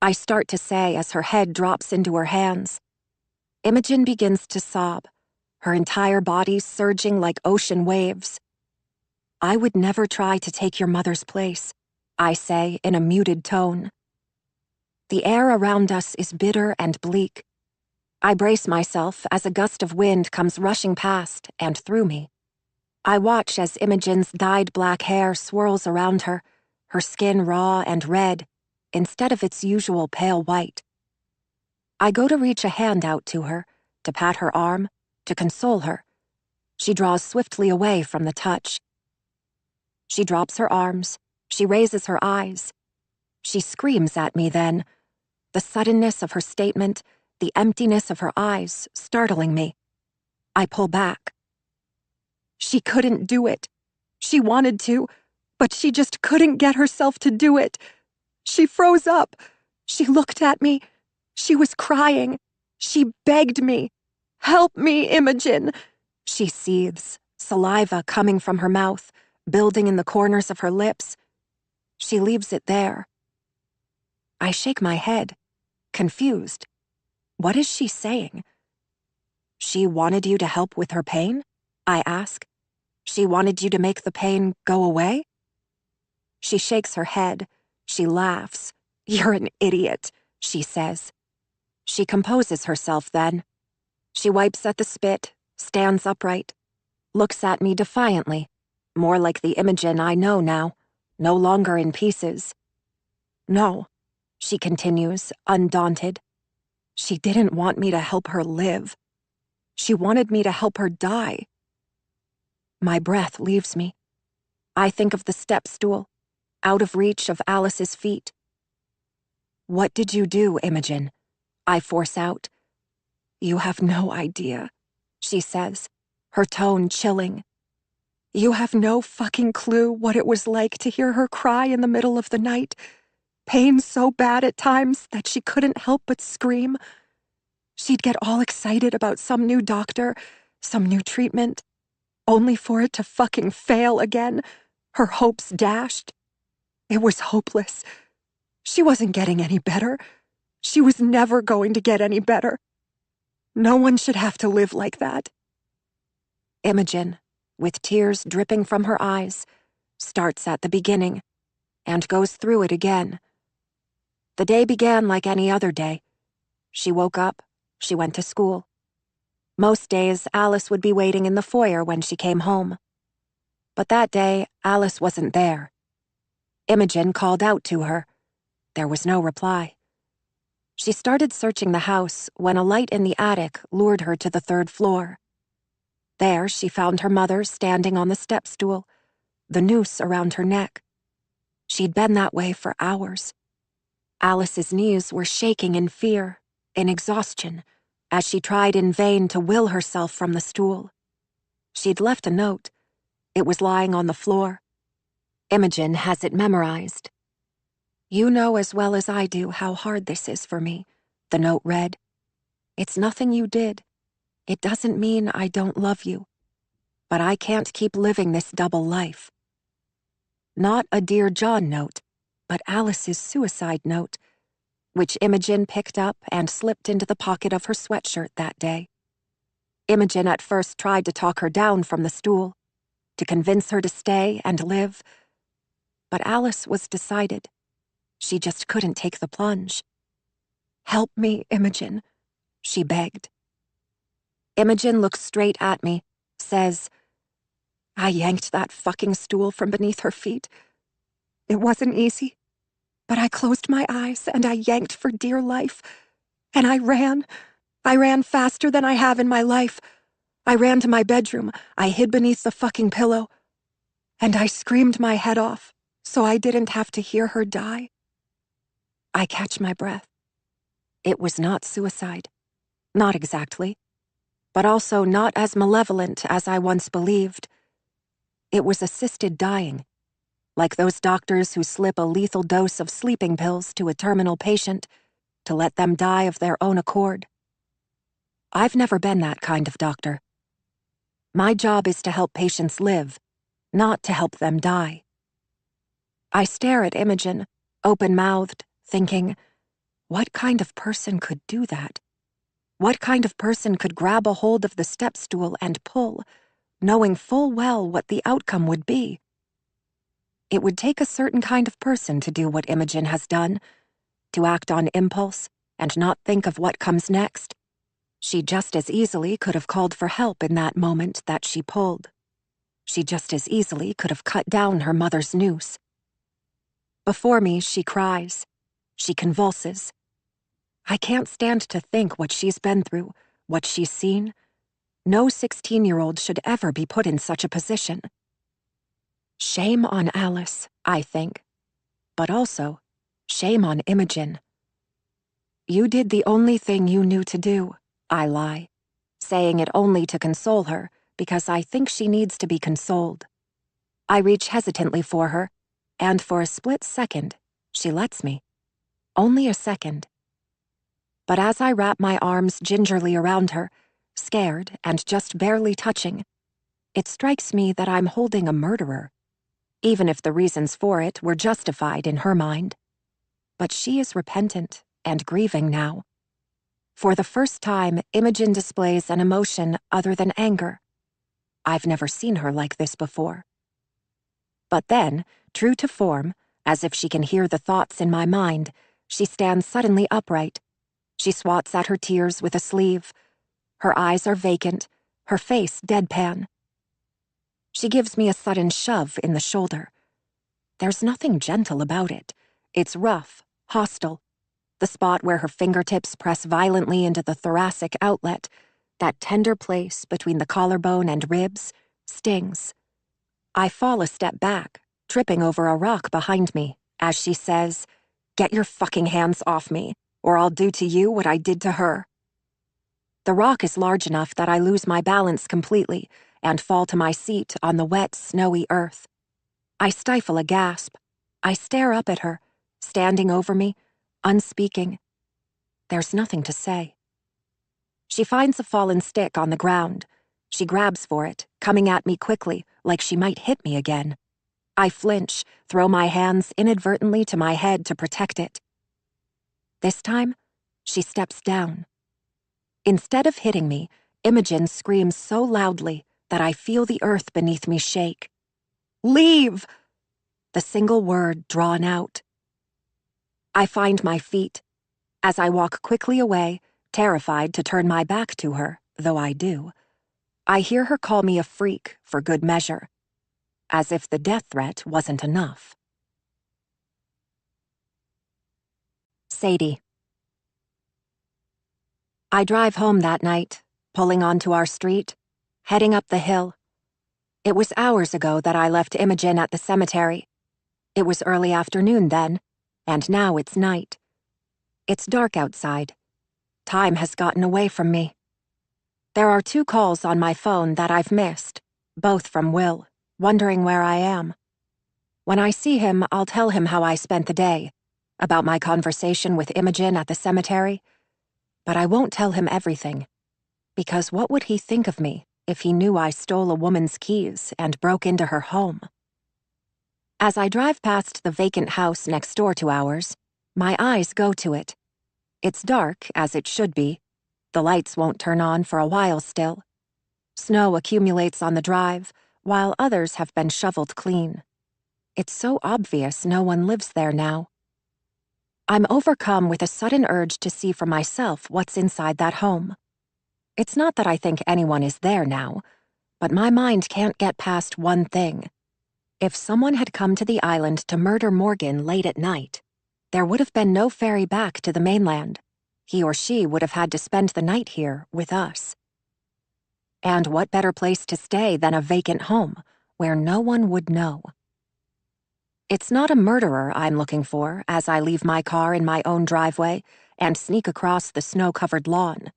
I start to say as her head drops into her hands. Imogen begins to sob, her entire body surging like ocean waves. I would never try to take your mother's place, I say in a muted tone. The air around us is bitter and bleak. I brace myself as a gust of wind comes rushing past and through me. I watch as Imogen's dyed black hair swirls around her, her skin raw and red, instead of its usual pale white. I go to reach a hand out to her, to pat her arm, to console her. She draws swiftly away from the touch. She drops her arms. She raises her eyes. She screams at me then, the suddenness of her statement, the emptiness of her eyes, startling me. I pull back. She couldn't do it. She wanted to, but she just couldn't get herself to do it. She froze up. She looked at me. She was crying. She begged me. Help me, Imogen. She seethes, saliva coming from her mouth, building in the corners of her lips. She leaves it there. I shake my head, confused. What is she saying? She wanted you to help with her pain? I ask. She wanted you to make the pain go away? She shakes her head. She laughs. You're an idiot, she says. She composes herself then. She wipes at the spit, stands upright, looks at me defiantly, more like the Imogen I know now, no longer in pieces. No, she continues, undaunted. She didn't want me to help her live. She wanted me to help her die. My breath leaves me. I think of the step stool, out of reach of Alice's feet. What did you do, Imogen? I force out. You have no idea, she says, her tone chilling. You have no fucking clue what it was like to hear her cry in the middle of the night. Pain so bad at times that she couldn't help but scream. She'd get all excited about some new doctor, some new treatment, only for it to fucking fail again, her hopes dashed. It was hopeless. She wasn't getting any better. She was never going to get any better. No one should have to live like that. Imogen, with tears dripping from her eyes, starts at the beginning and goes through it again. The day began like any other day. She woke up, she went to school. Most days, Alice would be waiting in the foyer when she came home. But that day, Alice wasn't there. Imogen called out to her. There was no reply. She started searching the house when a light in the attic lured her to the third floor. There, she found her mother standing on the step stool, the noose around her neck. She'd been that way for hours. Alice's knees were shaking in fear, in exhaustion, as she tried in vain to will herself from the stool. She'd left a note. It was lying on the floor. Imogen has it memorized. You know as well as I do how hard this is for me, the note read. It's nothing you did. It doesn't mean I don't love you. But I can't keep living this double life. Not a Dear John note, but Alice's suicide note, which Imogen picked up and slipped into the pocket of her sweatshirt that day. Imogen at first tried to talk her down from the stool, to convince her to stay and live. But Alice was decided. She just couldn't take the plunge. Help me, Imogen, she begged. Imogen looks straight at me, says, I yanked that fucking stool from beneath her feet. It wasn't easy, but I closed my eyes and I yanked for dear life, and I ran. I ran faster than I have in my life. I ran to my bedroom. I hid beneath the fucking pillow. And I screamed my head off so I didn't have to hear her die. I catch my breath. It was not suicide. Not exactly. But also not as malevolent as I once believed. It was assisted dying. Like those doctors who slip a lethal dose of sleeping pills to a terminal patient to let them die of their own accord. I've never been that kind of doctor. My job is to help patients live, not to help them die. I stare at Imogen, open-mouthed, thinking, what kind of person could do that? What kind of person could grab a hold of the step stool and pull, knowing full well what the outcome would be? It would take a certain kind of person to do what Imogen has done, to act on impulse and not think of what comes next. She just as easily could have called for help in that moment that she pulled. She just as easily could have cut down her mother's noose. Before me, she cries. She convulses. I can't stand to think what she's been through, what she's seen. No 16-year-old should ever be put in such a position. Shame on Alice, I think. But also, shame on Imogen. You did the only thing you knew to do, I lie, saying it only to console her because I think she needs to be consoled. I reach hesitantly for her, and for a split second, she lets me. Only a second. But as I wrap my arms gingerly around her, scared and just barely touching, it strikes me that I'm holding a murderer, even if the reasons for it were justified in her mind. But she is repentant and grieving now. For the first time, Imogen displays an emotion other than anger. I've never seen her like this before. But then, true to form, as if she can hear the thoughts in my mind, she stands suddenly upright. She swats at her tears with a sleeve. Her eyes are vacant, her face deadpan. She gives me a sudden shove in the shoulder. There's nothing gentle about it. It's rough, hostile. The spot where her fingertips press violently into the thoracic outlet, that tender place between the collarbone and ribs, stings. I fall a step back, tripping over a rock behind me, as she says, "Get your fucking hands off me, or I'll do to you what I did to her." The rock is large enough that I lose my balance completely and fall to my seat on the wet, snowy earth. I stifle a gasp. I stare up at her, standing over me, unspeaking. There's nothing to say. She finds a fallen stick on the ground. She grabs for it, coming at me quickly, like she might hit me again. I flinch, throw my hands inadvertently to my head to protect it. This time, she steps down. Instead of hitting me, Imogen screams so loudly that I feel the earth beneath me shake. "Leave!" The single word drawn out. I find my feet. As I walk quickly away, terrified to turn my back to her, though I do, I hear her call me a freak for good measure, as if the death threat wasn't enough. Sadie. I drive home that night, pulling onto our street, heading up the hill. It was hours ago that I left Imogen at the cemetery. It was early afternoon then, and now it's night. It's dark outside. Time has gotten away from me. There are 2 calls on my phone that I've missed, both from Will, wondering where I am. When I see him, I'll tell him how I spent the day, about my conversation with Imogen at the cemetery. But I won't tell him everything, because what would he think of me if he knew I stole a woman's keys and broke into her home? As I drive past the vacant house next door to ours, my eyes go to it. It's dark, as it should be. The lights won't turn on for a while still. Snow accumulates on the drive, while others have been shoveled clean. It's so obvious no one lives there now. I'm overcome with a sudden urge to see for myself what's inside that home. It's not that I think anyone is there now, but my mind can't get past one thing. If someone had come to the island to murder Morgan late at night, there would have been no ferry back to the mainland. he or she would have had to spend the night here with us. And what better place to stay than a vacant home, where no one would know? It's not a murderer I'm looking for as I leave my car in my own driveway and sneak across the snow-covered lawn.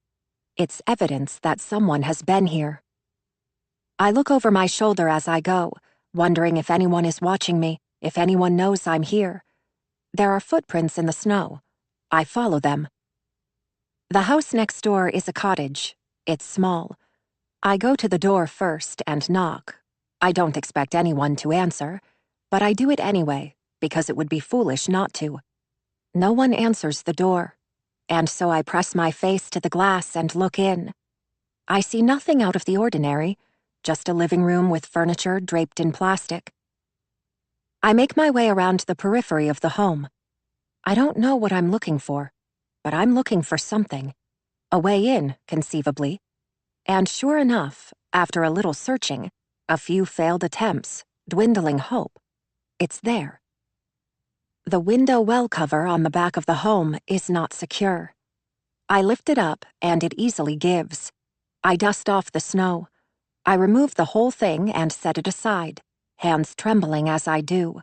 It's evidence that someone has been here. I look over my shoulder as I go, wondering if anyone is watching me, if anyone knows I'm here. There are footprints in the snow. I follow them. The house next door is a cottage. It's small. I go to the door first and knock. I don't expect anyone to answer, but I do it anyway, because it would be foolish not to. No one answers the door, and so I press my face to the glass and look in. I see nothing out of the ordinary, just a living room with furniture draped in plastic. I make my way around the periphery of the home. I don't know what I'm looking for, but I'm looking for something. A way in, conceivably. And sure enough, after a little searching, a few failed attempts, dwindling hope, it's there. The window well cover on the back of the home is not secure. I lift it up and it easily gives. I dust off the snow. I remove the whole thing and set it aside, hands trembling as I do.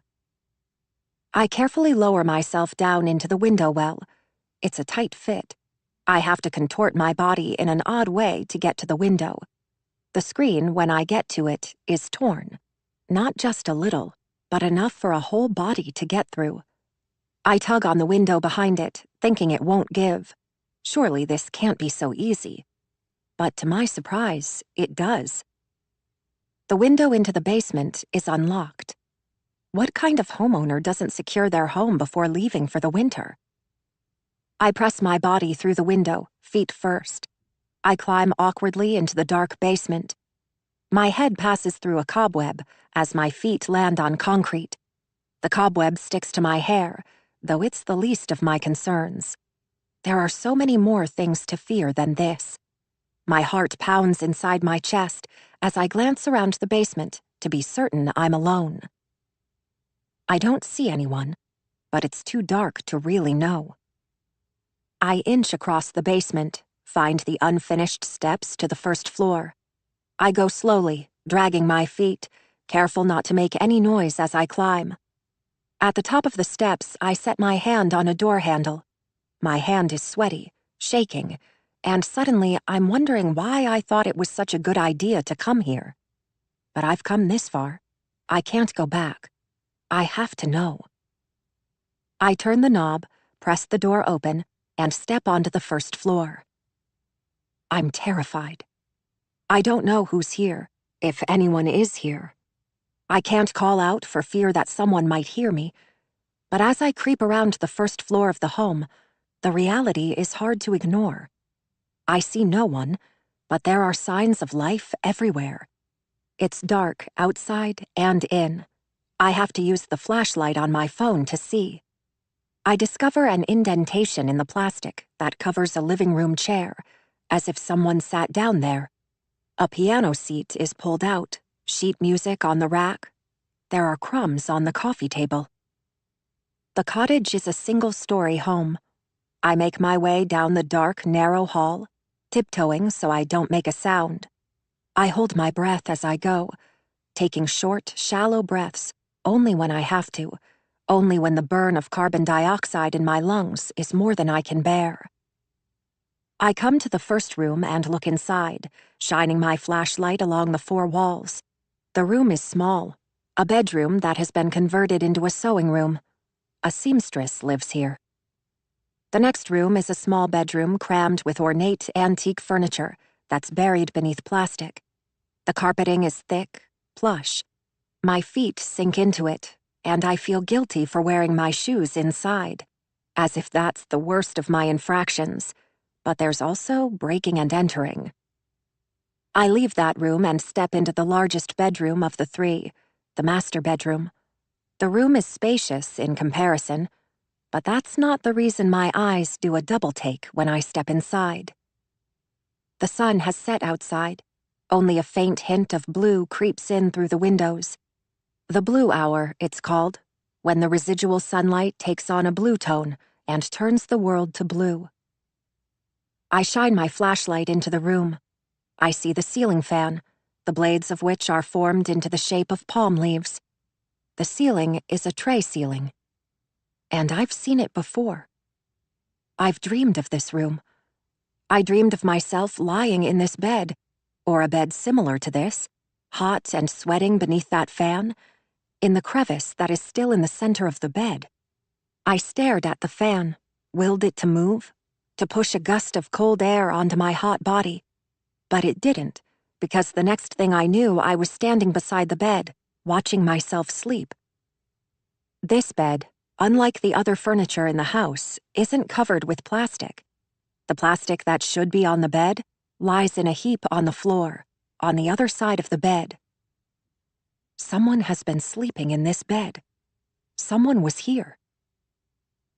I carefully lower myself down into the window well. It's a tight fit. I have to contort my body in an odd way to get to the window. The screen, when I get to it, is torn. Not just a little, but enough for a whole body to get through. I tug on the window behind it, thinking it won't give. Surely this can't be so easy. But to my surprise, it does. The window into the basement is unlocked. What kind of homeowner doesn't secure their home before leaving for the winter? I press my body through the window, feet first. I climb awkwardly into the dark basement. My head passes through a cobweb as my feet land on concrete. The cobweb sticks to my hair, though it's the least of my concerns. There are so many more things to fear than this. My heart pounds inside my chest as I glance around the basement to be certain I'm alone. I don't see anyone, but it's too dark to really know. I inch across the basement, find the unfinished steps to the first floor. I go slowly, dragging my feet, careful not to make any noise as I climb. At the top of the steps, I set my hand on a door handle. My hand is sweaty, shaking, and suddenly I'm wondering why I thought it was such a good idea to come here. But I've come this far. I can't go back. I have to know. I turn the knob, press the door open, and step onto the first floor. I'm terrified. I don't know who's here, if anyone is here. I can't call out for fear that someone might hear me, but as I creep around the first floor of the home, the reality is hard to ignore. I see no one, but there are signs of life everywhere. It's dark outside and in. I have to use the flashlight on my phone to see. I discover an indentation in the plastic that covers a living room chair, as if someone sat down there. A piano seat is pulled out, sheet music on the rack. There are crumbs on the coffee table. The cottage is a single-story home. I make my way down the dark, narrow hall, tiptoeing so I don't make a sound. I hold my breath as I go, taking short, shallow breaths, only when I have to, only when the burn of carbon dioxide in my lungs is more than I can bear. I come to the first room and look inside, shining my flashlight along the four walls. The room is small, a bedroom that has been converted into a sewing room. A seamstress lives here. The next room is a small bedroom crammed with ornate antique furniture that's buried beneath plastic. The carpeting is thick, plush. My feet sink into it, and I feel guilty for wearing my shoes inside, as if that's the worst of my infractions. But there's also breaking and entering. I leave that room and step into the largest bedroom of the three, the master bedroom. The room is spacious in comparison, but that's not the reason my eyes do a double take when I step inside. The sun has set outside. Only a faint hint of blue creeps in through the windows. The blue hour, it's called, when the residual sunlight takes on a blue tone and turns the world to blue. I shine my flashlight into the room. I see the ceiling fan, the blades of which are formed into the shape of palm leaves. The ceiling is a tray ceiling. And I've seen it before. I've dreamed of this room. I dreamed of myself lying in this bed, or a bed similar to this, hot and sweating beneath that fan, in the crevice that is still in the center of the bed. I stared at the fan, willed it to move, to push a gust of cold air onto my hot body. But it didn't, because the next thing I knew, I was standing beside the bed, watching myself sleep. This bed, unlike the other furniture in the house, isn't covered with plastic. The plastic that should be on the bed lies in a heap on the floor, on the other side of the bed. Someone has been sleeping in this bed. Someone was here.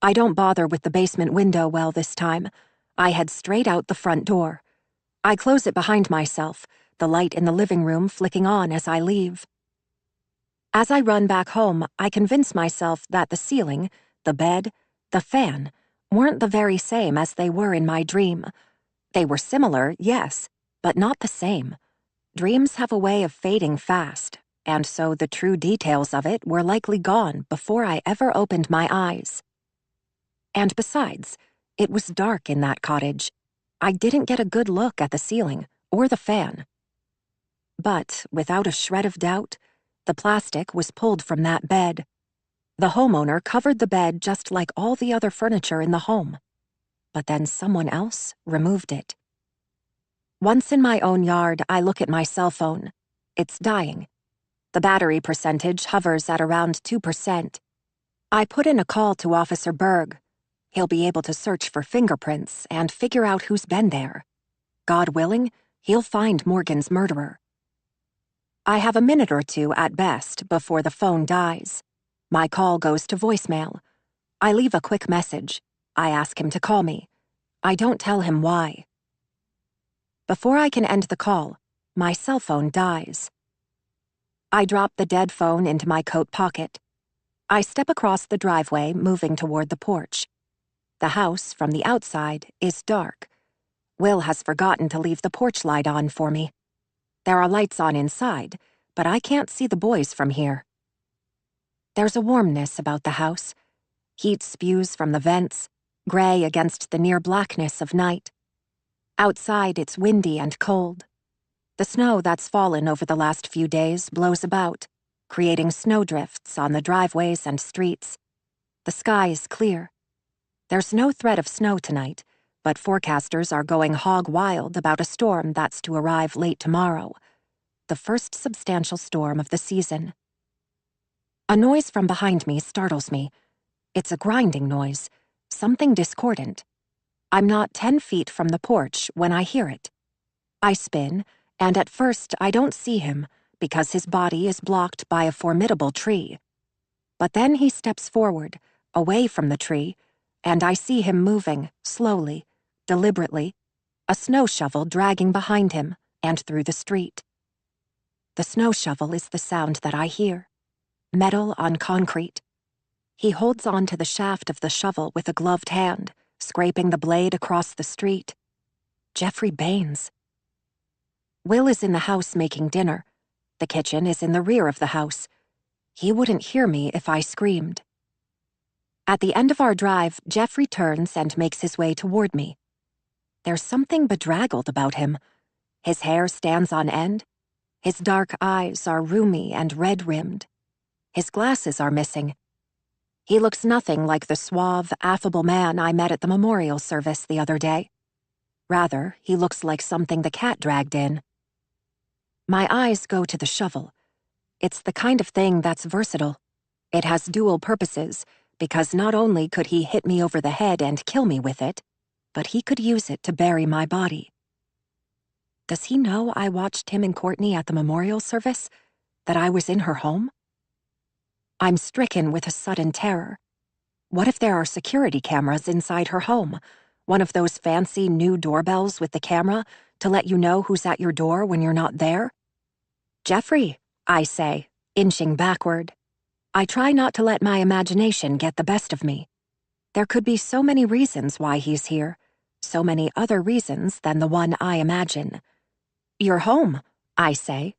I don't bother with the basement window well this time. I head straight out the front door. I close it behind myself, the light in the living room flicking on as I leave. As I run back home, I convince myself that the ceiling, the bed, the fan weren't the very same as they were in my dream. They were similar, yes, but not the same. Dreams have a way of fading fast, and so the true details of it were likely gone before I ever opened my eyes. And besides, it was dark in that cottage. I didn't get a good look at the ceiling or the fan. But, without a shred of doubt, the plastic was pulled from that bed. The homeowner covered the bed just like all the other furniture in the home. But then someone else removed it. Once in my own yard, I look at my cell phone. It's dying. The battery percentage hovers at around 2%. I put in a call to Officer Berg. He'll be able to search for fingerprints and figure out who's been there. God willing, he'll find Morgan's murderer. I have a minute or two at best before the phone dies. My call goes to voicemail. I leave a quick message. I ask him to call me. I don't tell him why. Before I can end the call, my cell phone dies. I drop the dead phone into my coat pocket. I step across the driveway, moving toward the porch. The house, from the outside, is dark. Will has forgotten to leave the porch light on for me. There are lights on inside, but I can't see the boys from here. There's a warmness about the house. Heat spews from the vents, gray against the near blackness of night. Outside, it's windy and cold. The snow that's fallen over the last few days blows about, creating snowdrifts on the driveways and streets. The sky is clear. There's no threat of snow tonight, but forecasters are going hog wild about a storm that's to arrive late tomorrow, the first substantial storm of the season. A noise from behind me startles me. It's a grinding noise, something discordant. I'm not 10 feet from the porch when I hear it. I spin, and at first I don't see him because his body is blocked by a formidable tree. But then he steps forward, away from the tree, and I see him moving, slowly, deliberately, a snow shovel dragging behind him and through the street. The snow shovel is the sound that I hear. Metal on concrete. He holds on to the shaft of the shovel with a gloved hand, scraping the blade across the street. Jeffrey Baines. Will is in the house making dinner. The kitchen is in the rear of the house. He wouldn't hear me if I screamed. At the end of our drive, Jeffrey turns and makes his way toward me. There's something bedraggled about him. His hair stands on end. His dark eyes are rheumy and red-rimmed. His glasses are missing. He looks nothing like the suave, affable man I met at the memorial service the other day. Rather, he looks like something the cat dragged in. My eyes go to the shovel. It's the kind of thing that's versatile. It has dual purposes, because not only could he hit me over the head and kill me with it, but he could use it to bury my body. Does he know I watched him and Courtney at the memorial service? That I was in her home? I'm stricken with a sudden terror. What if there are security cameras inside her home? One of those fancy new doorbells with the camera to let you know who's at your door when you're not there? Jeffrey, I say, inching backward. I try not to let my imagination get the best of me. There could be so many reasons why he's here, So many other reasons than the one I imagine. "You're home," I say,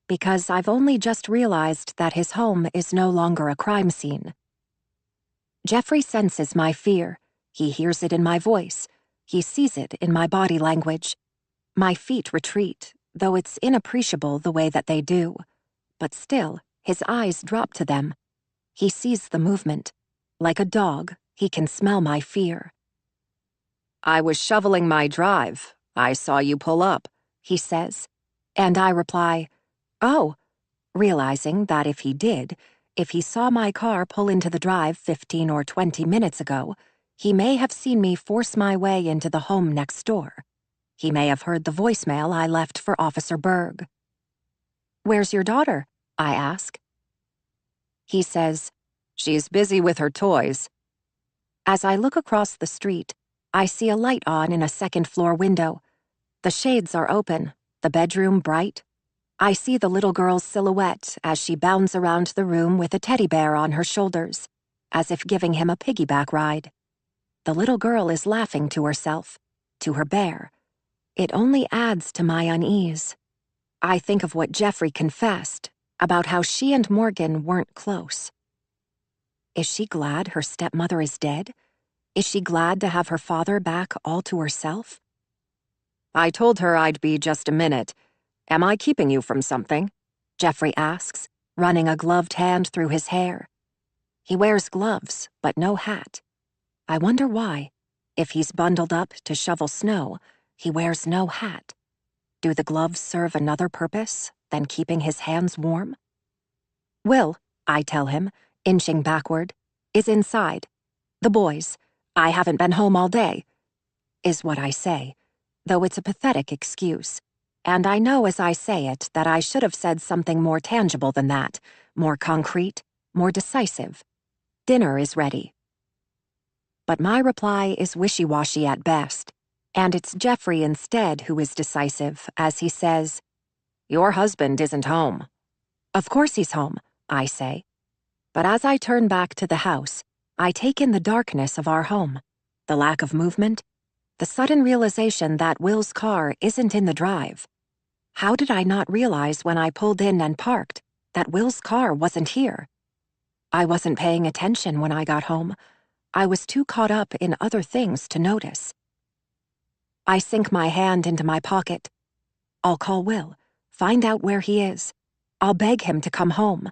because I've only just realized that his home is no longer a crime scene. Jeffrey senses my fear. He hears it in my voice. He sees it in my body language. My feet retreat, though it's inappreciable the way that they do. But still, his eyes drop to them. He sees the movement. Like a dog, he can smell my fear. "I was shoveling my drive. I saw you pull up," he says. And I reply, "Oh," realizing that if he saw my car pull into the drive 15 or 20 minutes ago, he may have seen me force my way into the home next door. He may have heard the voicemail I left for Officer Berg. "Where's your daughter?" I ask. He says, "She's busy with her toys." As I look across the street, I see a light on in a second-floor window. The shades are open, the bedroom bright. I see the little girl's silhouette as she bounds around the room with a teddy bear on her shoulders, as if giving him a piggyback ride. The little girl is laughing to herself, to her bear. It only adds to my unease. I think of what Jeffrey confessed, about how she and Morgan weren't close. Is she glad her stepmother is dead? Is she glad to have her father back all to herself? "I told her I'd be just a minute. Am I keeping you from something?" Jeffrey asks, running a gloved hand through his hair. He wears gloves, but no hat. I wonder why. If he's bundled up to shovel snow, he wears no hat. Do the gloves serve another purpose than keeping his hands warm? "Will," I tell him, inching backward, "is inside. The boys. I haven't been home all day," is what I say, though it's a pathetic excuse. And I know as I say it that I should have said something more tangible than that, more concrete, more decisive. Dinner is ready. But my reply is wishy-washy at best, and it's Jeffrey instead who is decisive as he says, "Your husband isn't home." "Of course he's home," I say. But as I turn back to the house, I take in the darkness of our home, the lack of movement, the sudden realization that Will's car isn't in the drive. How did I not realize when I pulled in and parked that Will's car wasn't here? I wasn't paying attention when I got home. I was too caught up in other things to notice. I sink my hand into my pocket. I'll call Will, find out where he is. I'll beg him to come home.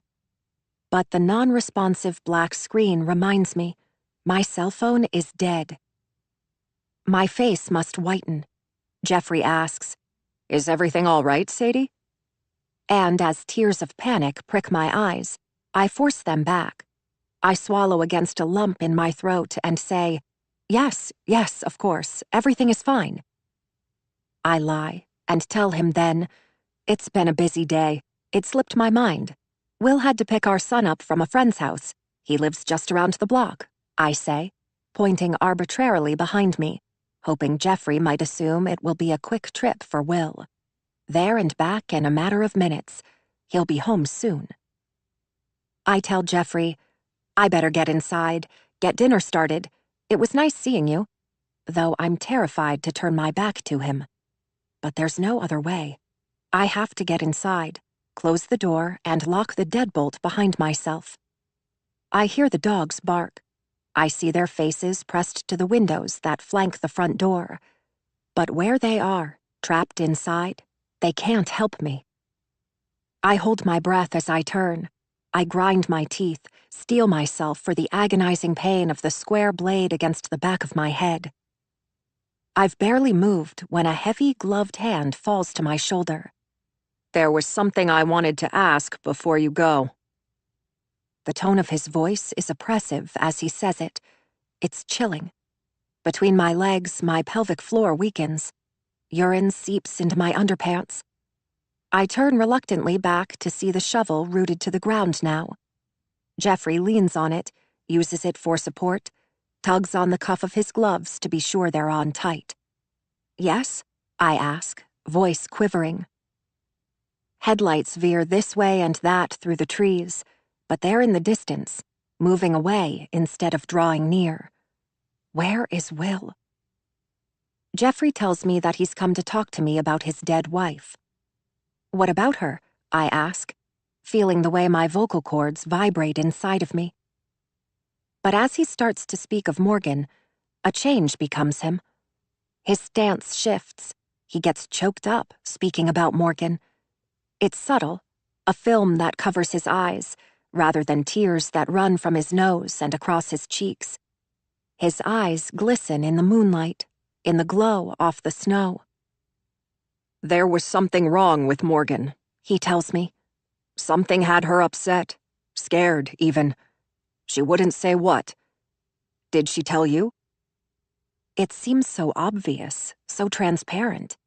But the non-responsive black screen reminds me, my cell phone is dead. My face must whiten. Jeffrey asks, "Is everything all right, Sadie?" And as tears of panic prick my eyes, I force them back. I swallow against a lump in my throat and say, yes, of course, everything is fine." I lie and tell him then, "It's been a busy day. It slipped my mind. Will had to pick our son up from a friend's house. He lives just around the block," I say, pointing arbitrarily behind me, hoping Jeffrey might assume it will be a quick trip for Will. There and back in a matter of minutes. He'll be home soon. I tell Jeffrey, "I better get inside, get dinner started. It was nice seeing you," though I'm terrified to turn my back to him. But there's no other way. I have to get inside, close the door, and lock the deadbolt behind myself. I hear the dogs bark. I see their faces pressed to the windows that flank the front door. But where they are, trapped inside, they can't help me. I hold my breath as I turn. I grind my teeth, steel myself for the agonizing pain of the square blade against the back of my head. I've barely moved when a heavy, gloved hand falls to my shoulder. "There was something I wanted to ask before you go." The tone of his voice is oppressive as he says it. It's chilling. Between my legs, my pelvic floor weakens. Urine seeps into my underpants. I turn reluctantly back to see the shovel rooted to the ground now. Jeffrey leans on it, uses it for support, tugs on the cuff of his gloves to be sure they're on tight. "Yes?" I ask, voice quivering. Headlights veer this way and that through the trees, but they're in the distance, moving away instead of drawing near. Where is Will? Jeffrey tells me that he's come to talk to me about his dead wife. What about her? I ask, feeling the way my vocal cords vibrate inside of me. But as he starts to speak of Morgan, a change becomes him. His stance shifts. He gets choked up speaking about Morgan. It's subtle, a film that covers his eyes, rather than tears that run from his nose and across his cheeks. His eyes glisten in the moonlight, in the glow off the snow. There was something wrong with Morgan, he tells me. Something had her upset, scared even. She wouldn't say what. Did she tell you? It seems so obvious, so transparent.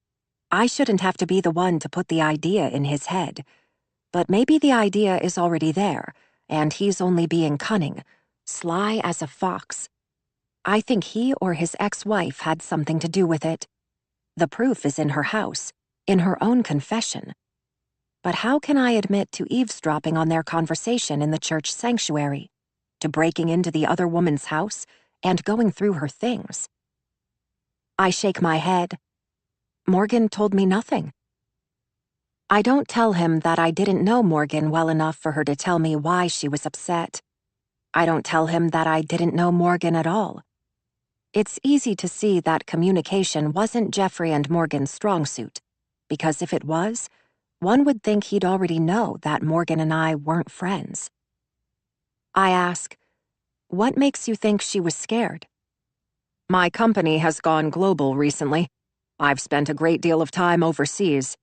I shouldn't have to be the one to put the idea in his head. But maybe the idea is already there, and he's only being cunning, sly as a fox. I think he or his ex-wife had something to do with it. The proof is in her house, in her own confession. But how can I admit to eavesdropping on their conversation in the church sanctuary, to breaking into the other woman's house and going through her things? I shake my head. Morgan told me nothing. I don't tell him that I didn't know Morgan well enough for her to tell me why she was upset. I don't tell him that I didn't know Morgan at all. It's easy to see that communication wasn't Jeffrey and Morgan's strong suit, because if it was, one would think he'd already know that Morgan and I weren't friends. I ask, what makes you think she was scared? My company has gone global recently. I've spent a great deal of time overseas.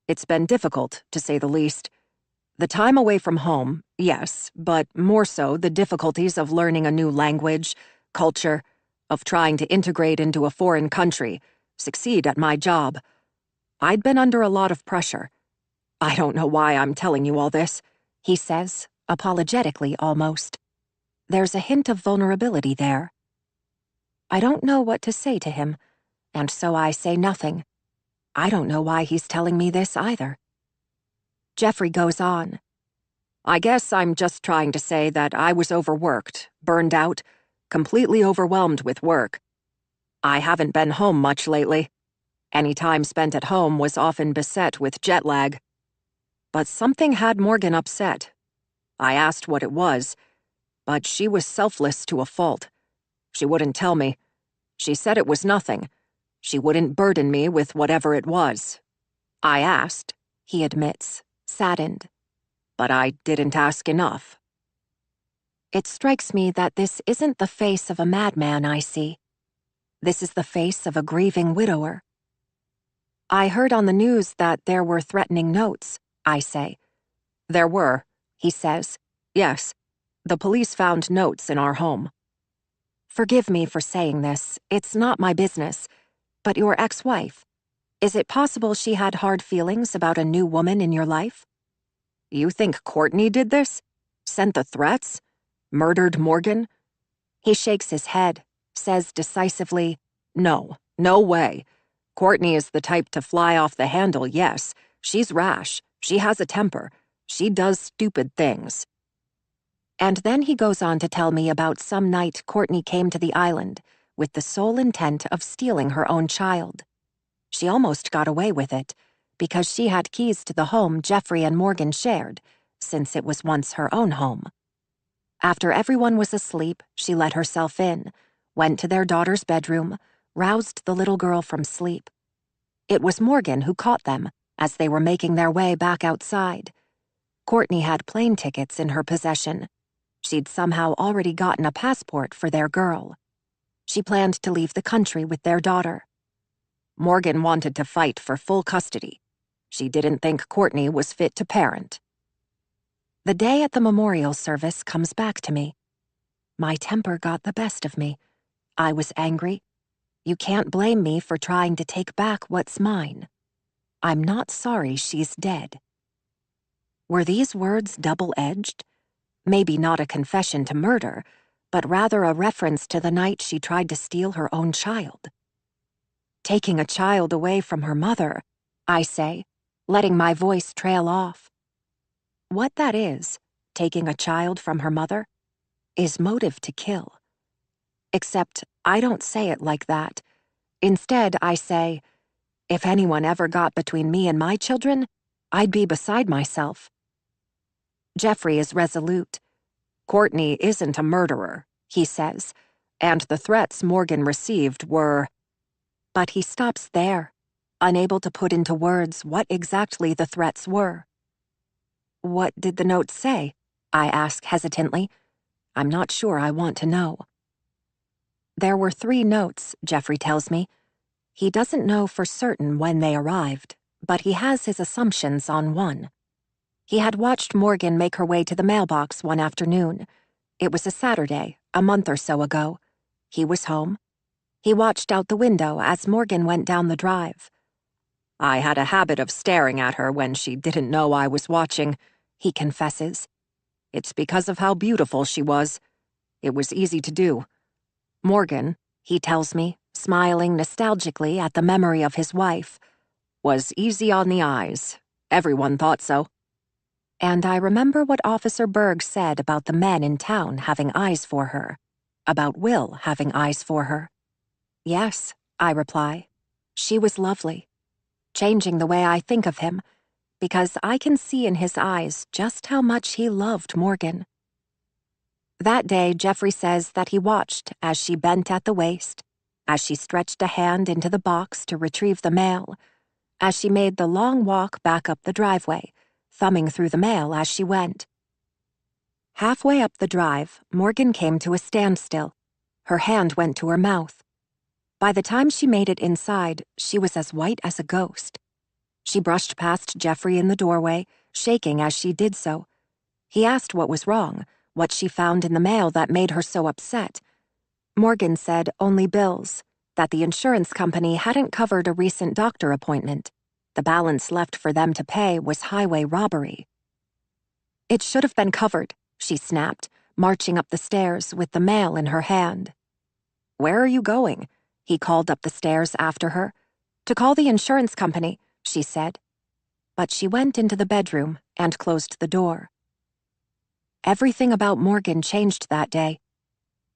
It's been difficult, to say the least. The time away from home, yes, but more so the difficulties of learning a new language, culture, of trying to integrate into a foreign country, succeed at my job. I'd been under a lot of pressure. I don't know why I'm telling you all this, he says, apologetically almost. There's a hint of vulnerability there. I don't know what to say to him, and so I say nothing. I don't know why he's telling me this either. Jeffrey goes on. I guess I'm just trying to say that I was overworked, burned out, completely overwhelmed with work. I haven't been home much lately. Any time spent at home was often beset with jet lag. But something had Morgan upset. I asked what it was, but she was selfless to a fault. She wouldn't tell me. She said it was nothing. She wouldn't burden me with whatever it was. I asked, he admits, saddened. But I didn't ask enough. It strikes me that this isn't the face of a madman I see. This is the face of a grieving widower. I heard on the news that there were threatening notes, I say. There were, he says. Yes, the police found notes in our home. Forgive me for saying this, it's not my business, but your ex-wife, is it possible she had hard feelings about a new woman in your life? You think Courtney did this? Sent the threats? Murdered Morgan? He shakes his head, says decisively, No, no way. Courtney is the type to fly off the handle, yes. She's rash. She has a temper. She does stupid things. And then he goes on to tell me about some night Courtney came to the island with the sole intent of stealing her own child. She almost got away with it, because she had keys to the home Jeffrey and Morgan shared, since it was once her own home. After everyone was asleep, she let herself in, went to their daughter's bedroom, roused the little girl from sleep. It was Morgan who caught them as they were making their way back outside. Courtney had plane tickets in her possession. She'd somehow already gotten a passport for their girl. She planned to leave the country with their daughter. Morgan wanted to fight for full custody. She didn't think Courtney was fit to parent. The day at the memorial service comes back to me. My temper got the best of me. I was angry. You can't blame me for trying to take back what's mine. I'm not sorry she's dead. Were these words double-edged? Maybe not a confession to murder, but rather a reference to the night she tried to steal her own child. Taking a child away from her mother, I say, letting my voice trail off. What that is, taking a child from her mother, is motive to kill. Except I don't say it like that. Instead, I say, if anyone ever got between me and my children, I'd be beside myself. Jeffrey is resolute. Courtney isn't a murderer, he says, and the threats Morgan received were... But he stops there, unable to put into words what exactly the threats were. What did the note say? I ask hesitantly. I'm not sure I want to know. There were 3 notes, Jeffrey tells me. He doesn't know for certain when they arrived, but he has his assumptions on one. He had watched Morgan make her way to the mailbox one afternoon. It was a Saturday, a month or so ago. He was home. He watched out the window as Morgan went down the drive. I had a habit of staring at her when she didn't know I was watching, he confesses. It's because of how beautiful she was. It was easy to do. Morgan, he tells me, smiling nostalgically at the memory of his wife, was easy on the eyes. Everyone thought so. And I remember what Officer Berg said about the men in town having eyes for her, about Will having eyes for her. Yes, I reply. She was lovely, changing the way I think of him, because I can see in his eyes just how much he loved Morgan. That day, Jeffrey says that he watched as she bent at the waist, as she stretched a hand into the box to retrieve the mail, as she made the long walk back up the driveway, thumbing through the mail as she went. Halfway up the drive, Morgan came to a standstill. Her hand went to her mouth. By the time she made it inside, she was as white as a ghost. She brushed past Jeffrey in the doorway, shaking as she did so. He asked what was wrong, what she found in the mail that made her so upset. Morgan said only bills, that the insurance company hadn't covered a recent doctor appointment. The balance left for them to pay was highway robbery. It should have been covered, she snapped, marching up the stairs with the mail in her hand. Where are you going? He called up the stairs after her. To call the insurance company, she said. But she went into the bedroom and closed the door. Everything about Morgan changed that day.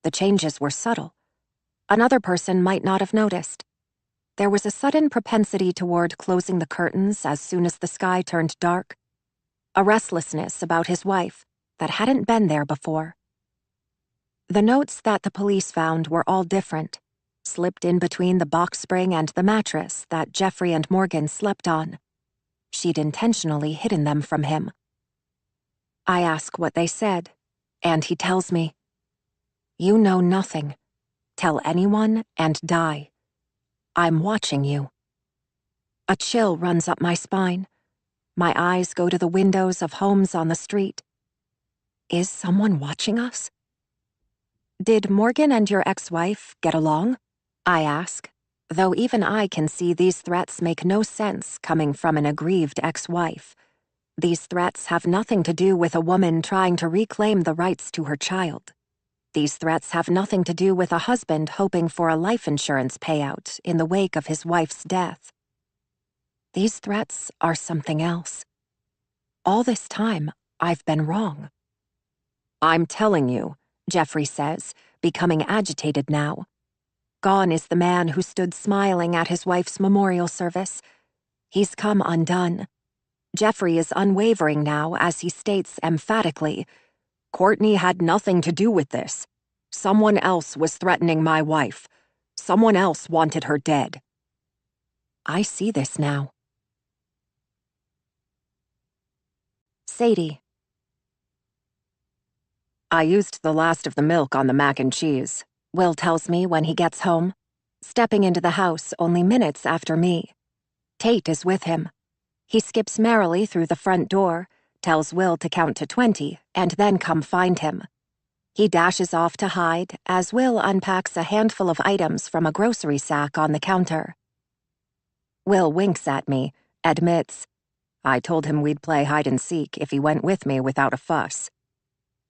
The changes were subtle. Another person might not have noticed. There was a sudden propensity toward closing the curtains as soon as the sky turned dark. A restlessness about his wife that hadn't been there before. The notes that the police found were all different, slipped in between the box spring and the mattress that Jeffrey and Morgan slept on. She'd intentionally hidden them from him. I ask what they said, and he tells me, "You know nothing. Tell anyone and die. I'm watching you." A chill runs up my spine. My eyes go to the windows of homes on the street. Is someone watching us? Did Morgan and your ex-wife get along? I ask, though even I can see these threats make no sense coming from an aggrieved ex-wife. These threats have nothing to do with a woman trying to reclaim the rights to her child. These threats have nothing to do with a husband hoping for a life insurance payout in the wake of his wife's death. These threats are something else. All this time, I've been wrong. I'm telling you, Jeffrey says, becoming agitated now. Gone is the man who stood smiling at his wife's memorial service. He's come undone. Jeffrey is unwavering now as he states emphatically, Courtney had nothing to do with this. Someone else was threatening my wife. Someone else wanted her dead. I see this now. Sadie. I used the last of the milk on the mac and cheese, Will tells me when he gets home, stepping into the house only minutes after me. Tate is with him. He skips merrily through the front door, tells Will to count to 20, and then come find him. He dashes off to hide as Will unpacks a handful of items from a grocery sack on the counter. Will winks at me, admits, I told him we'd play hide and seek if he went with me without a fuss.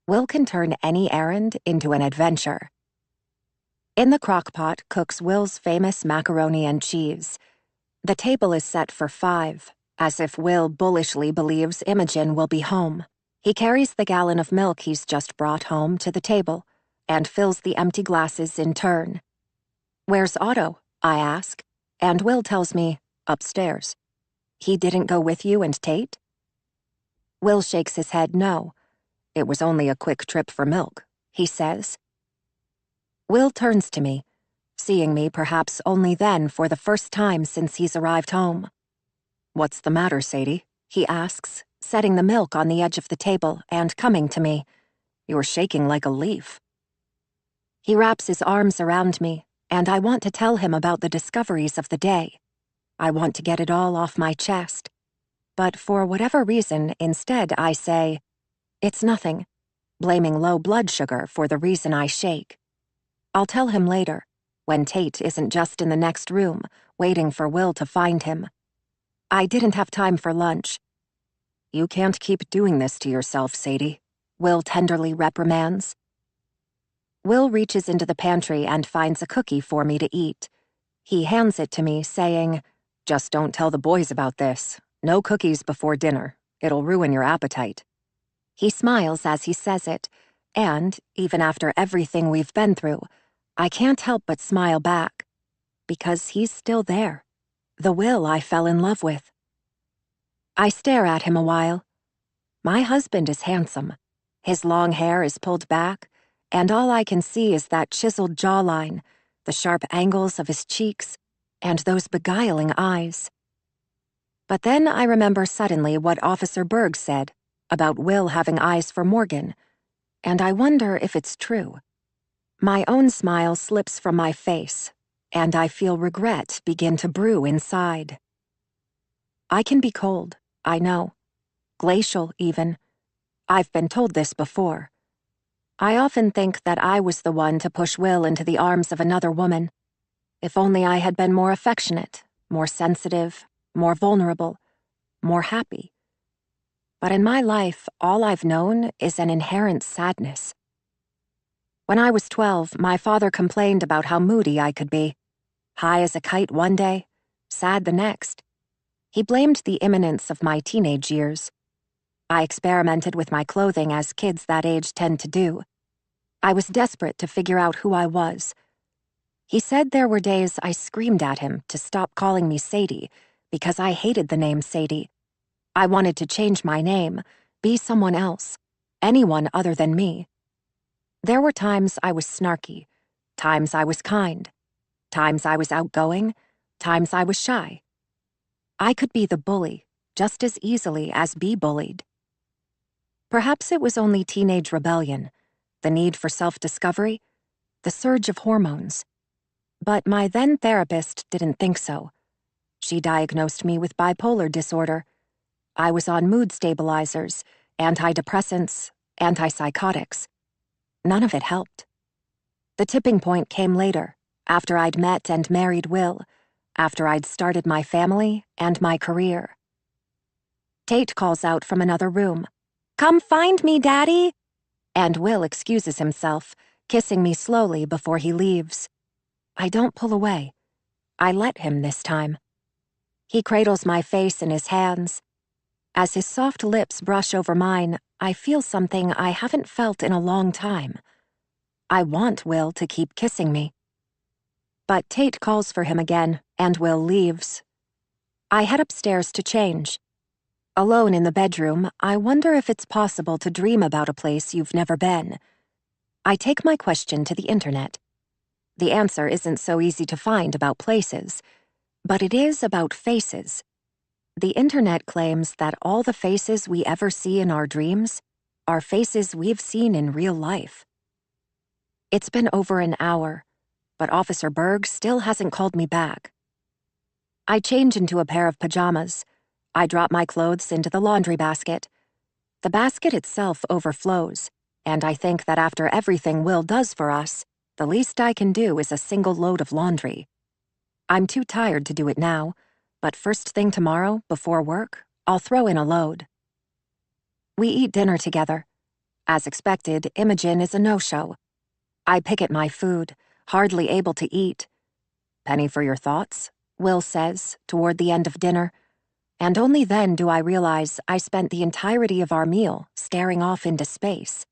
Will can turn any errand into an adventure. In the crockpot cooks Will's famous macaroni and cheese. The table is set for 5, as if Will bullishly believes Imogen will be home. He carries the gallon of milk he's just brought home to the table and fills the empty glasses in turn. Where's Otto? I ask, and Will tells me, upstairs. He didn't go with you and Tate? Will shakes his head no. It was only a quick trip for milk, he says. Will turns to me, seeing me perhaps only then for the first time since he's arrived home. What's the matter, Sadie? He asks, setting the milk on the edge of the table and coming to me. You're shaking like a leaf. He wraps his arms around me, and I want to tell him about the discoveries of the day. I want to get it all off my chest. But for whatever reason, instead I say, it's nothing, blaming low blood sugar for the reason I shake. I'll tell him later, when Tate isn't just in the next room, waiting for Will to find him. I didn't have time for lunch. You can't keep doing this to yourself, Sadie, Will tenderly reprimands. Will reaches into the pantry and finds a cookie for me to eat. He hands it to me, saying, just don't tell the boys about this. No cookies before dinner. It'll ruin your appetite. He smiles as he says it, and, even after everything we've been through, I can't help but smile back. Because he's still there. The Will I fell in love with. I stare at him a while. My husband is handsome. His long hair is pulled back, and all I can see is that chiseled jawline, the sharp angles of his cheeks, and those beguiling eyes. But then I remember suddenly what Officer Berg said about Will having eyes for Morgan, and I wonder if it's true. My own smile slips from my face, and I feel regret begin to brew inside. I can be cold, I know. Glacial, even. I've been told this before. I often think that I was the one to push Will into the arms of another woman. If only I had been more affectionate, more sensitive, more vulnerable, more happy. But in my life, all I've known is an inherent sadness. When I was 12, my father complained about how moody I could be. High as a kite one day, sad the next. He blamed the imminence of my teenage years. I experimented with my clothing as kids that age tend to do. I was desperate to figure out who I was. He said there were days I screamed at him to stop calling me Sadie because I hated the name Sadie. I wanted to change my name, be someone else, anyone other than me. There were times I was snarky, times I was kind, times I was outgoing, times I was shy. I could be the bully just as easily as be bullied. Perhaps it was only teenage rebellion, the need for self-discovery, the surge of hormones. But my then therapist didn't think so. She diagnosed me with bipolar disorder. I was on mood stabilizers, antidepressants, antipsychotics. None of it helped. The tipping point came later, after I'd met and married Will, after I'd started my family and my career. Tate calls out from another room, "Come find me, Daddy!" And Will excuses himself, kissing me slowly before he leaves. I don't pull away. I let him this time. He cradles my face in his hands. As his soft lips brush over mine, I feel something I haven't felt in a long time. I want Will to keep kissing me. But Tate calls for him again, and Will leaves. I head upstairs to change. Alone in the bedroom, I wonder if it's possible to dream about a place you've never been. I take my question to the internet. The answer isn't so easy to find about places, but it is about faces. The internet claims that all the faces we ever see in our dreams are faces we've seen in real life. It's been over an hour, but Officer Berg still hasn't called me back. I change into a pair of pajamas. I drop my clothes into the laundry basket. The basket itself overflows, and I think that after everything Will does for us, the least I can do is a single load of laundry. I'm too tired to do it now, but first thing tomorrow, before work, I'll throw in a load. We eat dinner together. As expected, Imogen is a no-show. I pick at my food, hardly able to eat. "Penny for your thoughts," Will says, toward the end of dinner, and only then do I realize I spent the entirety of our meal staring off into space.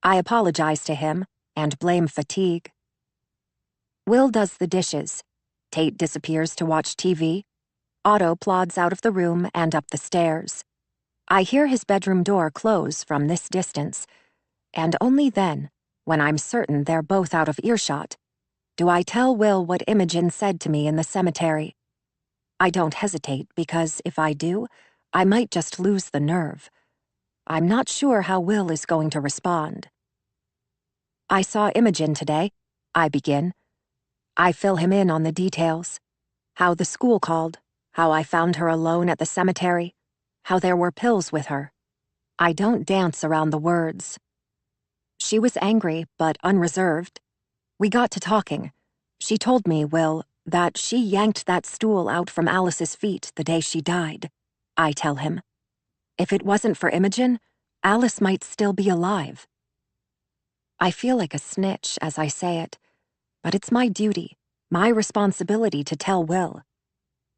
I apologize to him and blame fatigue. Will does the dishes. Tate disappears to watch TV. Otto plods out of the room and up the stairs. I hear his bedroom door close from this distance, and only then, when I'm certain they're both out of earshot, do I tell Will what Imogen said to me in the cemetery. I don't hesitate because if I do, I might just lose the nerve. I'm not sure how Will is going to respond. I saw Imogen today, I begin. I fill him in on the details. How the school called, how I found her alone at the cemetery, how there were pills with her. I don't dance around the words. She was angry, but unreserved. We got to talking. She told me, Will, that she yanked that stool out from Alice's feet the day she died. I tell him. If it wasn't for Imogen, Alice might still be alive. I feel like a snitch as I say it, but it's my duty, my responsibility to tell Will.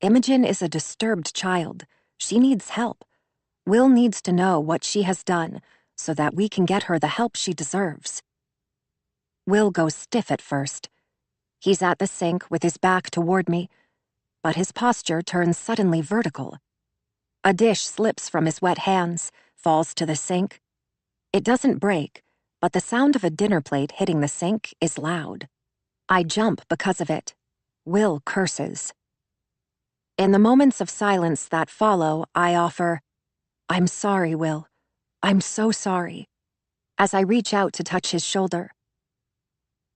Imogen is a disturbed child. She needs help. Will needs to know what she has done so that we can get her the help she deserves. Will goes stiff at first. He's at the sink with his back toward me, but his posture turns suddenly vertical. A dish slips from his wet hands, falls to the sink. It doesn't break, but the sound of a dinner plate hitting the sink is loud. I jump because of it. Will curses. In the moments of silence that follow, I offer, "I'm sorry, Will. I'm so sorry," as I reach out to touch his shoulder.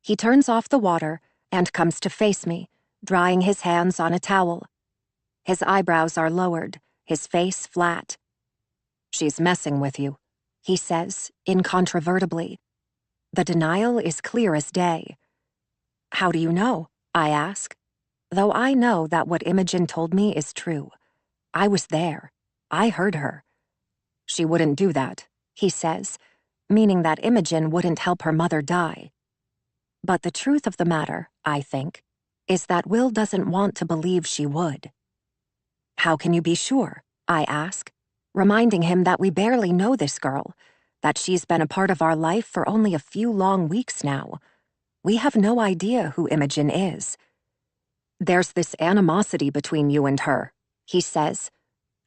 He turns off the water and comes to face me, drying his hands on a towel. His eyebrows are lowered, his face flat. "She's messing with you," he says, incontrovertibly. The denial is clear as day. "How do you know?" I ask, though I know that what Imogen told me is true. I was there. I heard her. "She wouldn't do that," he says, meaning that Imogen wouldn't help her mother die. But the truth of the matter, I think, is that Will doesn't want to believe she would. "How can you be sure?" I ask, reminding him that we barely know this girl, that she's been a part of our life for only a few long weeks now. We have no idea who Imogen is. "There's this animosity between you and her," he says,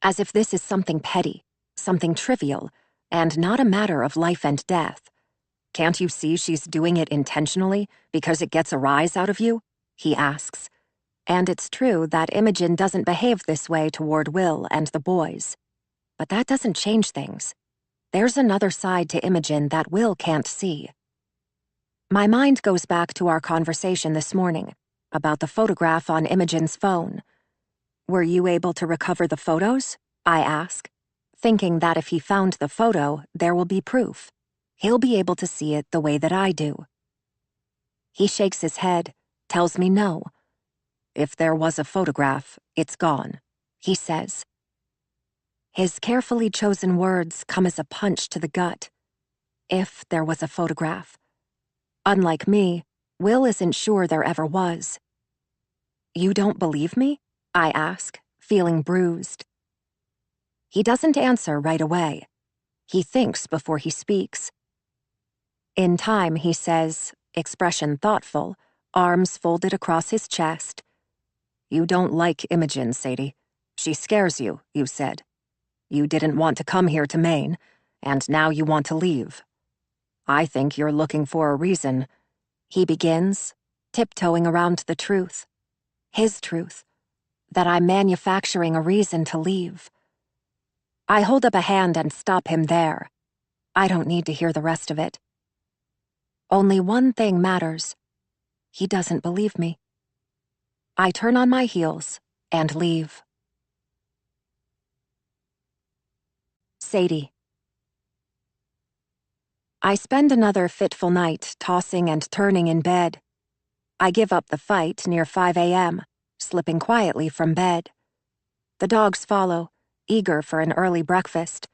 as if this is something petty, something trivial, and not a matter of life and death. "Can't you see she's doing it intentionally because it gets a rise out of you?" he asks. And it's true that Imogen doesn't behave this way toward Will and the boys. But that doesn't change things. There's another side to Imogen that Will can't see. My mind goes back to our conversation this morning about the photograph on Imogen's phone. "Were you able to recover the photos?" I ask, thinking that if he found the photo, there will be proof. He'll be able to see it the way that I do. He shakes his head, tells me no. "If there was a photograph, it's gone," he says. His carefully chosen words come as a punch to the gut. If there was a photograph. Unlike me, Will isn't sure there ever was. "You don't believe me?" I ask, feeling bruised. He doesn't answer right away. He thinks before he speaks. In time, he says, expression thoughtful, arms folded across his chest. "You don't like Imogen, Sadie. She scares you, you said. You didn't want to come here to Maine, and now you want to leave. I think you're looking for a reason," he begins, tiptoeing around the truth. His truth. That I'm manufacturing a reason to leave. I hold up a hand and stop him there. I don't need to hear the rest of it. Only one thing matters. He doesn't believe me. I turn on my heels and leave. Sadie. I spend another fitful night tossing and turning in bed. I give up the fight near 5 a.m., slipping quietly from bed. The dogs follow, eager for an early breakfast.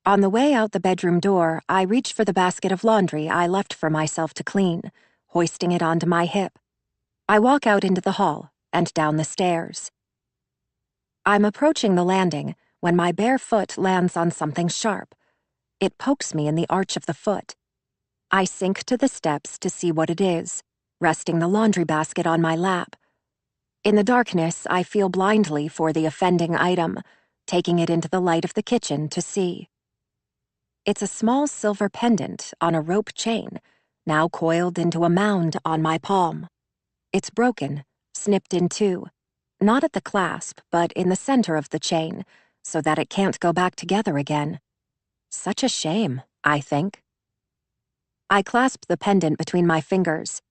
On the way out the bedroom door, I reach for the basket of laundry I left for myself to clean, hoisting it onto my hip. I walk out into the hall and down the stairs. I'm approaching the landing when my bare foot lands on something sharp. It pokes me in the arch of the foot. I sink to the steps to see what it is. resting the laundry basket on my lap. In the darkness, I feel blindly for the offending item, taking it into the light of the kitchen to see. It's a small silver pendant on a rope chain, now coiled into a mound on my palm. It's broken, snipped in two, not at the clasp, but in the center of the chain, so that it can't go back together again. Such a shame, I think. I clasp the pendant between my fingers,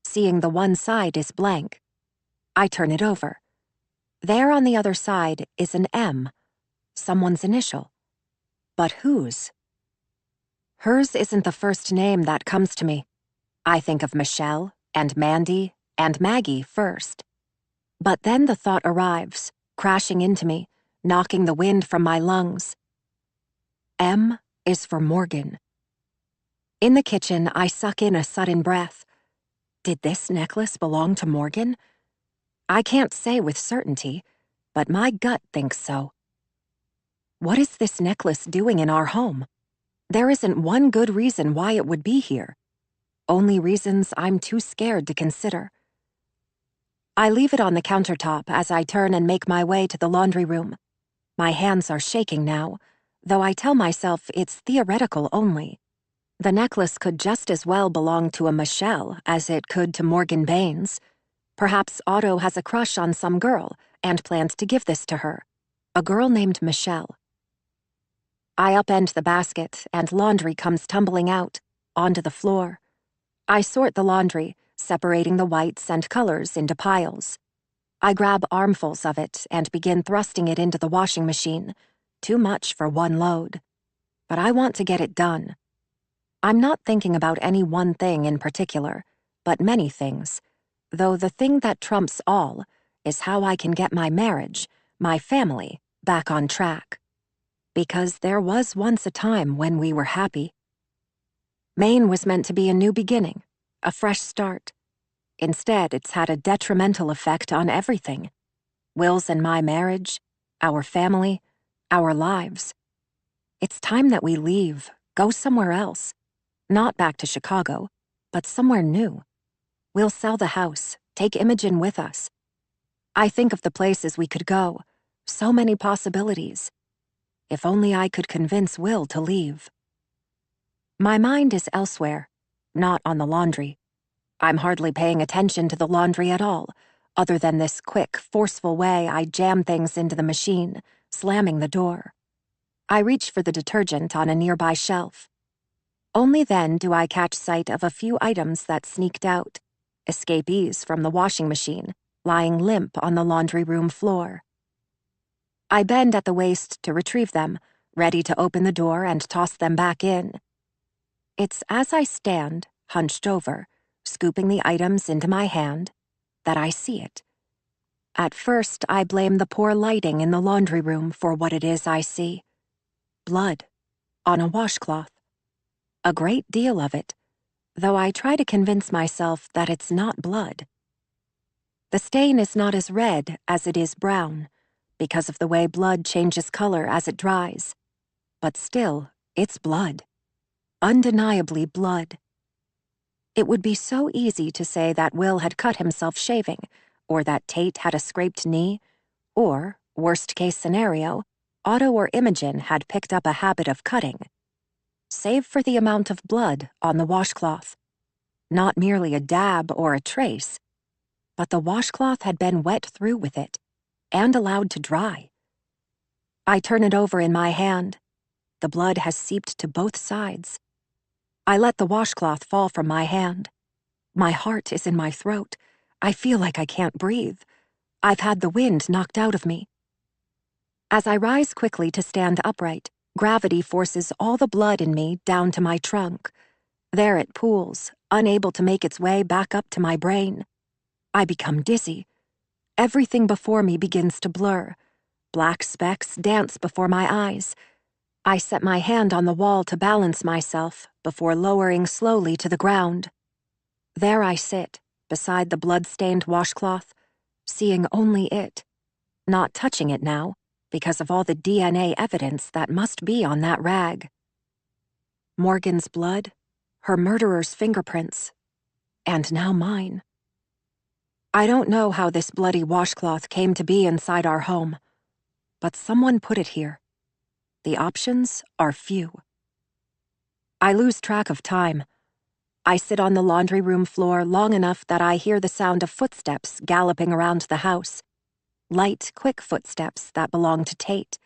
seeing the one side is blank. I turn it over. There on the other side is an M, someone's initial. But whose? Hers isn't the first name that comes to me. I think of Michelle and Mandy and Maggie first. But then the thought arrives, crashing into me, knocking the wind from my lungs. M is for Morgan. In the kitchen, I suck in a sudden breath. Did this necklace belong to Morgan? I can't say with certainty, but my gut thinks so. What is this necklace doing in our home? There isn't one good reason why it would be here. Only reasons I'm too scared to consider. I leave it on the countertop as I turn and make my way to the laundry room. My hands are shaking now, though I tell myself it's theoretical only. The necklace could just as well belong to a Michelle as it could to Morgan Baines. Perhaps Otto has a crush on some girl and plans to give this to her. A girl named Michelle. I upend the basket and laundry comes tumbling out, onto the floor. I sort the laundry, separating the whites and colors into piles. I grab armfuls of it and begin thrusting it into the washing machine. Too much for one load. But I want to get it done. I'm not thinking about any one thing in particular, but many things, though the thing that trumps all is how I can get my marriage, my family, back on track. Because there was once a time when we were happy. Maine was meant to be a new beginning, a fresh start. Instead, it's had a detrimental effect on everything. Will's and my marriage, our family, our lives. It's time that we leave, go somewhere else. Not back to Chicago, but somewhere new. We'll sell the house, take Imogen with us. I think of the places we could go, so many possibilities. If only I could convince Will to leave. My mind is elsewhere, not on the laundry. I'm hardly paying attention to the laundry at all, other than this quick, forceful way I jam things into the machine, slamming the door. I reach for the detergent on a nearby shelf. Only then do I catch sight of a few items that sneaked out, escapees from the washing machine, lying limp on the laundry room floor. I bend at the waist to retrieve them, ready to open the door and toss them back in. It's as I stand, hunched over, scooping the items into my hand, that I see it. At first, I blame the poor lighting in the laundry room for what it is I see. Blood, on a washcloth. A great deal of it, though I try to convince myself that it's not blood. The stain is not as red as it is brown, because of the way blood changes color as it dries. But still, it's blood. Undeniably blood. It would be so easy to say that Will had cut himself shaving, or that Tate had a scraped knee, or, worst case scenario, Otto or Imogen had picked up a habit of cutting. Save for the amount of blood on the washcloth. Not merely a dab or a trace, but the washcloth had been wet through with it, and allowed to dry. I turn it over in my hand. The blood has seeped to both sides. I let the washcloth fall from my hand. My heart is in my throat. I feel like I can't breathe. I've had the wind knocked out of me. As I rise quickly to stand upright, gravity forces all the blood in me down to my trunk. There it pools, unable to make its way back up to my brain. I become dizzy. Everything before me begins to blur. Black specks dance before my eyes. I set my hand on the wall to balance myself before lowering slowly to the ground. There I sit, beside the blood-stained washcloth, seeing only it, not touching it now, because of all the DNA evidence that must be on that rag. Morgan's blood, her murderer's fingerprints. and now mine. I don't know how this bloody washcloth came to be inside our home, but someone put it here. The options are few. I lose track of time. I sit on the laundry room floor long enough that I hear the sound of footsteps galloping around the house. Light, quick footsteps that belong to Tate,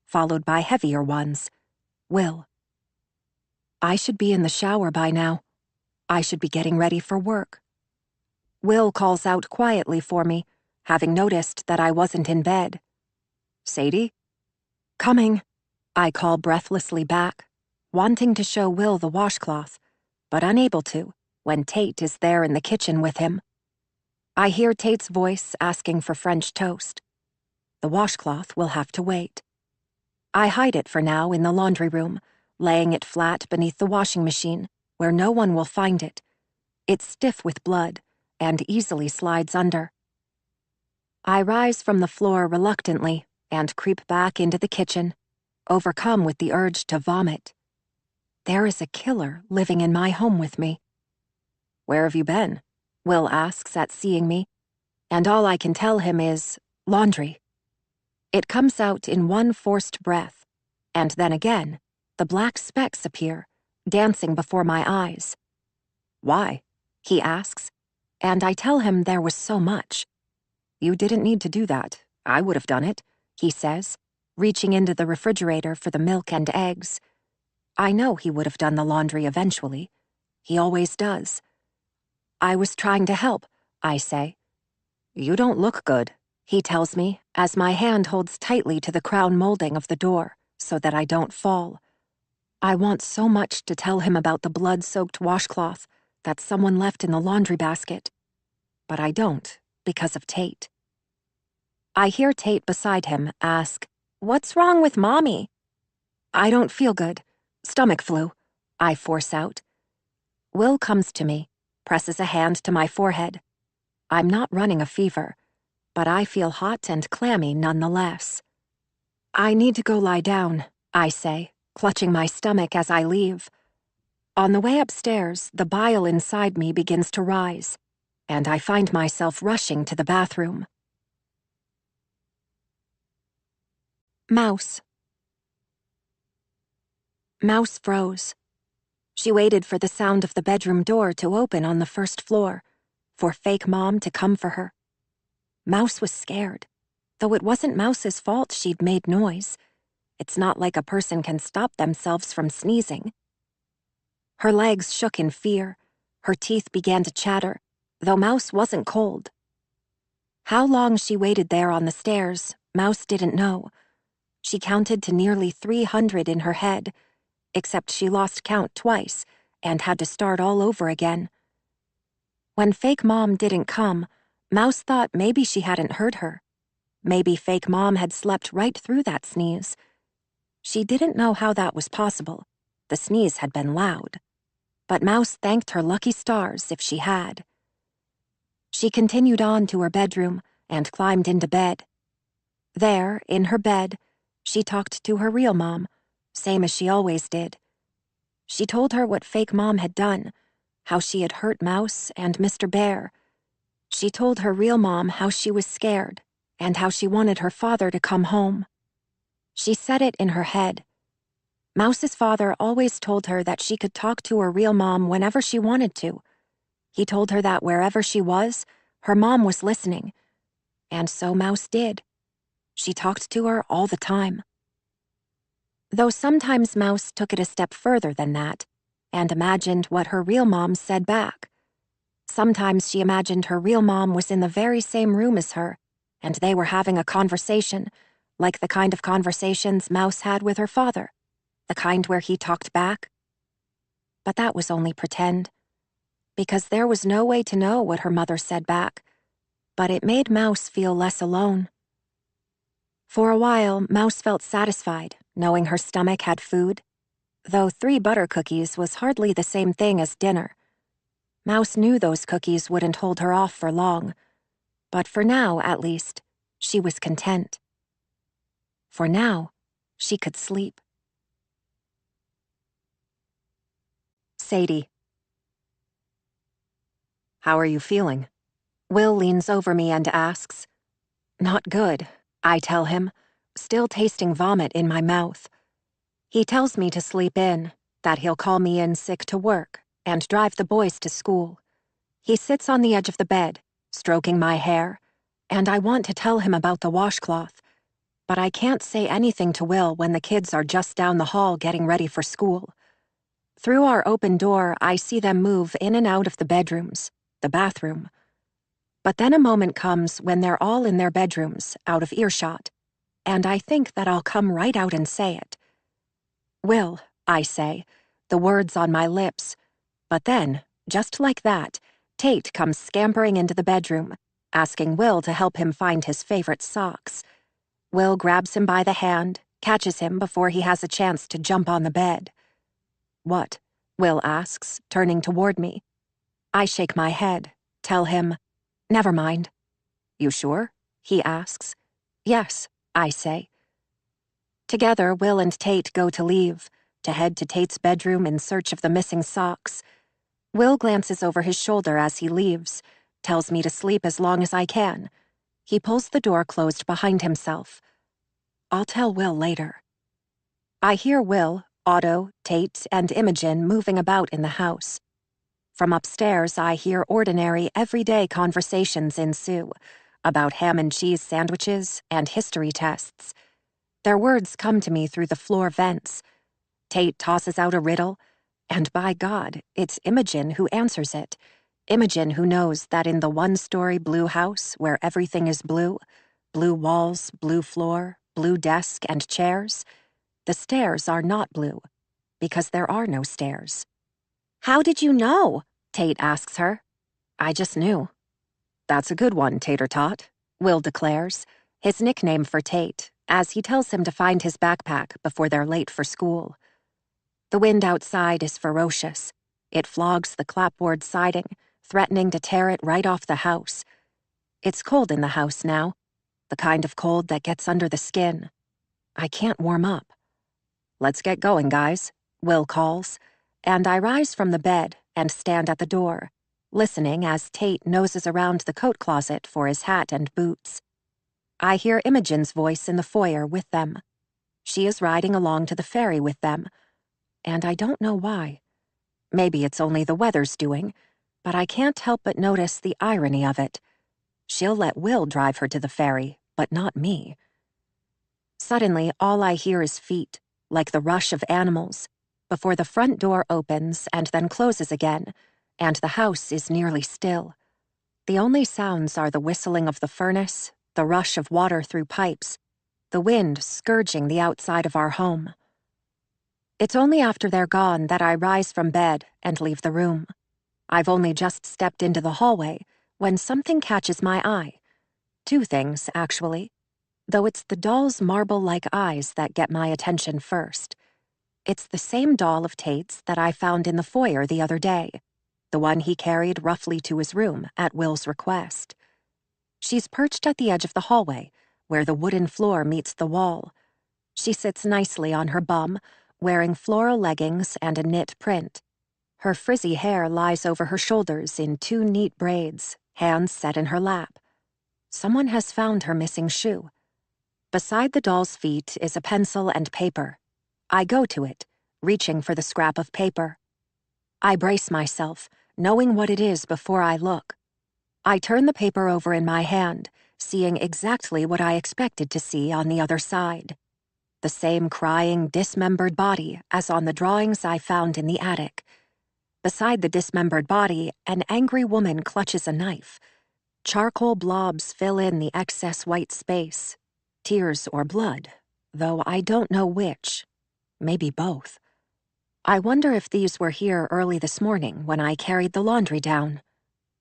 followed by heavier ones. Will. I should be in the shower by now. I should be getting ready for work. Will calls out quietly for me, having noticed that I wasn't in bed. Sadie? Coming, I call breathlessly back, wanting to show Will the washcloth, but unable to when Tate is there in the kitchen with him. I hear Tate's voice asking for French toast. The washcloth will have to wait. I hide it for now in the laundry room, laying it flat beneath the washing machine, where no one will find it. It's stiff with blood and easily slides under. I rise from the floor reluctantly and creep back into the kitchen, overcome with the urge to vomit. There is a killer living in my home with me. Where have you been? Will asks at seeing me, and all I can tell him is, laundry. It comes out in one forced breath, and then again, the black specks appear, dancing before my eyes. Why? He asks, and I tell him there was so much. You didn't need to do that. I would have done it, he says, reaching into the refrigerator for the milk and eggs. I know he would have done the laundry eventually. He always does. I was trying to help, I say. You don't look good, he tells me, as my hand holds tightly to the crown molding of the door so that I don't fall. I want so much to tell him about the blood-soaked washcloth that someone left in the laundry basket, but I don't because of Tate. I hear Tate beside him ask, "What's wrong with Mommy?" I don't feel good. Stomach flu, I force out. Will comes to me, presses a hand to my forehead. I'm not running a fever, but I feel hot and clammy nonetheless. I need to go lie down, I say, clutching my stomach as I leave. On the way upstairs, the bile inside me begins to rise, and I find myself rushing to the bathroom. Mouse. Mouse froze. She waited for the sound of the bedroom door to open on the first floor, for fake Mom to come for her. Mouse was scared, though it wasn't Mouse's fault she'd made noise. It's not like a person can stop themselves from sneezing. Her legs shook in fear. Her teeth began to chatter, though Mouse wasn't cold. How long she waited there on the stairs, Mouse didn't know. She counted to nearly 300 in her head, except she lost count twice and had to start all over again. When fake Mom didn't come, Mouse thought maybe she hadn't heard her. Maybe fake Mom had slept right through that sneeze. She didn't know how that was possible. The sneeze had been loud. But Mouse thanked her lucky stars if she had. She continued on to her bedroom and climbed into bed. There, in her bed, she talked to her real mom, same as she always did. She told her what fake Mom had done, how she had hurt Mouse and Mr. Bear. She told her real mom how she was scared and how she wanted her father to come home. She said it in her head. Mouse's father always told her that she could talk to her real mom whenever she wanted to. He told her that wherever she was, her mom was listening. And so Mouse did. She talked to her all the time. Though sometimes Mouse took it a step further than that and imagined what her real mom said back. Sometimes she imagined her real mom was in the very same room as her, and they were having a conversation, like the kind of conversations Mouse had with her father, the kind where he talked back. But that was only pretend, because there was no way to know what her mother said back, but it made Mouse feel less alone. For a while, Mouse felt satisfied, knowing her stomach had food, though 3 butter cookies was hardly the same thing as dinner. Mouse knew those cookies wouldn't hold her off for long, but for now, at least, she was content. For now, she could sleep. Sadie. How are you feeling? Will leans over me and asks. Not good, I tell him, still tasting vomit in my mouth. He tells me to sleep in, that he'll call me in sick to work and drive the boys to school. He sits on the edge of the bed, stroking my hair, and I want to tell him about the washcloth, but I can't say anything to Will when the kids are just down the hall getting ready for school. Through our open door, I see them move in and out of the bedrooms, the bathroom. But then a moment comes when they're all in their bedrooms, out of earshot, and I think that I'll come right out and say it. Will, I say, the words on my lips, but then, just like that, Tate comes scampering into the bedroom, asking Will to help him find his favorite socks. Will grabs him by the hand, catches him before he has a chance to jump on the bed. What? Will asks, turning toward me. I shake my head, tell him, never mind. You sure? He asks. Yes, I say. Together, Will and Tate go to leave, to head to Tate's bedroom in search of the missing socks. Will glances over his shoulder as he leaves, tells me to sleep as long as I can. He pulls the door closed behind himself. I'll tell Will later. I hear Will, Otto, Tate, and Imogen moving about in the house. From upstairs, I hear ordinary, everyday conversations ensue about ham and cheese sandwiches and history tests. Their words come to me through the floor vents. Tate tosses out a riddle, and by God, it's Imogen who answers it. Imogen who knows that in the one-story blue house where everything is blue, blue walls, blue floor, blue desk and chairs, the stairs are not blue, because there are no stairs. How did you know? Tate asks her. I just knew. That's a good one, Tater Tot, Will declares, his nickname for Tate, as he tells him to find his backpack before they're late for school. The wind outside is ferocious. It flogs the clapboard siding, threatening to tear it right off the house. It's cold in the house now, the kind of cold that gets under the skin. I can't warm up. Let's get going, guys, Will calls, and I rise from the bed and stand at the door, listening as Tate noses around the coat closet for his hat and boots. I hear Imogen's voice in the foyer with them. She is riding along to the ferry with them, and I don't know why. Maybe it's only the weather's doing, but I can't help but notice the irony of it. She'll let Will drive her to the ferry, but not me. Suddenly, all I hear is feet, like the rush of animals, before the front door opens and then closes again, and the house is nearly still. The only sounds are the whistling of the furnace, the rush of water through pipes, the wind scourging the outside of our home. It's only after they're gone that I rise from bed and leave the room. I've only just stepped into the hallway when something catches my eye. Two things, actually, though it's the doll's marble-like eyes that get my attention first. It's the same doll of Tate's that I found in the foyer the other day, the one he carried roughly to his room at Will's request. She's perched at the edge of the hallway, where the wooden floor meets the wall. She sits nicely on her bum, wearing floral leggings and a knit print. Her frizzy hair lies over her shoulders in two neat braids, hands set in her lap. Someone has found her missing shoe. Beside the doll's feet is a pencil and paper. I go to it, reaching for the scrap of paper. I brace myself, knowing what it is before I look. I turn the paper over in my hand, seeing exactly what I expected to see on the other side. The same crying, dismembered body as on the drawings I found in the attic. Beside the dismembered body, an angry woman clutches a knife. Charcoal blobs fill in the excess white space. Tears or blood, though I don't know which. Maybe both. I wonder if these were here early this morning when I carried the laundry down.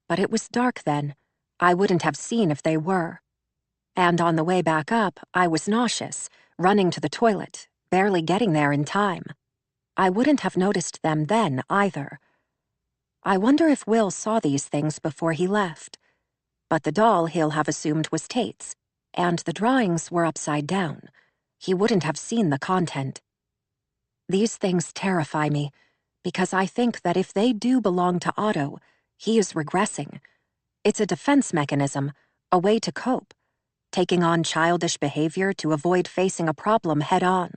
But it was dark then. I wouldn't have seen if they were. And on the way back up, I was nauseous, running to the toilet, barely getting there in time. I wouldn't have noticed them then, either. I wonder if Will saw these things before he left. But the doll he'll have assumed was Tate's, and the drawings were upside down. He wouldn't have seen the content. These things terrify me, because I think that if they do belong to Otto, He is regressing. It's a defense mechanism, a way to cope, taking on childish behavior to avoid facing a problem head-on.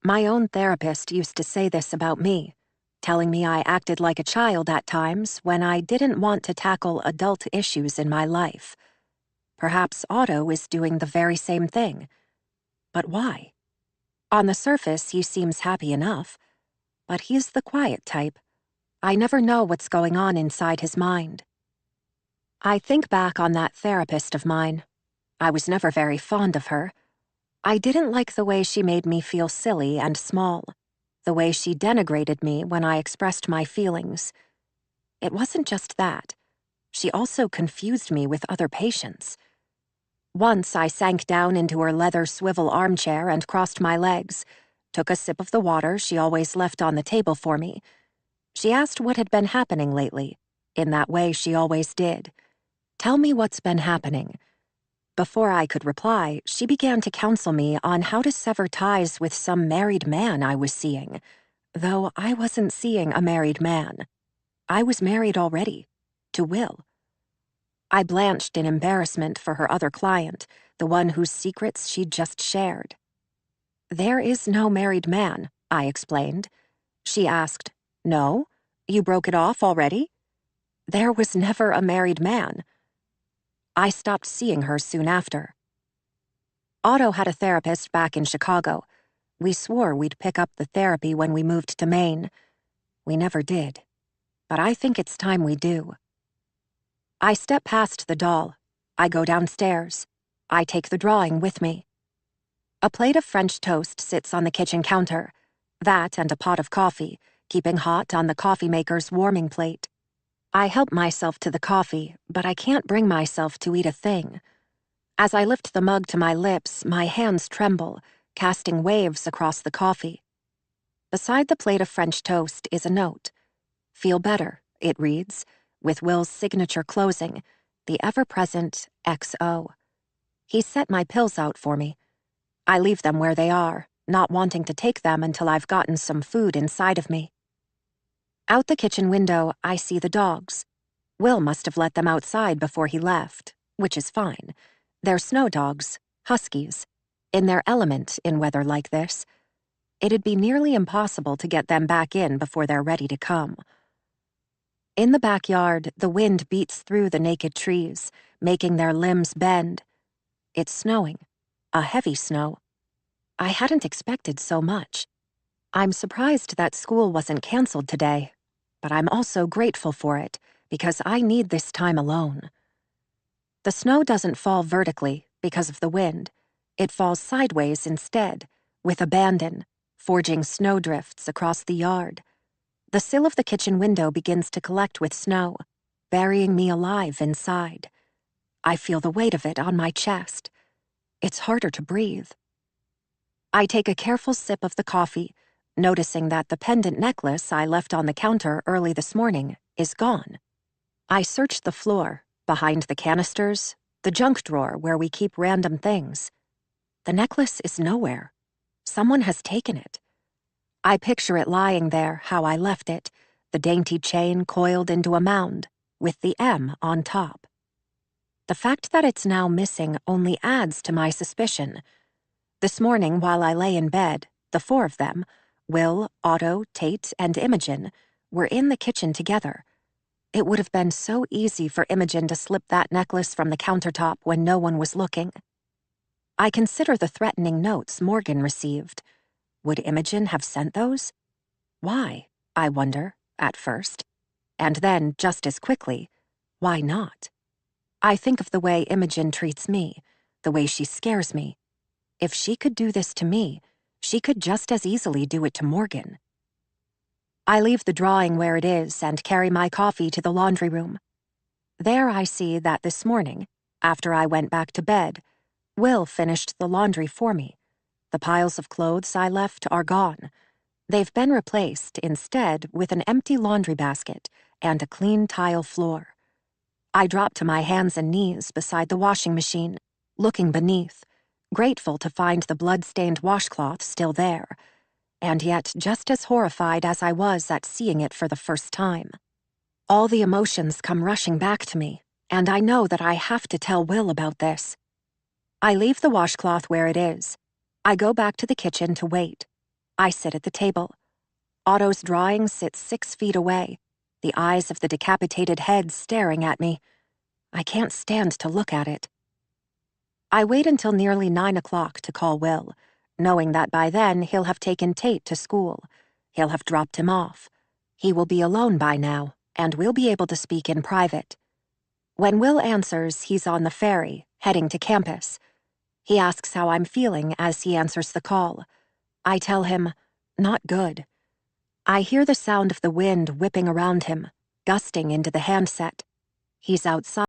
My own therapist used to say this about me, telling me I acted like a child at times when I didn't want to tackle adult issues in my life. Perhaps Otto is doing the very same thing. But why? On the surface, he seems happy enough, but he's the quiet type. I never know what's going on inside his mind. I think back on that therapist of mine. I was never very fond of her. I didn't like the way she made me feel silly and small, the way she denigrated me when I expressed my feelings. It wasn't just that. She also confused me with other patients. Once I sank down into her leather swivel armchair and crossed my legs, took a sip of the water she always left on the table for me. She asked what had been happening lately, in that way she always did. Tell me what's been happening. Before I could reply, she began to counsel me on how to sever ties with some married man I was seeing, though I wasn't seeing a married man. I was married already, to Will. I blanched in embarrassment for her other client, the one whose secrets she'd just shared. There is no married man, I explained. She asked, No? You broke it off already? There was never a married man. I stopped seeing her soon after. Otto had a therapist back in Chicago. We swore we'd pick up the therapy when we moved to Maine. We never did. But I think it's time we do. I step past the doll. I go downstairs. I take the drawing with me. A plate of French toast sits on the kitchen counter. That and a pot of coffee, keeping hot on the coffee maker's warming plate. I help myself to the coffee, but I can't bring myself to eat a thing. As I lift the mug to my lips, my hands tremble, casting waves across the coffee. Beside the plate of French toast is a note. Feel better, it reads, with Will's signature closing, the ever-present XO. He set my pills out for me. I leave them where they are, not wanting to take them until I've gotten some food inside of me. Out the kitchen window, I see the dogs. Will must have let them outside before he left, which is fine. They're snow dogs, huskies, in their element in weather like this. It'd be nearly impossible to get them back in before they're ready to come. In the backyard, the wind beats through the naked trees, making their limbs bend. It's snowing, a heavy snow. I hadn't expected so much. I'm surprised that school wasn't canceled today, but I'm also grateful for it because I need this time alone. The snow doesn't fall vertically because of the wind. It falls sideways instead, with abandon, forging snowdrifts across the yard. The sill of the kitchen window begins to collect with snow, burying me alive inside. I feel the weight of it on my chest. It's harder to breathe. I take a careful sip of the coffee, noticing that the pendant necklace I left on the counter early this morning is gone. I search the floor, behind the canisters, the junk drawer where we keep random things. The necklace is nowhere. Someone has taken it. I picture it lying there how I left it, the dainty chain coiled into a mound, with the M on top. The fact that it's now missing only adds to my suspicion. This morning, while I lay in bed, the four of them, Will, Otto, Tate, and Imogen, were in the kitchen together. It would have been so easy for Imogen to slip that necklace from the countertop when no one was looking. I consider the threatening notes Morgan received. Would Imogen have sent those? Why, I wonder, at first. And then, just as quickly, why not? I think of the way Imogen treats me, the way she scares me. If she could do this to me, she could just as easily do it to Morgan. I leave the drawing where it is and carry my coffee to the laundry room. There I see that this morning, after I went back to bed, Will finished the laundry for me. The piles of clothes I left are gone. They've been replaced, instead, with an empty laundry basket and a clean tile floor. I drop to my hands and knees beside the washing machine, looking beneath, grateful to find the blood-stained washcloth still there, and yet just as horrified as I was at seeing it for the first time. All the emotions come rushing back to me, and I know that I have to tell Will about this. I leave the washcloth where it is. I go back to the kitchen to wait. I sit at the table. Otto's drawing sits 6 feet away, the eyes of the decapitated head staring at me. I can't stand to look at it. I wait until nearly 9 o'clock to call Will, knowing that by then he'll have taken Tate to school. He'll have dropped him off. He will be alone by now, and we'll be able to speak in private. When Will answers, he's on the ferry, heading to campus. He asks how I'm feeling as he answers the call. I tell him, not good. I hear the sound of the wind whipping around him, gusting into the handset. He's outside.